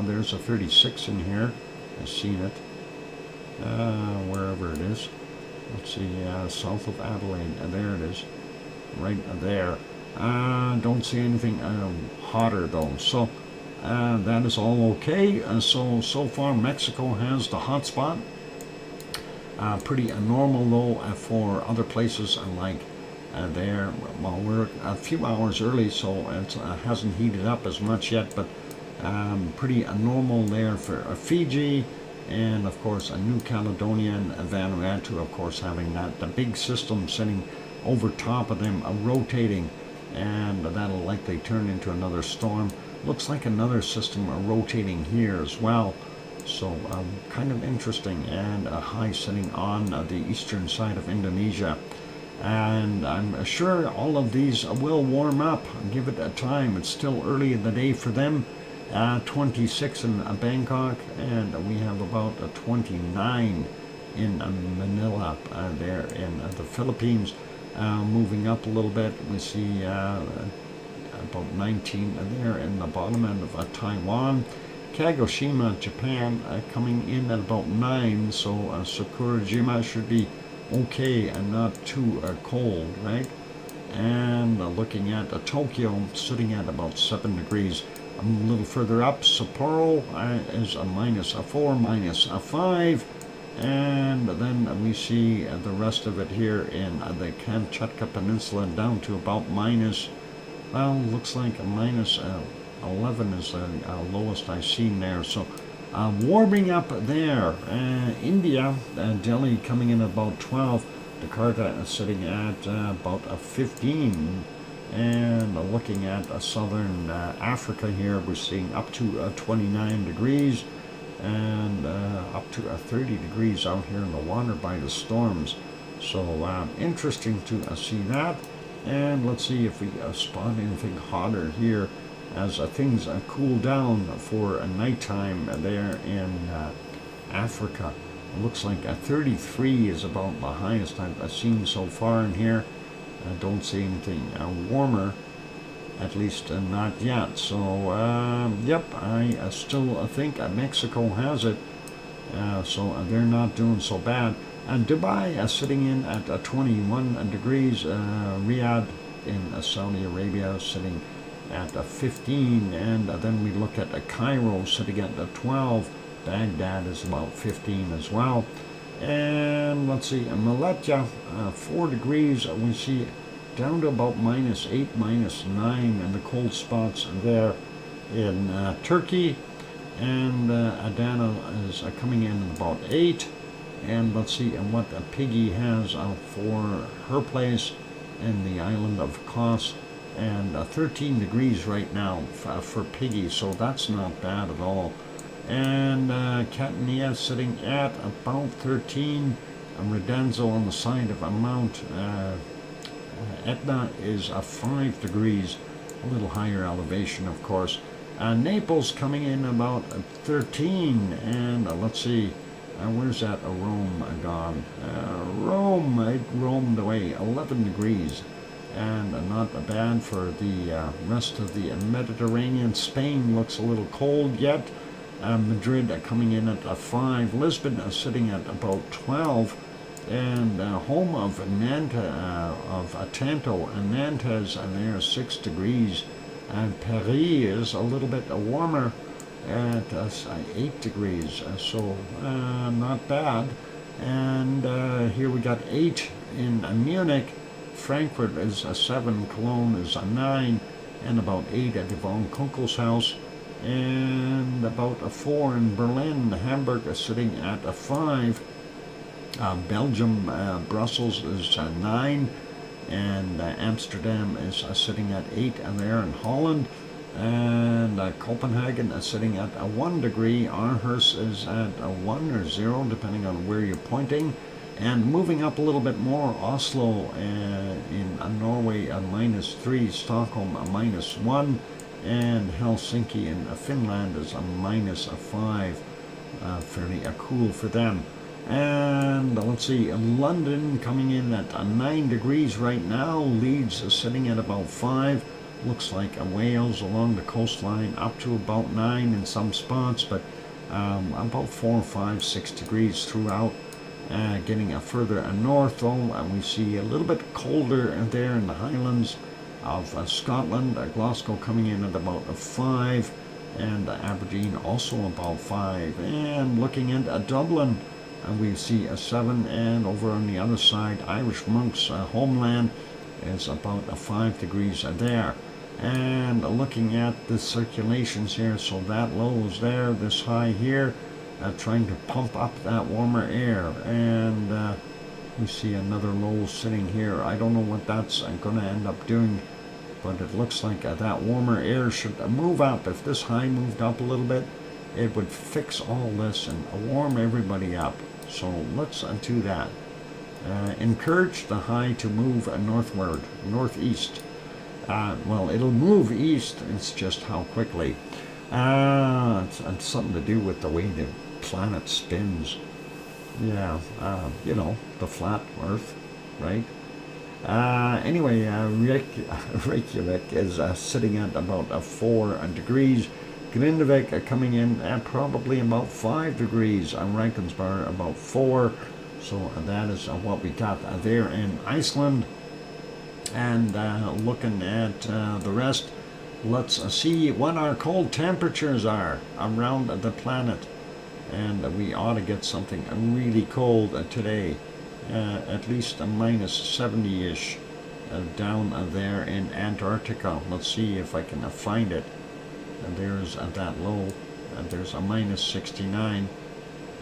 There's a 36 in here. I've seen it. Wherever it is. Let's see, south of Adelaide. There it is. Right there. Don't see anything hotter though. So that is all okay. So far Mexico has the hot spot. Pretty normal though for other places like there. Well, we're a few hours early, so it hasn't heated up as much yet, but pretty normal there for Fiji, and of course New Caledonia and Vanuatu, of course, having the big system sitting over top of them, rotating, and that'll likely turn into another storm. Looks like another system rotating here as well, so kind of interesting. And a high sitting on the eastern side of Indonesia. And I'm sure all of these will warm up. Give it a time. It's still early in the day for them. 26 in Bangkok, and we have about 29 in Manila there in the Philippines. Moving up a little bit, we see about 19 there in the bottom end of Taiwan. Kagoshima, Japan, coming in at about 9, so Sakurajima should be okay and not too cold, right? And looking at Tokyo, sitting at about 7 degrees. A little further up, Sapporo is a -4, -5. And then we see the rest of it here in the Kamchatka Peninsula down to about looks like a -11 is the lowest I've seen there. So warming up there. India, Delhi coming in about 12. Jakarta is sitting at about a 15. And looking at southern Africa here, we're seeing up to 29 degrees and up to 30 degrees out here in the water by the storms. So interesting to see that. And let's see if we spot anything hotter here as things cool down for a nighttime there in Africa. It looks like 33 is about the highest I've seen so far in here. I don't see anything warmer, at least not yet. So, yep, I still think Mexico has it. So they're not doing so bad. And Dubai sitting in at 21 degrees. Riyadh in Saudi Arabia sitting at 15. And then we look at Cairo sitting at 12. Baghdad is about 15 as well. And let's see, Malatya, 4 degrees, we see down to about -8, -9 in the cold spots there in Turkey. And Adana is coming in at about 8. And let's see what Piggy has for her place in the island of Kos. And 13 degrees right now for Piggy, so that's not bad at all. And Catania sitting at about 13. Redenzo on the side of Mount Etna is 5 degrees, a little higher elevation, of course. Naples coming in about 13. And let's see, where's that Rome gone? Rome, it roamed away, 11 degrees. And not bad for the rest of the Mediterranean. Spain looks a little cold yet. Madrid coming in at 5. Lisbon sitting at about 12. And home of Tanto and Nantes, and there 6 degrees. And Paris is a little bit warmer at 8 degrees. So not bad. And here we got 8 in Munich. Frankfurt is 7. Cologne is 9. And about 8 at Yvonne Kunkel's house. And about 4 in Berlin. Hamburg is sitting at 5. Belgium, Brussels is 9. And Amsterdam is sitting at 8 there in Holland. And Copenhagen is sitting at 1 degree. Aarhus is at 1 or 0, depending on where you're pointing. And moving up a little bit more, Oslo in Norway -3, Stockholm -1. And Helsinki in Finland is -5, fairly cool for them. And let's see, London coming in at 9 degrees right now. Leeds is sitting at about 5. Looks like Wales along the coastline up to about 9 in some spots, but about 4, 5, 6 degrees throughout. Getting further north though, we see a little bit colder there in the Highlands of Scotland. Glasgow coming in at about 5, and Aberdeen also about 5. And looking at Dublin, we see 7, and over on the other side, Irish Monk's homeland is about 5 degrees there. And looking at the circulations here, so that low is there, this high here, trying to pump up that warmer air. And we see another low sitting here. I don't know what that's going to end up doing, but it looks like that warmer air should move up. If this high moved up a little bit, it would fix all this and warm everybody up. So let's do that. Encourage the high to move northward, northeast. Well, it'll move east, it's just how quickly. It's something to do with the way the planet spins. Yeah, you know, the flat Earth, right? Anyway, Reykjavik is sitting at about 4 degrees. Grindavik coming in at probably about 5 degrees. Rankensbar about 4. So that is what we got there in Iceland. And looking at the rest, let's see what our cold temperatures are around the planet. And we ought to get something really cold today, at least a minus 70-ish down there in Antarctica. Let's see if I can find it. There's that low. There's a minus 69.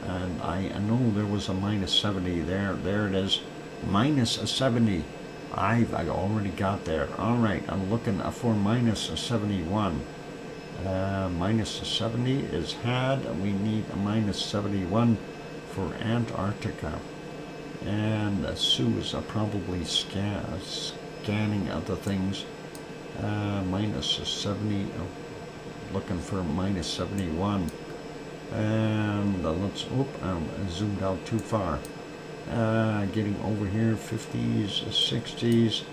And I know there was a minus 70 there. There it is, minus 70. I've already got there. All right, I'm looking for minus 71. Minus 70 is had. We need a minus 71 for Antarctica. And Sue is probably scanning other things. Minus 70. Looking for minus 71. And let's, I zoomed out too far. Getting over here, 50s, 60s.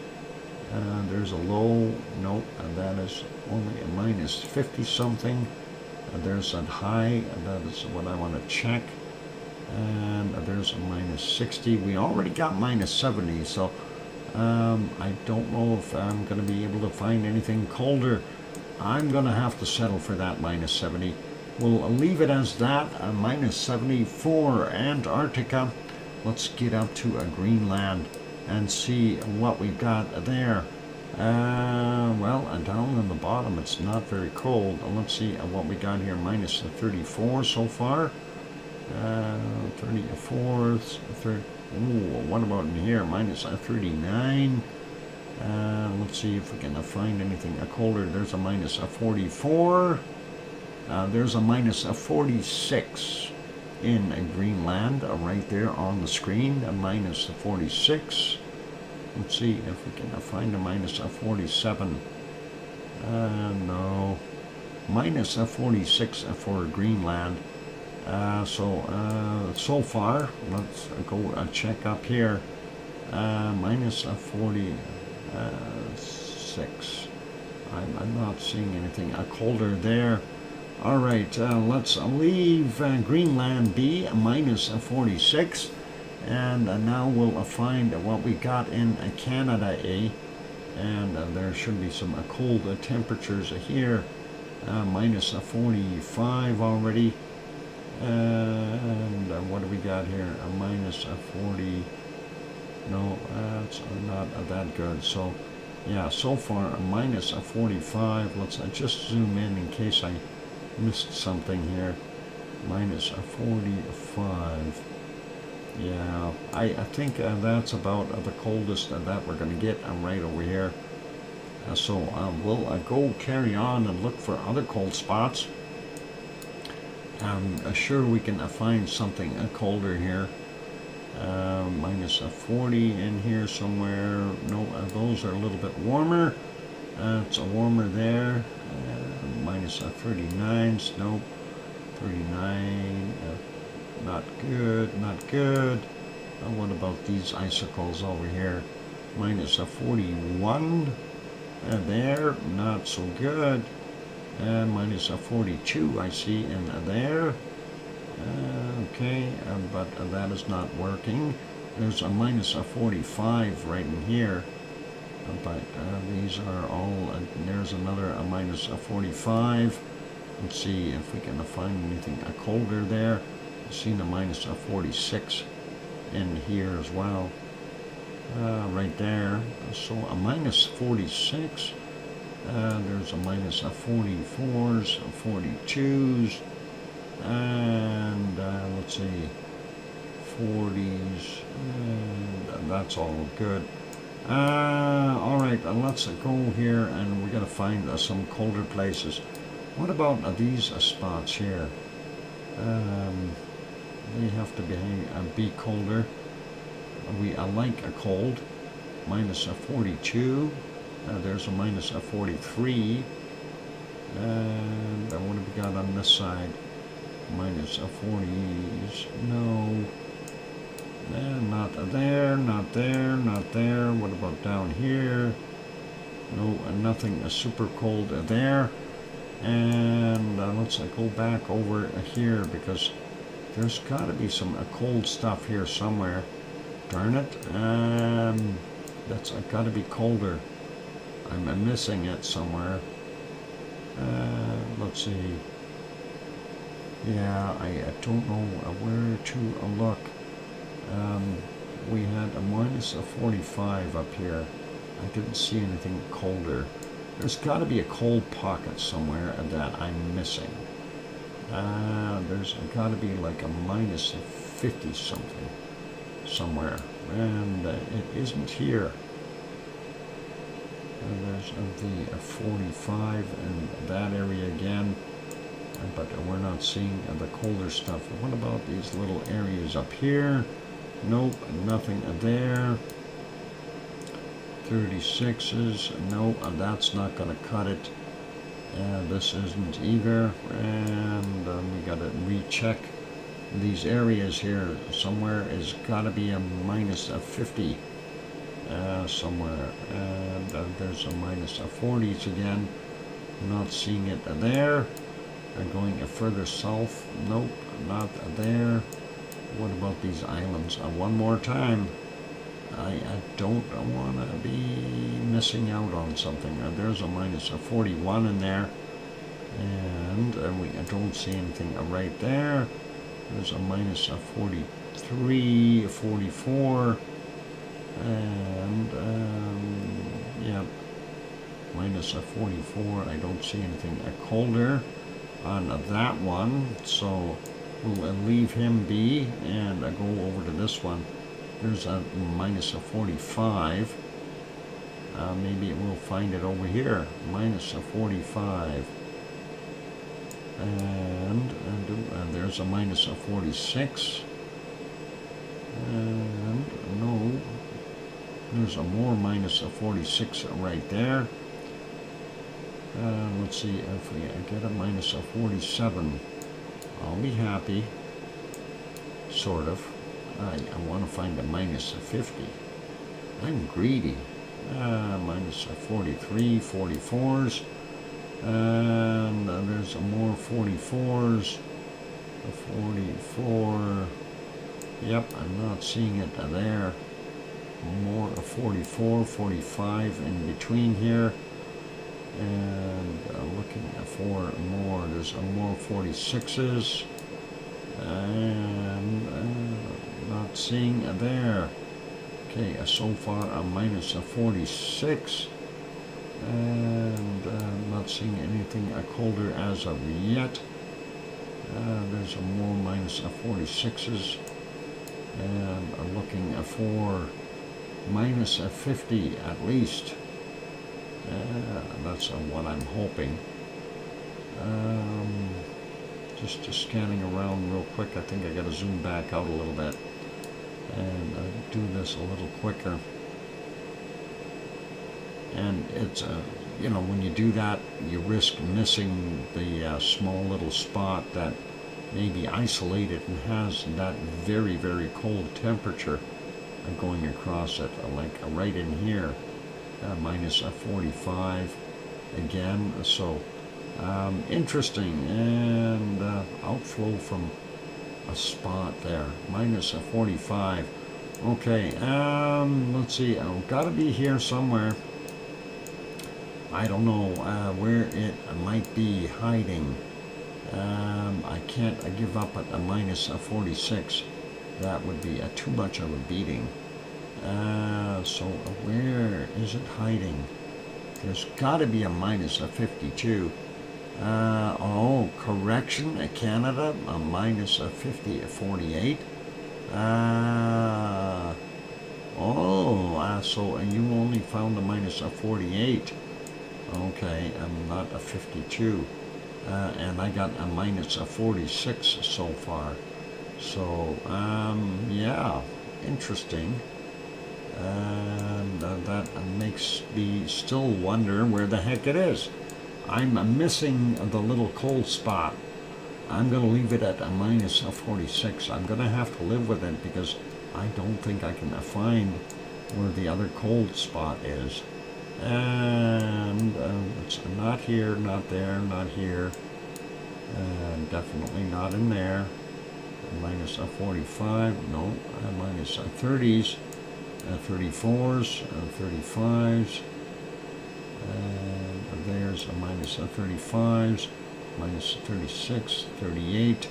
There's a low, nope, and that is only a minus 50 something. There's a high, that is what I want to check. And there's a minus 60. We already got minus 70, so I don't know if I'm going to be able to find anything colder. I'm going to have to settle for that minus 70. We'll leave it as that, a minus 70 for Antarctica. Let's get up to Greenland and see what we've got there. Well, down on the bottom, it's not very cold. Let's see what we got here. Minus 34 so far. 34, 30. Ooh, what about in here? Minus 39. Let's see if we can find anything colder. There's a minus 44. There's a minus 46 in Greenland, right there on the screen, a minus 46. Let's see if we can find a minus 47. No, minus 46 for Greenland. So far, let's go check up here. Minus 46. I'm not seeing anything colder there. All right, let's leave Greenland be, minus 46. And now we'll find what we got in Canada, and there should be some cold temperatures here. Minus 45 already. And what do we got here? A minus 40. No, that's not that good. So, yeah, so far a minus 45. Let's just zoom in case I missed something here. Minus 45. Yeah, I think that's about the coldest that we're going to get right over here. So we'll go carry on and look for other cold spots. I'm sure we can find something colder here. Minus 40 in here somewhere. No, those are a little bit warmer. It's warmer there. Minus 39. Nope. 39. Not good. Not good. What about these icicles over here? Minus 41. There. Not so good. And minus 42 I see in there. Okay, but that is not working. There's a minus 45 right in here. But these are all, there's another minus 45. Let's see if we can find anything colder there. I've seen a minus 46 in here as well. Right there. So a minus 46. There's a minus 44s, 42s, and let's see, 40s, and that's all good. All right, let's go here, and we're going to find some colder places. What about these spots here? They have to be colder. We like a cold. Minus 42. There's a minus 43. And what have we got on this side? Minus 40s. No. Not there, not there, not there. What about down here? No, nothing super cold there. And let's go back over here because there's got to be some cold stuff here somewhere. Darn it. That's got to be colder. I'm missing it somewhere. Let's see. Yeah, I don't know where to look. We had a minus of 45 up here. I didn't see anything colder. There's got to be a cold pocket somewhere that I'm missing. There's got to be like a minus of 50 something somewhere, and it isn't here. There's the 45 in that area again, but we're not seeing the colder stuff. What about these little areas up here? Nope, nothing there. 36s, no, that's not going to cut it. This isn't either, and we got to recheck these areas here. Somewhere is got to be a minus of 50 somewhere, and there's a minus of 40s again. Not seeing it there. Going further south, nope, not there. What about these islands? One more time. I don't want to be missing out on something. There's a minus of 41 in there, and I don't see anything right there. There's a minus of 43, 44, and yeah, minus of 44. I don't see anything colder on that one, so we'll leave him be and go over to this one. There's a minus of 45. Maybe we'll find it over here. Minus of 45. And there's a minus of 46. And no, there's a more minus of 46 right there. Let's see if we get a minus of 47. I'll be happy. Sort of. I want to find a minus of 50. I'm greedy. Minus of 43, 44s. And there's more 44s. 44. Yep, I'm not seeing it there. More 44, 45 in between here. And looking for more. There's more 46s. And not seeing there. Okay, so far a minus of 46, and not seeing anything colder as of yet. There's a more minus of 46s, and looking for minus of 50 at least. That's what I'm hoping. Just scanning around real quick. I think I got to zoom back out a little bit and do this a little quicker. And it's you know, when you do that, you risk missing the small little spot that may be isolated and has that very, very cold temperature going across it, like right in here, minus 45 again. So interesting, and outflow from a spot there, minus 45. Okay, let's see, I've got to be here somewhere. I don't know where it might be hiding. I can't give up at a minus 46. That would be too much of a beating. So where is it hiding? There's got to be a minus 52. Oh, correction, Canada, a minus 50 at 48. So you only found a minus 48. Okay, I'm not a 52. And I got a minus 46 so far. So, yeah, interesting. And that makes me still wonder where the heck it is. I'm missing the little cold spot. I'm going to leave it at a minus 46. I'm going to have to live with it because I don't think I can find where the other cold spot is. And it's not here, not there, not here. Definitely not in there. minus 45, no, minus 30s, 34s, 35s, and there's a minus 35s, minus 36, 38,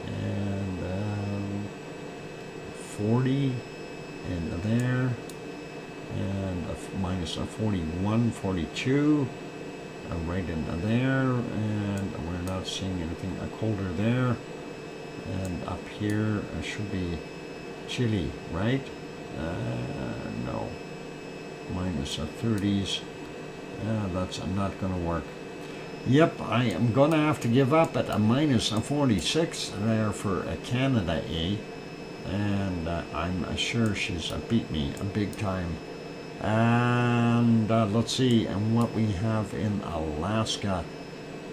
and 40 in there, and a minus 41, 42, right in there, and we're not seeing anything colder there. And up here should be chilly, right? No, minus 30s. That's not going to work. Yep, I am going to have to give up at a minus 46 there for a Canada A. And I'm sure she's beat me big time. And let's see, and what we have in Alaska.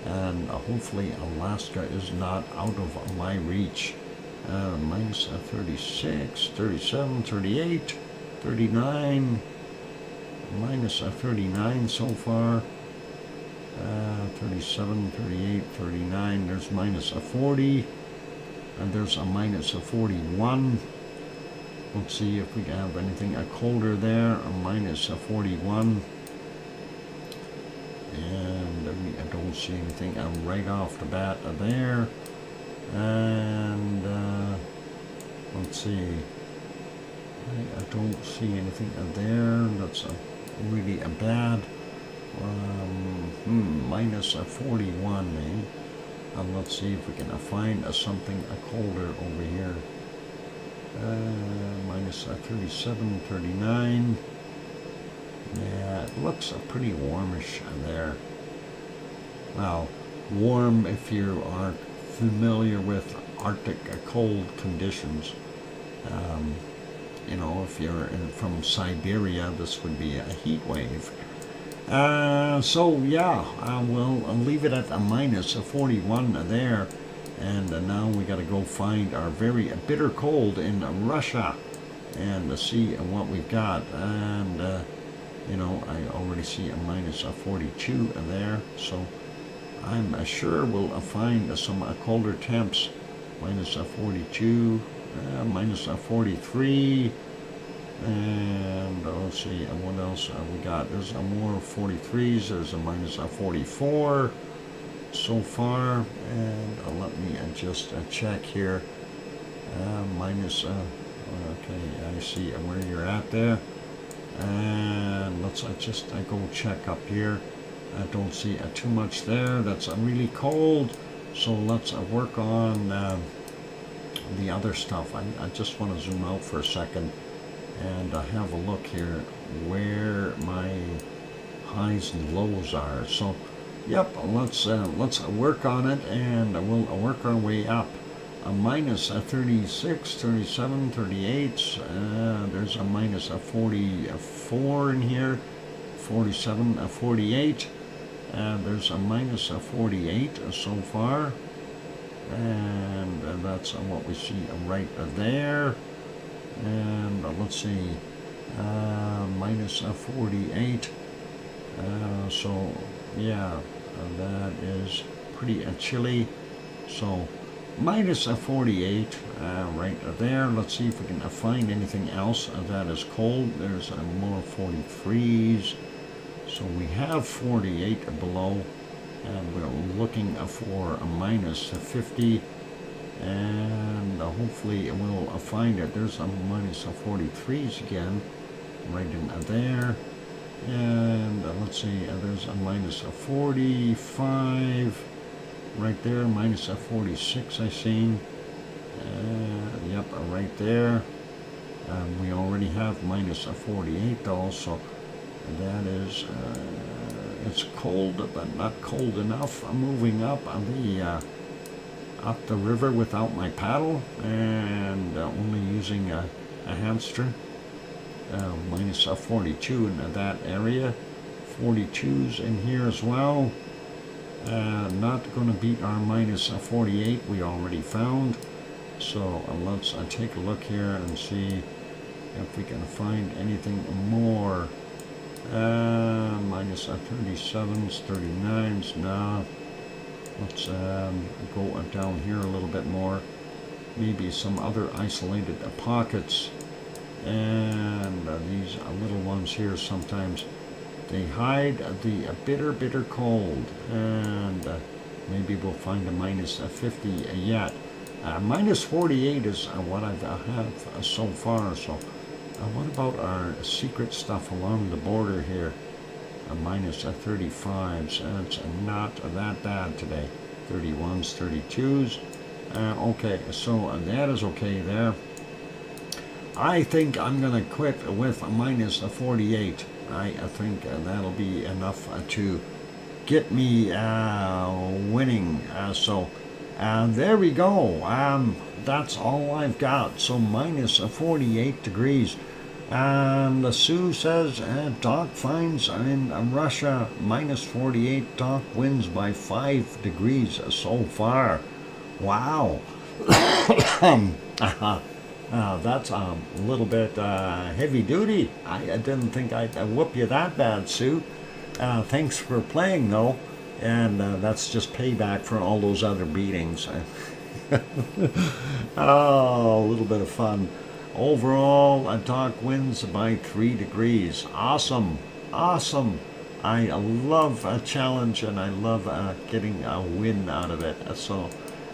And hopefully Alaska is not out of my reach. Minus 36, 37, 38, 39, minus 39 so far. 37, 38, 39, there's minus 40, and there's a minus 41. Let's see if we can have anything colder there, a minus 41. And I don't see anything right off the bat there. And let's see, I don't see anything there. That's really bad. Minus 41, eh? And let's see if we can find something colder over here. Minus 37, 39. Yeah, it looks pretty warmish there. Well, warm if you are familiar with Arctic cold conditions. You know, if you're from Siberia, this would be a heat wave. So yeah, we'll leave it at a minus 41 there. And now we got to go find our very bitter cold in Russia and see what we've got. And you know, I already see a minus 42 there, so I'm sure we'll find some colder temps. Minus 42, minus 43, and let's see what else we got. There's more 43s. There's a minus 44 so far, and let me just check here. Minus, okay, I see where you're at there. And let's just go check up here. I don't see too much there. That's really cold. So let's work on the other stuff. I just want to zoom out for a second and have a look here where my highs and lows are. So, yep, let's work on it, and we'll work our way up. A minus 36, 37, 38. There's a minus 44 in here, 47, 48. There's a minus 48 so far. And that's what we see right there. And let's see, minus 48. So, yeah, that is pretty chilly. So, minus 48 right there. Let's see if we can find anything else that is cold. There's more 43s. So we have 48 below, and we're looking for a minus 50, and hopefully we'll find it. There's a minus 43s again right in there. And let's see, there's a minus 45 right there, minus 46 I seen. Yep, right there. We already have minus 48 though, so that is, it's cold, but not cold enough. I'm moving up on up the river without my paddle, and only using a hamster. Minus 42 in that area. 42s in here as well. Not going to beat our minus 48 we already found. So let's take a look here and see if we can find anything more. Minus 37s, 39s. Now let's go down here a little bit more. maybe some other isolated pockets. And these little ones here, sometimes they hide the bitter cold, and maybe we'll find a minus 50 yet. Minus 48 is what I've had so far. So what about our secret stuff along the border here? Minus 35s, and it's not that bad today. 31s, 32s. Okay, so that is okay there. I think I'm going to quit with a minus 48. I think that'll be enough to get me winning. So there we go. That's all I've got. So minus 48 degrees. And Sue says Doc finds in Russia minus 48. Doc wins by 5 degrees so far. Wow. That's a little bit heavy duty. I didn't think I'd whoop you that bad, Sue. Thanks for playing, though. And that's just payback for all those other beatings. Oh, a little bit of fun. Overall, Doc wins by 3 degrees. Awesome. Awesome. I love a challenge, and I love getting a win out of it. So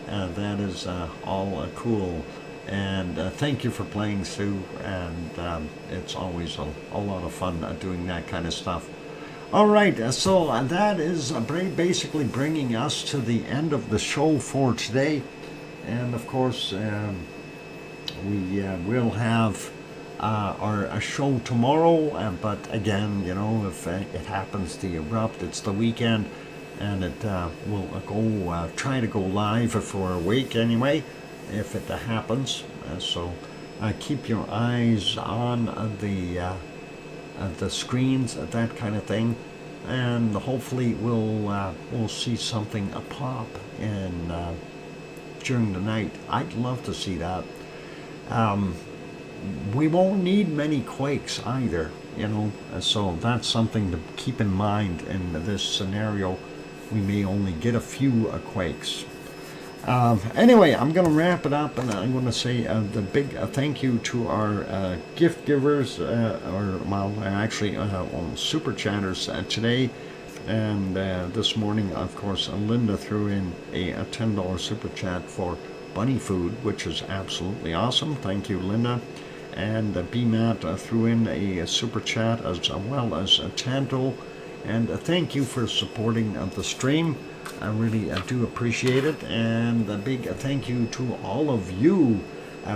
that is all cool. And thank you for playing, Sue. And it's always a lot of fun doing that kind of stuff. All right, so that is basically bringing us to the end of the show for today. And of course, we will have our show tomorrow. But again, you know, if it happens to erupt, it's the weekend, and it will go try to go live if we're awake anyway, if it happens. So keep your eyes on the screens, that kind of thing, and hopefully we'll see something pop in during the night. I'd love to see that. We won't need many quakes either, you know, so that's something to keep in mind in this scenario. We may only get a few quakes. Anyway, I'm going to wrap it up, and I'm going to say the big thank you to our gift givers, super chatters today. And this morning, of course, Linda threw in a $10 super chat for bunny food, which is absolutely awesome. Thank you, Linda. And BMAT threw in a super chat as well as a Tanto. And thank you for supporting the stream. I really do appreciate it. And a big thank you to all of you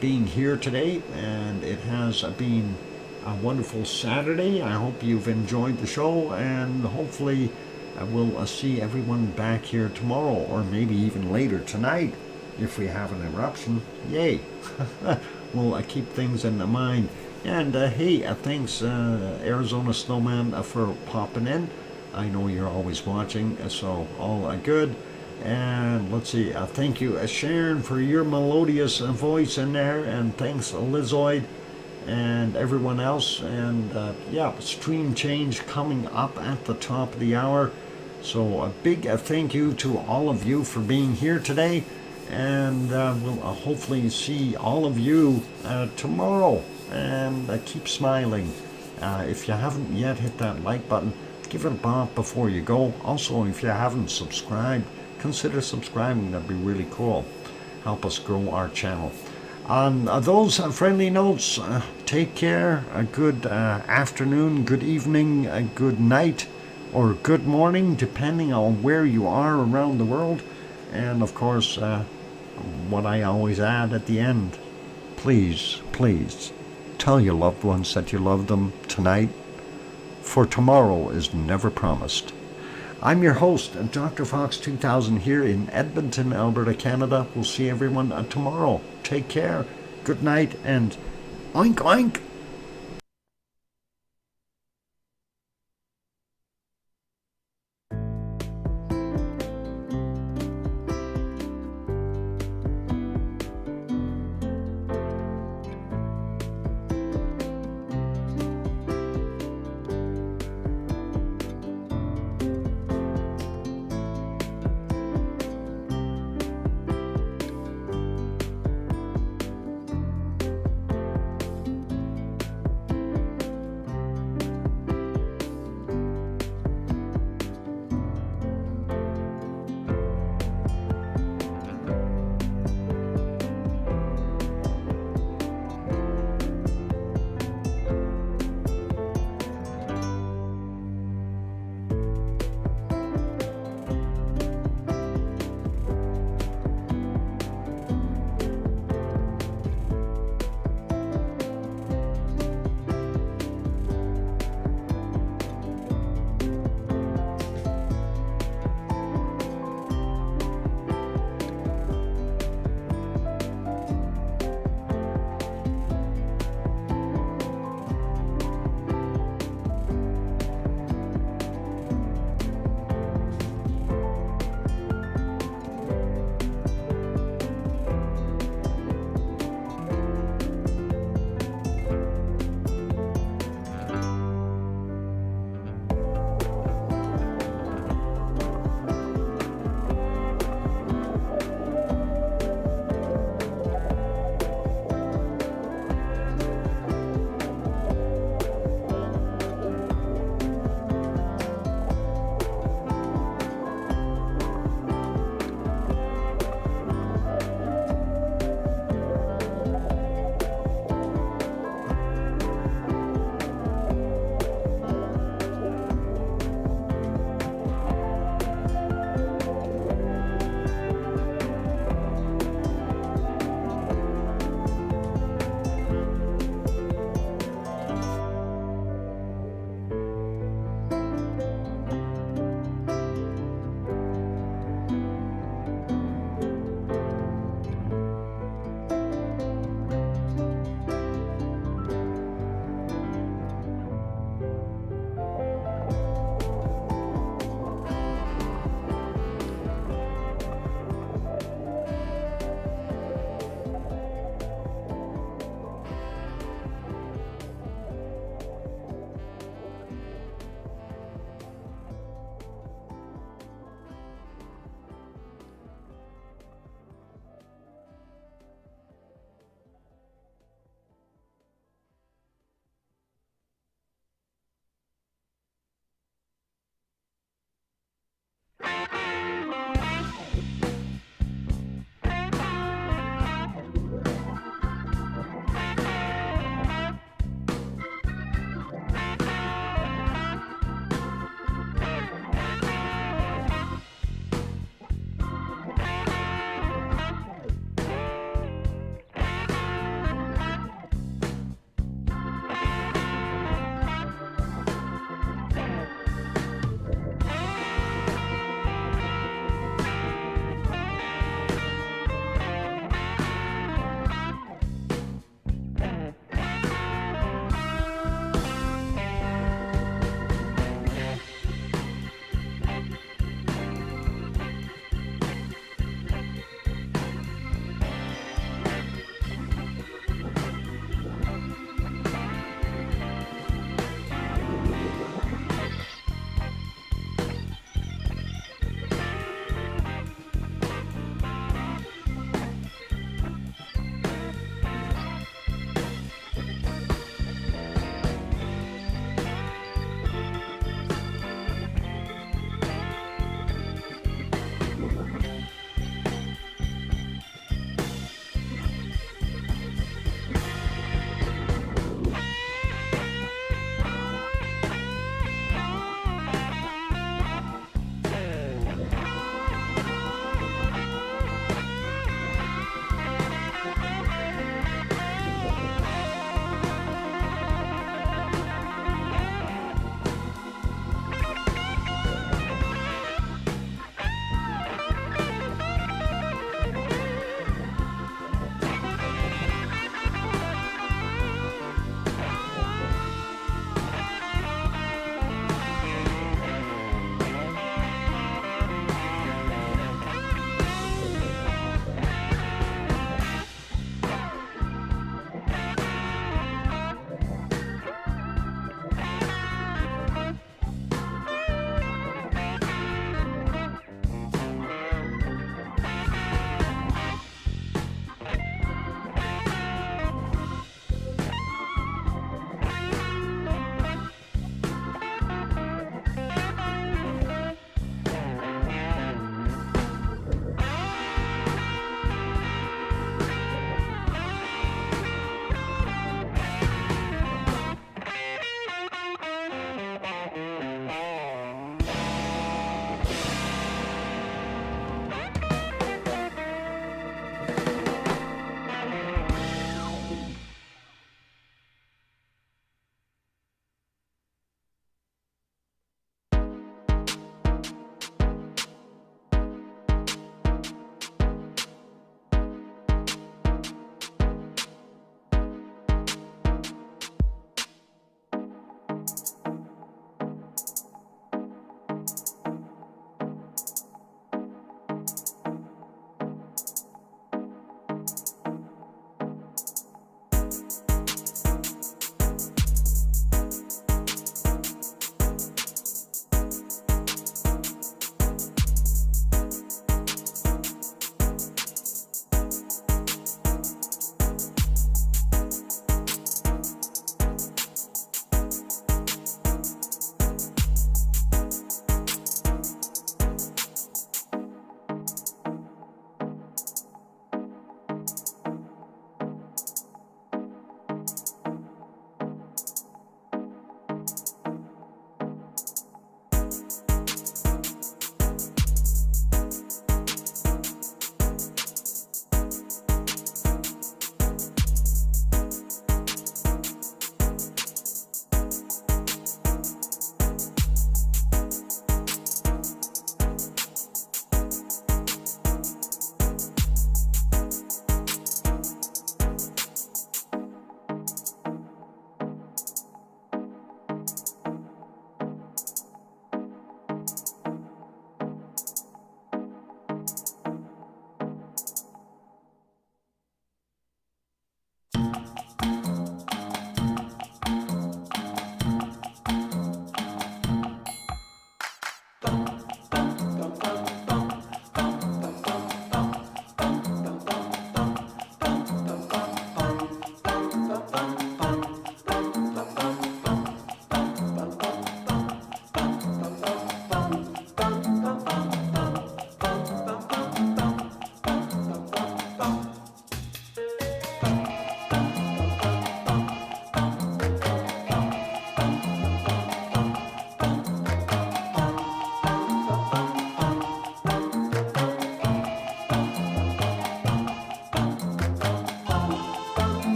being here today. And it has been a wonderful Saturday. I hope you've enjoyed the show, and hopefully we'll see everyone back here tomorrow, or maybe even later tonight if we have an eruption. Yay. We'll keep things in mind. And hey, thanks Arizona Snowman for popping in. I know you're always watching, so all good. And let's see, thank you Sharon for your melodious voice in there, and thanks Lizoid and everyone else. And yeah, stream change coming up at the top of the hour. So a big thank you to all of you for being here today, and we'll hopefully see all of you tomorrow. And keep smiling. If you haven't yet hit that like button, give it a bump before you go. Also, if you haven't subscribed, consider subscribing. That'd be really cool. Help us grow our channel. On those friendly notes, take care. A good afternoon, good evening, a good night, or good morning, depending on where you are around the world. And of course, what I always add at the end, please, please, tell your loved ones that you love them tonight, for tomorrow is never promised. I'm your host, DrFox2000, here in Edmonton, Alberta, Canada. We'll see everyone tomorrow. Take care, good night, and oink oink.